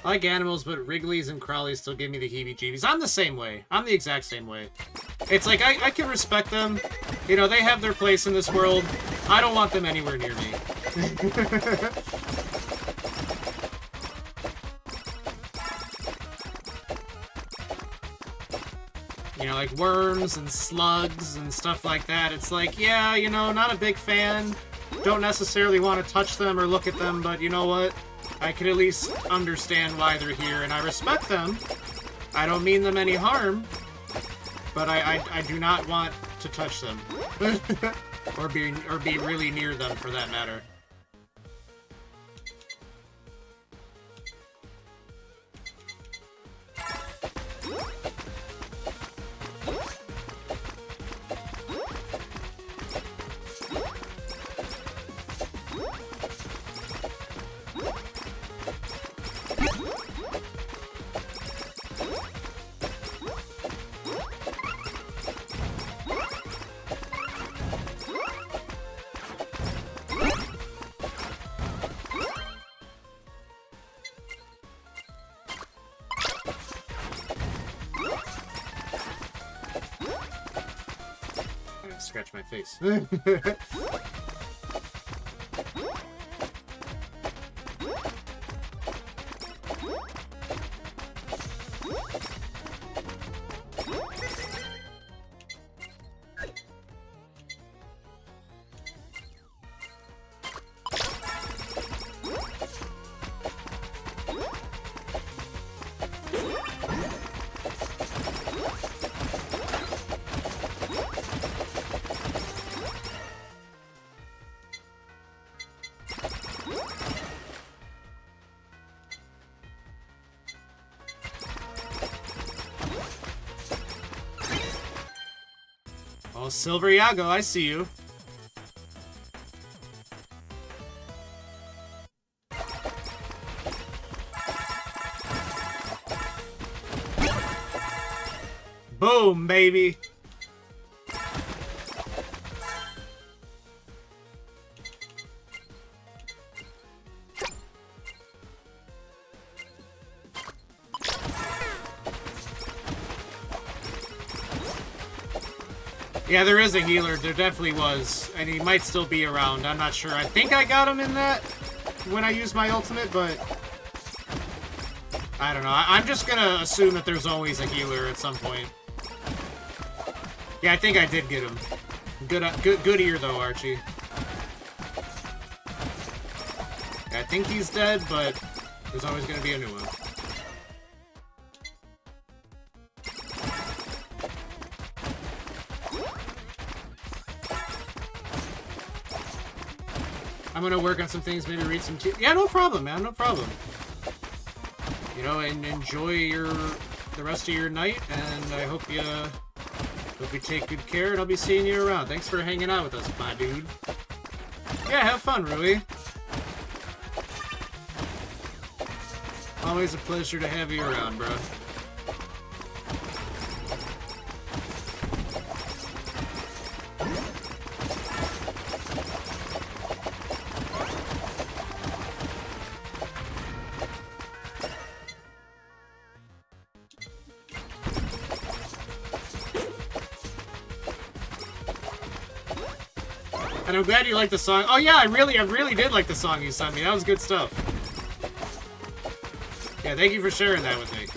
I like animals, but Wrigley's and Crawleys still give me the heebie-jeebies. I'm the same way. I'm the exact same way. It's like, I can respect them. You know, they have their place in this world. I don't want them anywhere near me. You know, like worms and slugs and stuff like that. It's like, yeah, you know, not a big fan. Don't necessarily want to touch them or look at them, but you know what? I can at least understand why they're here, and I respect them. I don't mean them any harm, but I do not want to touch them. or be really near them, for that matter. Scratch my face. Oh, Silver Yago, I see you. Boom, baby. Yeah, there is a healer. There definitely was. And he might still be around. I'm not sure. I think I got him in that when I used my ultimate, but I don't know. I'm just gonna assume that there's always a healer at some point. Yeah, I think I did get him. Good ear, though, Archie. I think he's dead, but there's always gonna be a new one. I'm gonna work on some things, maybe read some Yeah, no problem, man, no problem. You know, and enjoy the rest of your night, and I hope you take good care, and I'll be seeing you around. Thanks for hanging out with us, my dude. Yeah, have fun, Rui. Always a pleasure to have you around, bro. And I'm glad you liked the song. Oh yeah, I really did like the song you sent me. That was good stuff. Yeah, thank you for sharing that with me.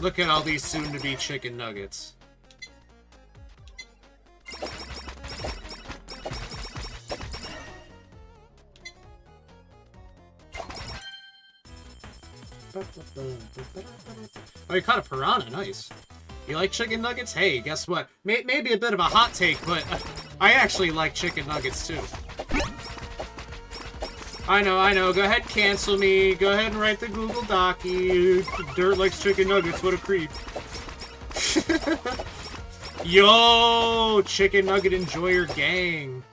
Look at all these soon-to-be chicken nuggets. Oh, you caught a piranha. Nice. You like chicken nuggets? Hey, guess what? Maybe a bit of a hot take, but I actually like chicken nuggets too. I know. Go ahead, cancel me. Go ahead and write the Google Docie. Dirt likes chicken nuggets. What a creep. Yo, chicken nugget enjoyer gang.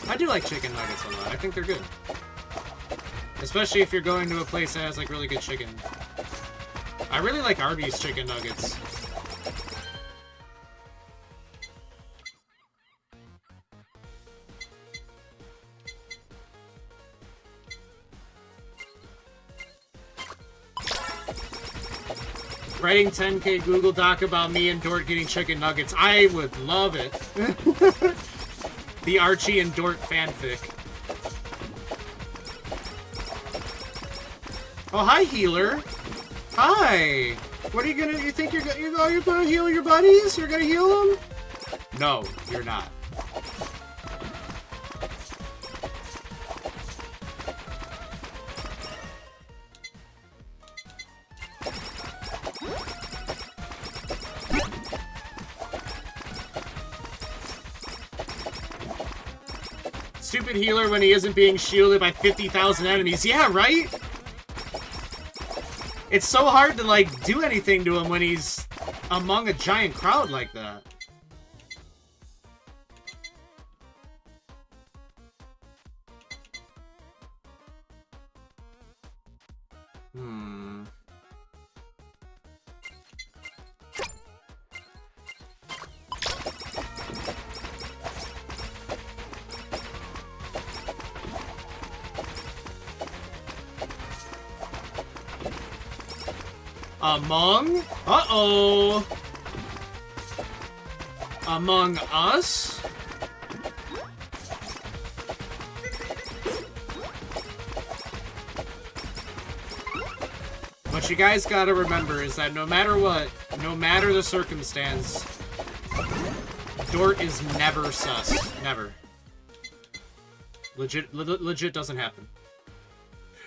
I do like chicken nuggets a lot. I think they're good. Especially if you're going to a place that has, like, really good chicken. I really like Arby's chicken nuggets. Writing 10K Google Doc about me and Dort getting chicken nuggets. I would love it. The Archie and Dort fanfic. Oh, hi, healer. Hi. What are you gonna? You think you're gonna heal your buddies? You're gonna heal them? No, you're not. Stupid healer when he isn't being shielded by 50,000 enemies. Yeah, right? It's so hard to, like, do anything to him when he's among a giant crowd like that. Among? Uh-oh. Among Us? What you guys gotta remember is that no matter what, no matter the circumstance, Dort is never sus. Never. Legit doesn't happen.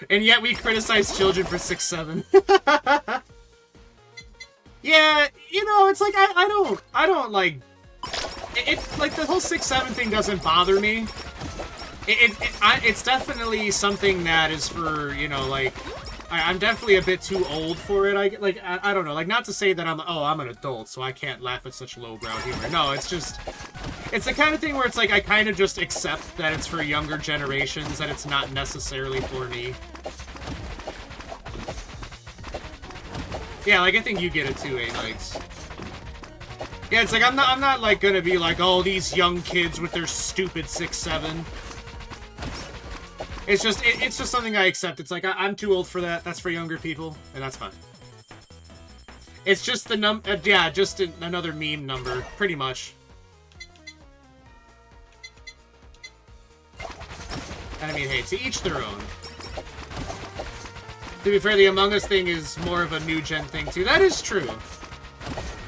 And yet we criticize children for 6'7". Yeah, you know, it's like, I don't like, it's like, the whole 6'7" thing doesn't bother me. It's definitely something that is for, you know, like, I'm definitely a bit too old for it. I don't know, like, not to say that I'm an adult, so I can't laugh at such lowbrow humor. No, it's just, it's the kind of thing where it's like, I kind of just accept that it's for younger generations, that it's not necessarily for me. Yeah, like, I think you get it too, 8 Nights. Yeah, it's like, I'm not, like, gonna be like, oh, these young kids with their stupid 6'7". It's just something I accept. It's like, I'm too old for that. That's for younger people, and that's fine. It's just the yeah, just another meme number, pretty much. And I mean, hey, to each their own. To be fair, the Among Us thing is more of a new-gen thing, too. That is true.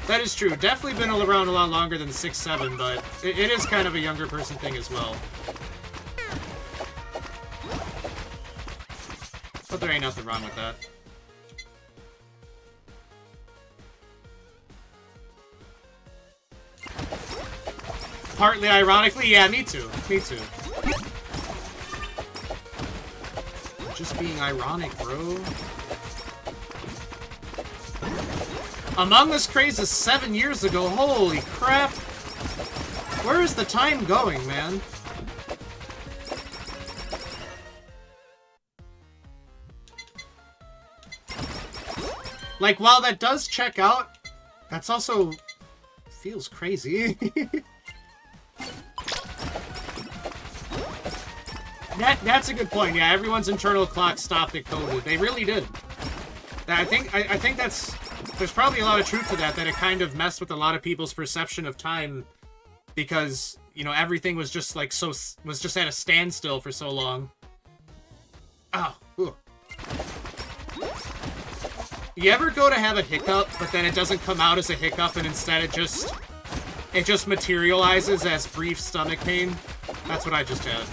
That is true. Definitely been around a lot longer than 6'7", but it is kind of a younger person thing as well. But there ain't nothing wrong with that. Partly ironically, yeah, me too. Me too. Just being ironic, bro. Among Us craze is 7 years ago. Holy crap. Where is the time going, man? Like, while that does check out, that's also feels crazy. That's a good point. Yeah, everyone's internal clock stopped at COVID. They really did. I think that's, there's probably a lot of truth to that. That it kind of messed with a lot of people's perception of time, because, you know, everything was just like was just at a standstill for so long. Oh, ooh. You ever go to have a hiccup, but then it doesn't come out as a hiccup, and instead it just materializes as brief stomach pain? That's what I just had.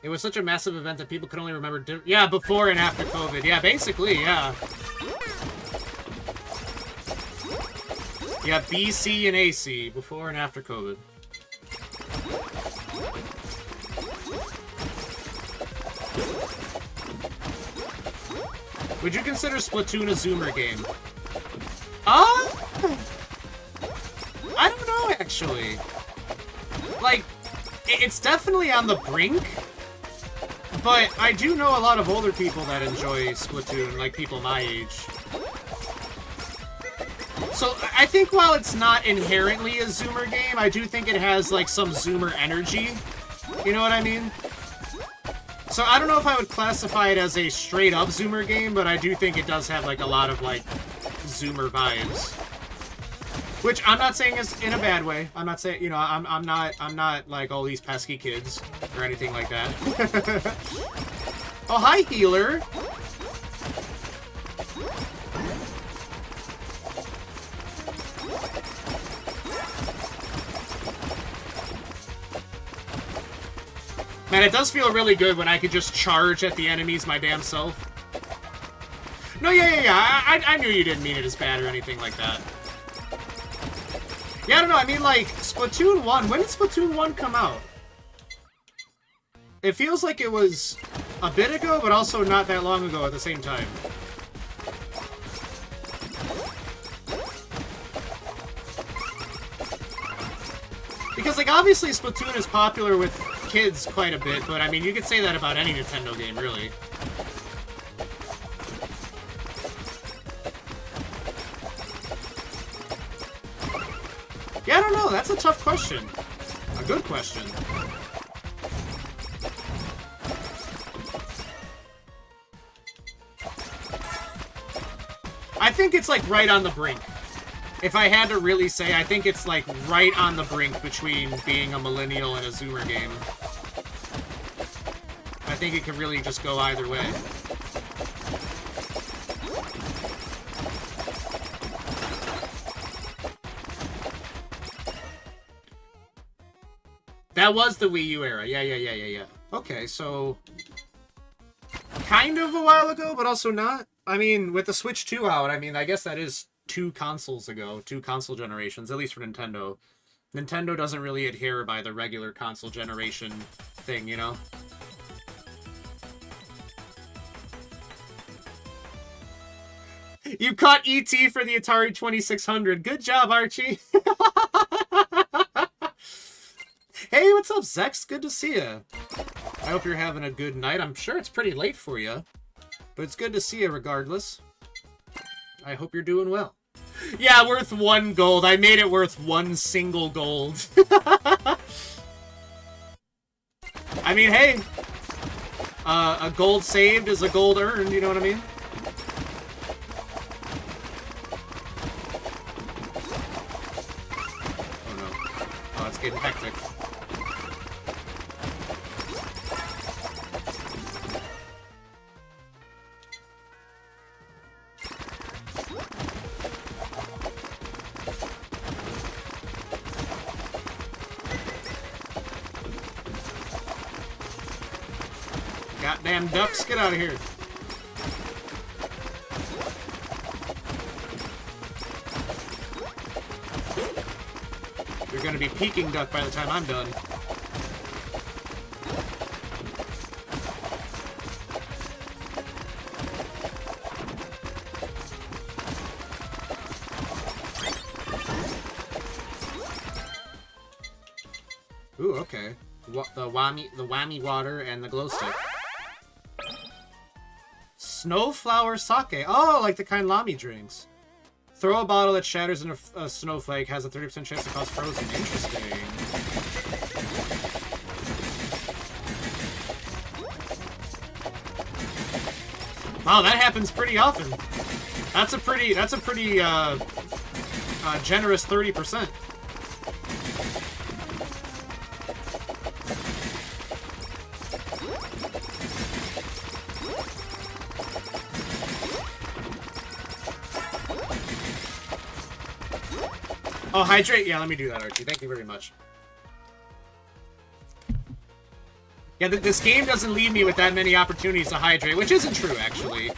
It was such a massive event that people could only remember... Yeah, before and after COVID. Yeah, basically, yeah. Yeah, BC and AC, before and after COVID. Would you consider Splatoon a Zoomer game? I don't know, actually. Like, it's definitely on the brink. But I do know a lot of older people that enjoy Splatoon, like people my age. So I think while it's not inherently a Zoomer game, I do think it has like some Zoomer energy. You know what I mean? So I don't know if I would classify it as a straight up Zoomer game, but I do think it does have like a lot of like Zoomer vibes. Which I'm not saying is in a bad way. I'm not saying, you know, I'm not like all these pesky kids or anything like that. Oh, hi, healer. Man, it does feel really good when I could just charge at the enemies my damn self. No, yeah. I knew you didn't mean it as bad or anything like that. Yeah, I don't know, I mean, like, Splatoon 1, when did Splatoon 1 come out? It feels like it was a bit ago, but also not that long ago at the same time. Because, like, obviously Splatoon is popular with kids quite a bit, but, I mean, you could say that about any Nintendo game, really. Yeah, I don't know. That's a tough question. A good question. I think it's, like, right on the brink. If I had to really say, I think it's, like, right on the brink between being a millennial and a Zoomer game. I think it could really just go either way. That was the Wii U era. Yeah. Okay, so... kind of a while ago, but also not. I mean, with the Switch 2 out, I mean, I guess that is 2 consoles ago. 2 console generations, at least for Nintendo. Nintendo doesn't really adhere by the regular console generation thing, you know? You caught E.T. for the Atari 2600. Good job, Archie! Hey, what's up, Zex? Good to see you. I hope you're having a good night. I'm sure it's pretty late for you, but it's good to see you regardless. I hope you're doing well. Yeah, worth 1 gold. I made it worth 1 single gold. I mean, hey, a gold saved is a gold earned, you know what I mean? Oh no. Oh, it's getting hectic. Goddamn ducks, get out of here. You're gonna be Peking duck by the time I'm done. Ooh, okay. The whammy water and the glow stick. Snowflower sake. Oh, like the kind Lamy drinks. Throw a bottle that shatters in a snowflake. Has a 30% chance to cause frozen. Interesting. Wow, that happens pretty often. That's a pretty generous 30%. Oh, hydrate? Yeah, let me do that, Archie. Thank you very much. Yeah, this game doesn't leave me with that many opportunities to hydrate, which isn't true, actually.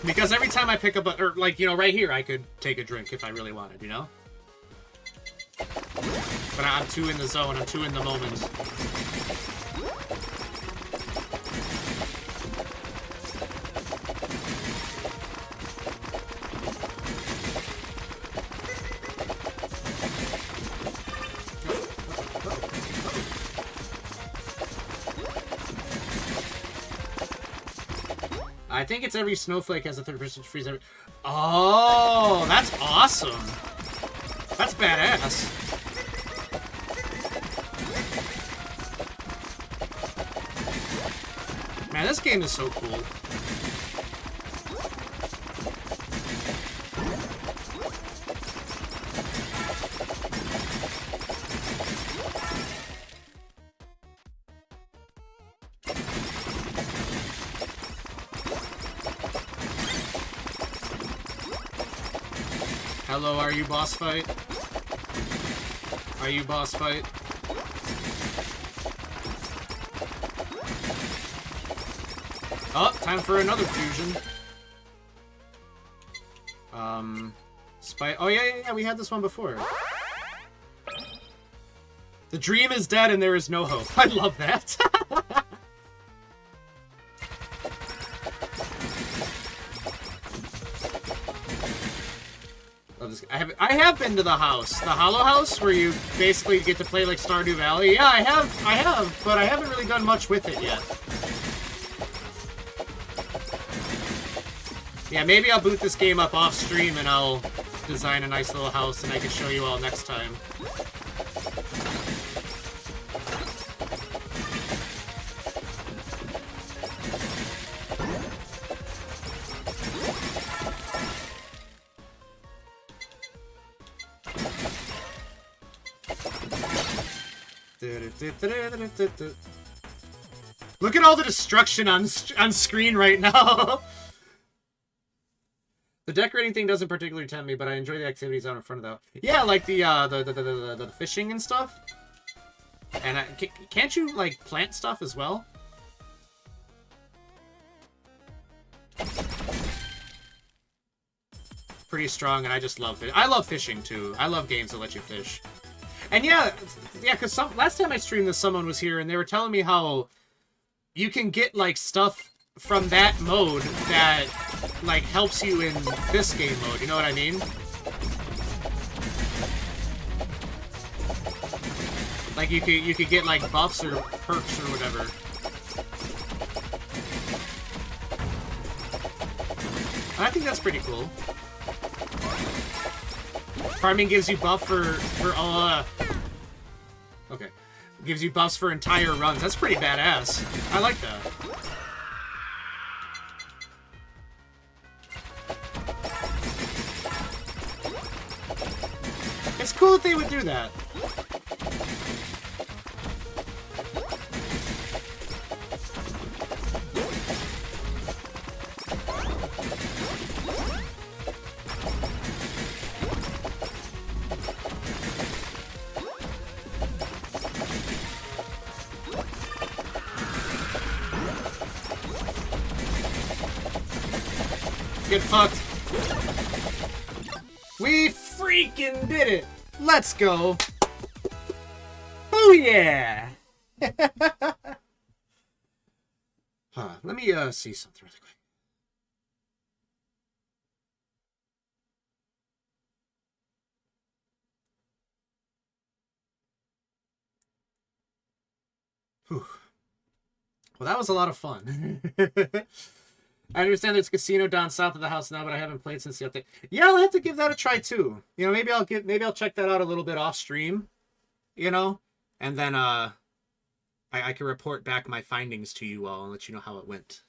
Because every time I pick up a... Or, like, you know, right here, I could take a drink if I really wanted, you know? But I'm too in the zone. I'm too in the moment. I think it's every snowflake has a third person freeze every... Oh, that's awesome. That's badass. Man, this game is so cool. Hello, are you boss fight? Are you boss fight? Oh, time for another fusion. Oh yeah, we had this one before. The dream is dead and there is no hope. I love that. I have been to the house. The Hollow House, where you basically get to play like Stardew Valley. Yeah, I have, but I haven't really done much with it yet. Yeah, maybe I'll boot this game up off stream and I'll design a nice little house and I can show you all next time. Look at all the destruction on screen right now. The decorating thing doesn't particularly tempt me, but I enjoy the activities out in front of the... Yeah, like the fishing and stuff. And can't you like plant stuff as well? Pretty strong, and I just love it. I love fishing too. I love games that let you fish. And yeah, because last time I streamed this, someone was here, and they were telling me how you can get, like, stuff from that mode that, like, helps you in this game mode, you know what I mean? Like, you could get, like, buffs or perks or whatever. And I think that's pretty cool. Farming gives you buff for okay. Gives you buffs for entire runs. That's pretty badass. I like that. It's cool that they would do that. Get fucked. We freaking did it. Let's go. Oh yeah. Huh. Let me see something really quick. Whew. Well, that was a lot of fun. I understand there's a casino down south of the house now, but I haven't played since the update. Yeah, I'll have to give that a try too. You know, maybe I'll check that out a little bit off stream, you know, and then I can report back my findings to you all and let you know how it went.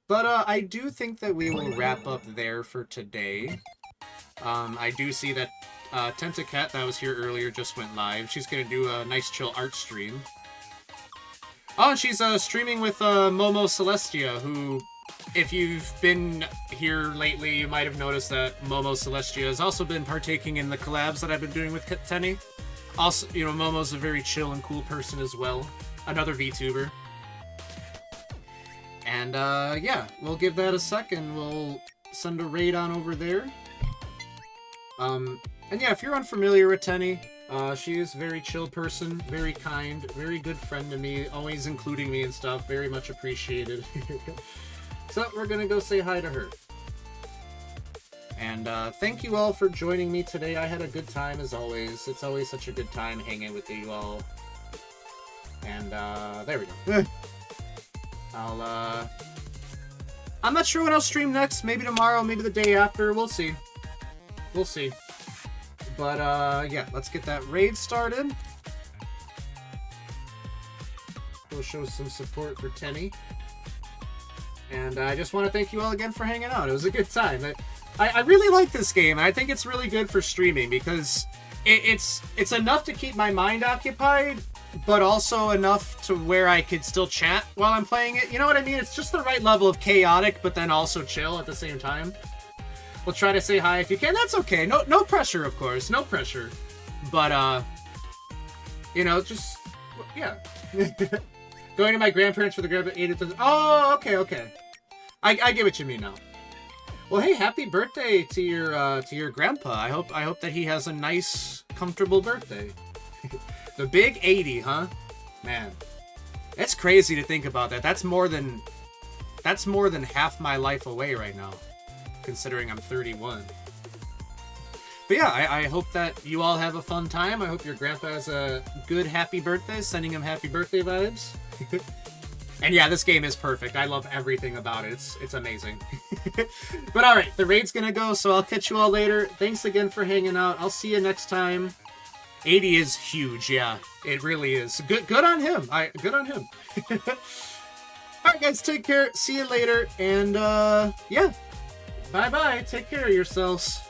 But I do think that we will wrap up there for today. I do see that Tentacat, that was here earlier, just went live. She's going to do a nice chill art stream. Oh, and she's streaming with Momo Celestia, who, if you've been here lately, you might have noticed that Momo Celestia has also been partaking in the collabs that I've been doing with Tenny. Also, you know, Momo's a very chill and cool person as well. Another VTuber. And, yeah, we'll give that a second. We'll send a raid on over there. And yeah, if you're unfamiliar with Tenny, she is a very chill person, very kind, very good friend to me, always including me and stuff, very much appreciated. So we're gonna go say hi to her. And thank you all for joining me today. I had a good time as always. It's always such a good time hanging with you all. And there we go. I'm not sure when I'll stream next. Maybe tomorrow, maybe the day after. We'll see. We'll see. But yeah, let's get that raid started. We'll show some support for Tenny. And I just want to thank you all again for hanging out. It was a good time. I really like this game. I think it's really good for streaming because it's enough to keep my mind occupied, but also enough to where I could still chat while I'm playing it. You know what I mean? It's just the right level of chaotic, but then also chill at the same time. We'll try to say hi if you can. That's okay. No pressure, of course. No pressure. But, you know, just, yeah. Going to my grandparents for the grandpa 80th. Oh, okay. I get what you mean now. Well, hey, happy birthday to your grandpa. I hope that he has a nice, comfortable birthday. The big 80, huh? Man, that's crazy to think about that. That's more than half my life away right now, considering I'm 31. But yeah, I hope that you all have a fun time. I hope your grandpa has a good, happy birthday. Sending him happy birthday vibes. And yeah, this game is perfect. I love everything about it. It's amazing. But alright, the raid's gonna go, so I'll catch you all later. Thanks again for hanging out. I'll see you next time. 80 is huge, yeah. It really is. Good on him. Good on him. Alright guys, take care. See you later. And yeah. Bye-bye. Take care of yourselves.